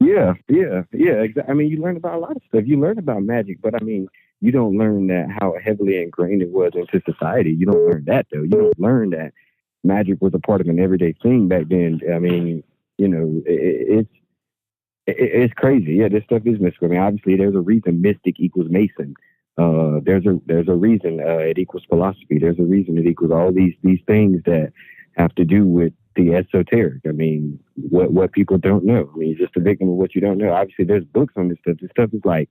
Yeah. I mean, you learn about a lot of stuff. You learn about magic, but I mean, you don't learn that how heavily ingrained it was into society. You don't learn that, though. You don't learn that magic was a part of an everyday thing back then. I mean, it's crazy. Yeah, this stuff is mystical. I mean, obviously, there's a reason mystic equals Mason. There's a reason it equals philosophy. There's a reason it equals all these things that have to do with the esoteric. I mean, what people don't know. I mean, you're just a victim of what you don't know. Obviously, there's books on this stuff. This stuff is like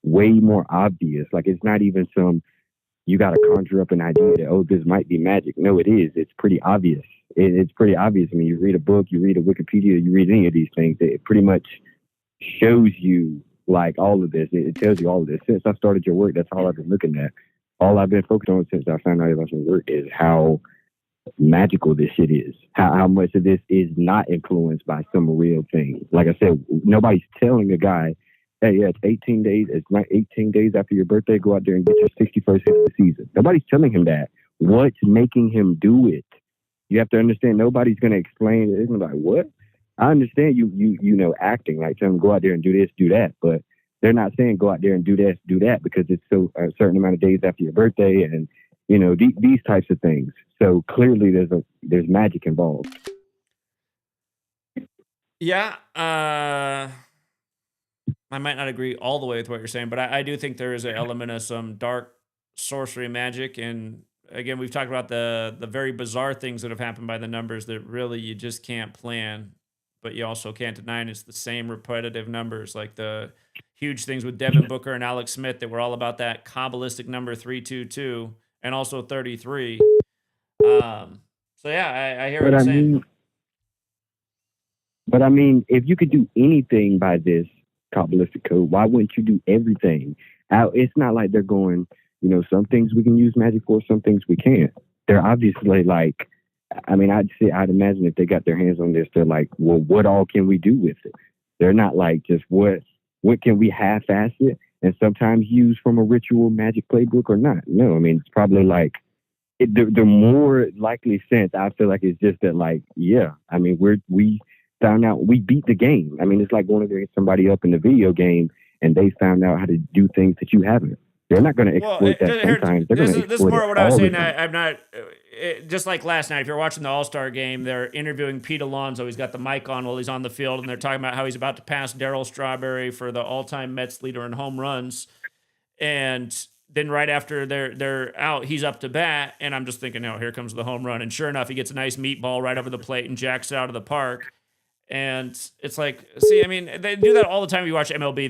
way more obvious. Like, it's not even you got to conjure up an idea that, this might be magic. No, it is. It's pretty obvious. It's pretty obvious. I mean, you read a book, you read a Wikipedia, you read any of these things, it pretty much shows you like all of this. It tells you all of this. Since I started your work, that's all I've been looking at. All I've been focused on since I found out about your work is how magical this shit is, how much of this is not influenced by some real thing. Like I said, nobody's telling a guy, hey, yeah, it's 18 days, it's like 18 days after your birthday, go out there and get your 61st hit of the season. Nobody's telling him that. What's making him do it? You have to understand, nobody's going to explain it. It's like, what? I understand you acting, like tell them go out there and do this, do that, but they're not saying go out there and do this, do that, because it's so a certain amount of days after your birthday and these types of things. So clearly there's magic involved. Yeah. I might not agree all the way with what you're saying, but I do think there is an element of some dark sorcery magic in again, we've talked about the very bizarre things that have happened by the numbers that really you just can't plan, but you also can't deny it. It's the same repetitive numbers, like the huge things with Devin Booker and Alex Smith that were all about that Kabbalistic number 322 and also 33. So yeah, I hear what you're saying. But I mean, if you could do anything by this Kabbalistic code, why wouldn't you do everything? It's not like they're going, some things we can use magic for, some things we can't. They're obviously like, I mean, I'd imagine if they got their hands on this, they're like, well, what all can we do with it? They're not like just what can we half-ass it and sometimes use from a ritual magic playbook or not? No, I mean, it's probably like the more likely sense, I feel like it's just that, like, yeah, I mean, we found out we beat the game. I mean, it's like going to get somebody up in the video game and they found out how to do things that you haven't. They're not going to exploit that sometimes. They're going to exploit this is more it what I was all saying. the time. I'm not just like last night. If you're watching the All-Star game, they're interviewing Pete Alonso. He's got the mic on while he's on the field, and they're talking about how he's about to pass Darryl Strawberry for the all-time Mets leader in home runs. And then right after they're out, he's up to bat, and I'm just thinking, here comes the home run. And sure enough, he gets a nice meatball right over the plate and jacks it out of the park. And it's like, see, I mean, they do that all the time. If you watch MLB,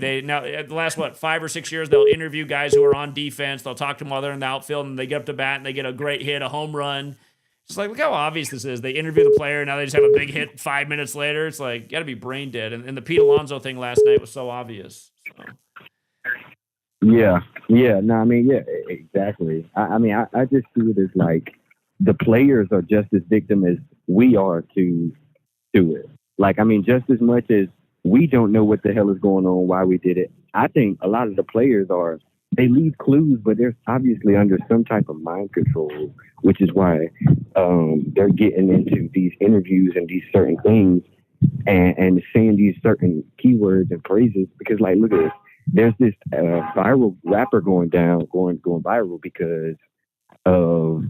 the last 5 or 6 years, they'll interview guys who are on defense. They'll talk to them while they're in the outfield, and they get up to bat and they get a great hit, a home run. It's like, look how obvious this is. They interview the player, and now they just have a big hit 5 minutes later. It's like, got to be brain dead. And the Pete Alonso thing last night was so obvious. So. Yeah. No, I mean, yeah, exactly. I mean, I just see it as like the players are just as victim as we are to it. Like, I mean, just as much as we don't know what the hell is going on, why we did it, I think a lot of the players they leave clues, but they're obviously under some type of mind control, which is why they're getting into these interviews and these certain things and saying these certain keywords and phrases. Because, like, look at this. There's this viral rapper going viral because of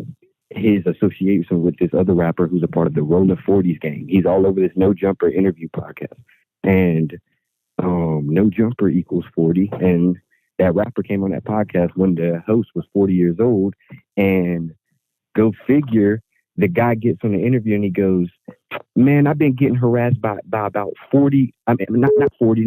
his association with this other rapper who's a part of the Roller 40s gang. He's all over this No Jumper interview podcast. And No Jumper equals 40. And that rapper came on that podcast when the host was 40 years old. And go figure, the guy gets on the interview and he goes, man, I've been getting harassed by about 40. I mean, not 40.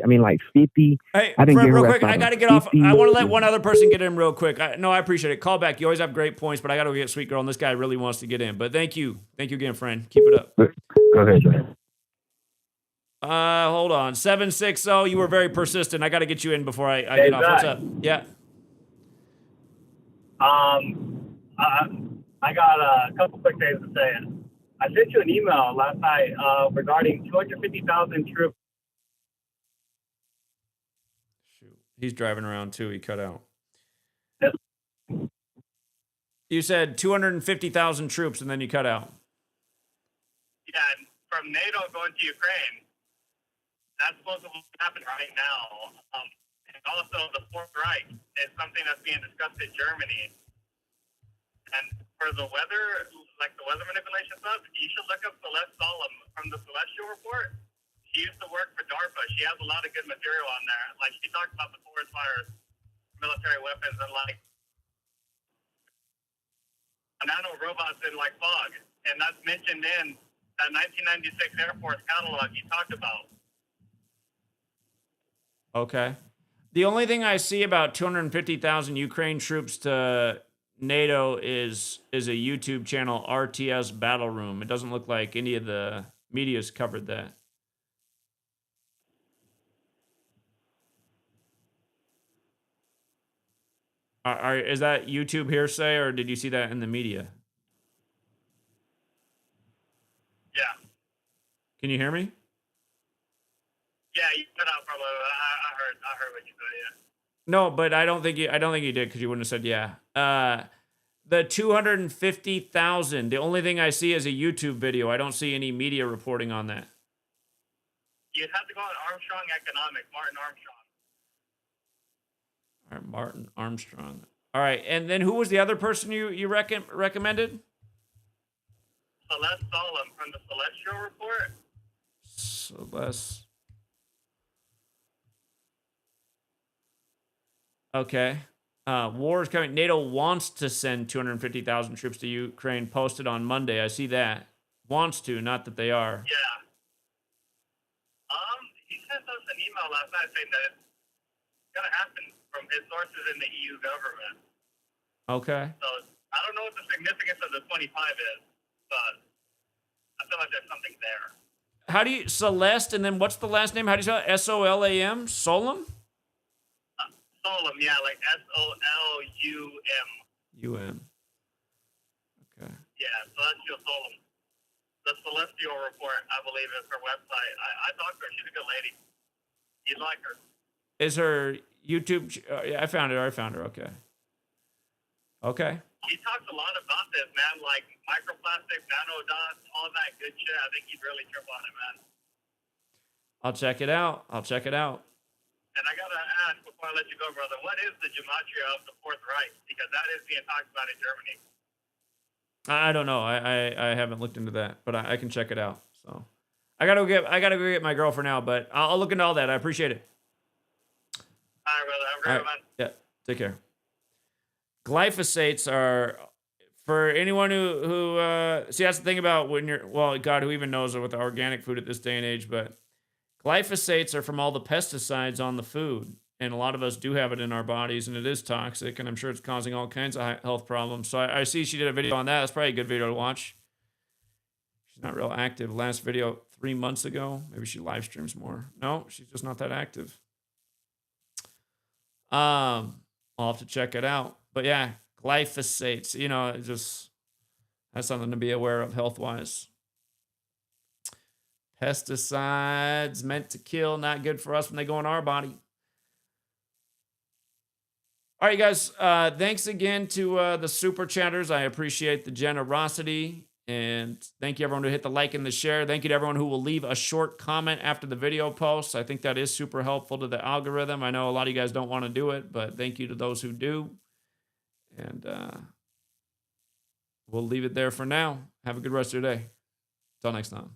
I mean, like 50. Hey, I've been Fred, getting real harassed quick, by I got to about get off. 50. I want to let one other person get in real quick. I appreciate it. Call back. You always have great points, but I got to get Sweet Girl, and this guy really wants to get in. But thank you. Thank you again, friend. Keep it up. Go ahead. Hold on. 760. You were very persistent. I got to get you in before I get off. What's up? Yeah. I got a couple quick things to say. I sent you an email last night regarding 250,000 troops. Shoot. He's driving around too. He cut out. You said 250,000 troops and then you cut out. Yeah, from NATO going to Ukraine. That's supposed to happen right now. And also the Fourth Reich is something that's being discussed in Germany. And for the weather, like the weather manipulation stuff, you should look up Celeste Solom from the Celestial Report. She used to work for DARPA. She has a lot of good material on there. Like, she talks about the forest fires, military weapons, and like nano robots in like fog. And that's mentioned in that 1996 Air Force catalog you talked about. Okay. The only thing I see about 250,000 Ukraine troops to NATO is a YouTube channel, RTS Battle Room. It doesn't look like any of the media's covered that. Is that YouTube hearsay, or did you see that in the media? Yeah. Can you hear me? Yeah, you cut out for a little bit. I heard what you said, yeah. No, but I don't think you did, because you wouldn't have said yeah. The 250,000. The only thing I see is a YouTube video. I don't see any media reporting on that. You'd have to go on Armstrong Economics, Martin Armstrong. All right, Martin Armstrong. All right, and then who was the other person you recommended? Celeste Solom from the Celestial Report. Celeste. Okay. War is coming. NATO wants to send 250,000 troops to Ukraine. Posted on Monday. I see that. Wants to, not that they are. Yeah. He sent us an email last night saying that it's going to happen from his sources in the EU government. Okay. So I don't know what the significance of the 25 is, but I feel like there's something there. How do you Celeste and then what's the last name? How do you spell it? SOLAM? Solam? Solemn, yeah, like SOLUM. UM. Okay. Yeah, Celestial Solemn. The Celestial Report, I believe, is her website. I talked to her. She's a good lady. You'd like her. Is her YouTube? Yeah, I found her. Okay. Okay. He talks a lot about this, man, like microplastic, nanodots, all that good shit. I think he'd really trip on it, man. I'll check it out. And I got to ask, before I let you go, brother, what is the gematria of the Fourth Reich? Because that is being talked about in Germany. I don't know. I haven't looked into that, but I can check it out. So I gotta go get my girl for now, but I'll look into all that. I appreciate it. All right, brother. Have a great one. Yeah. Take care. Glyphosates are for anyone who see, that's the thing about when you're, well, God, who even knows with organic food at this day and age, but glyphosates are from all the pesticides on the food. And a lot of us do have it in our bodies, and it is toxic, and I'm sure it's causing all kinds of health problems. So I see she did a video on that. That's probably a good video to watch. She's not real active. Last video 3 months ago. Maybe she live streams more. No, she's just not that active. I'll have to check it out. But yeah, glyphosates, it just that's something to be aware of health-wise. Pesticides meant to kill, not good for us when they go in our body. All right, guys, thanks again to the super chatters. I appreciate the generosity. And thank you, everyone, who hit the like and the share. Thank you to everyone who will leave a short comment after the video posts. I think that is super helpful to the algorithm. I know a lot of you guys don't want to do it, but thank you to those who do. And we'll leave it there for now. Have a good rest of your day. Until next time.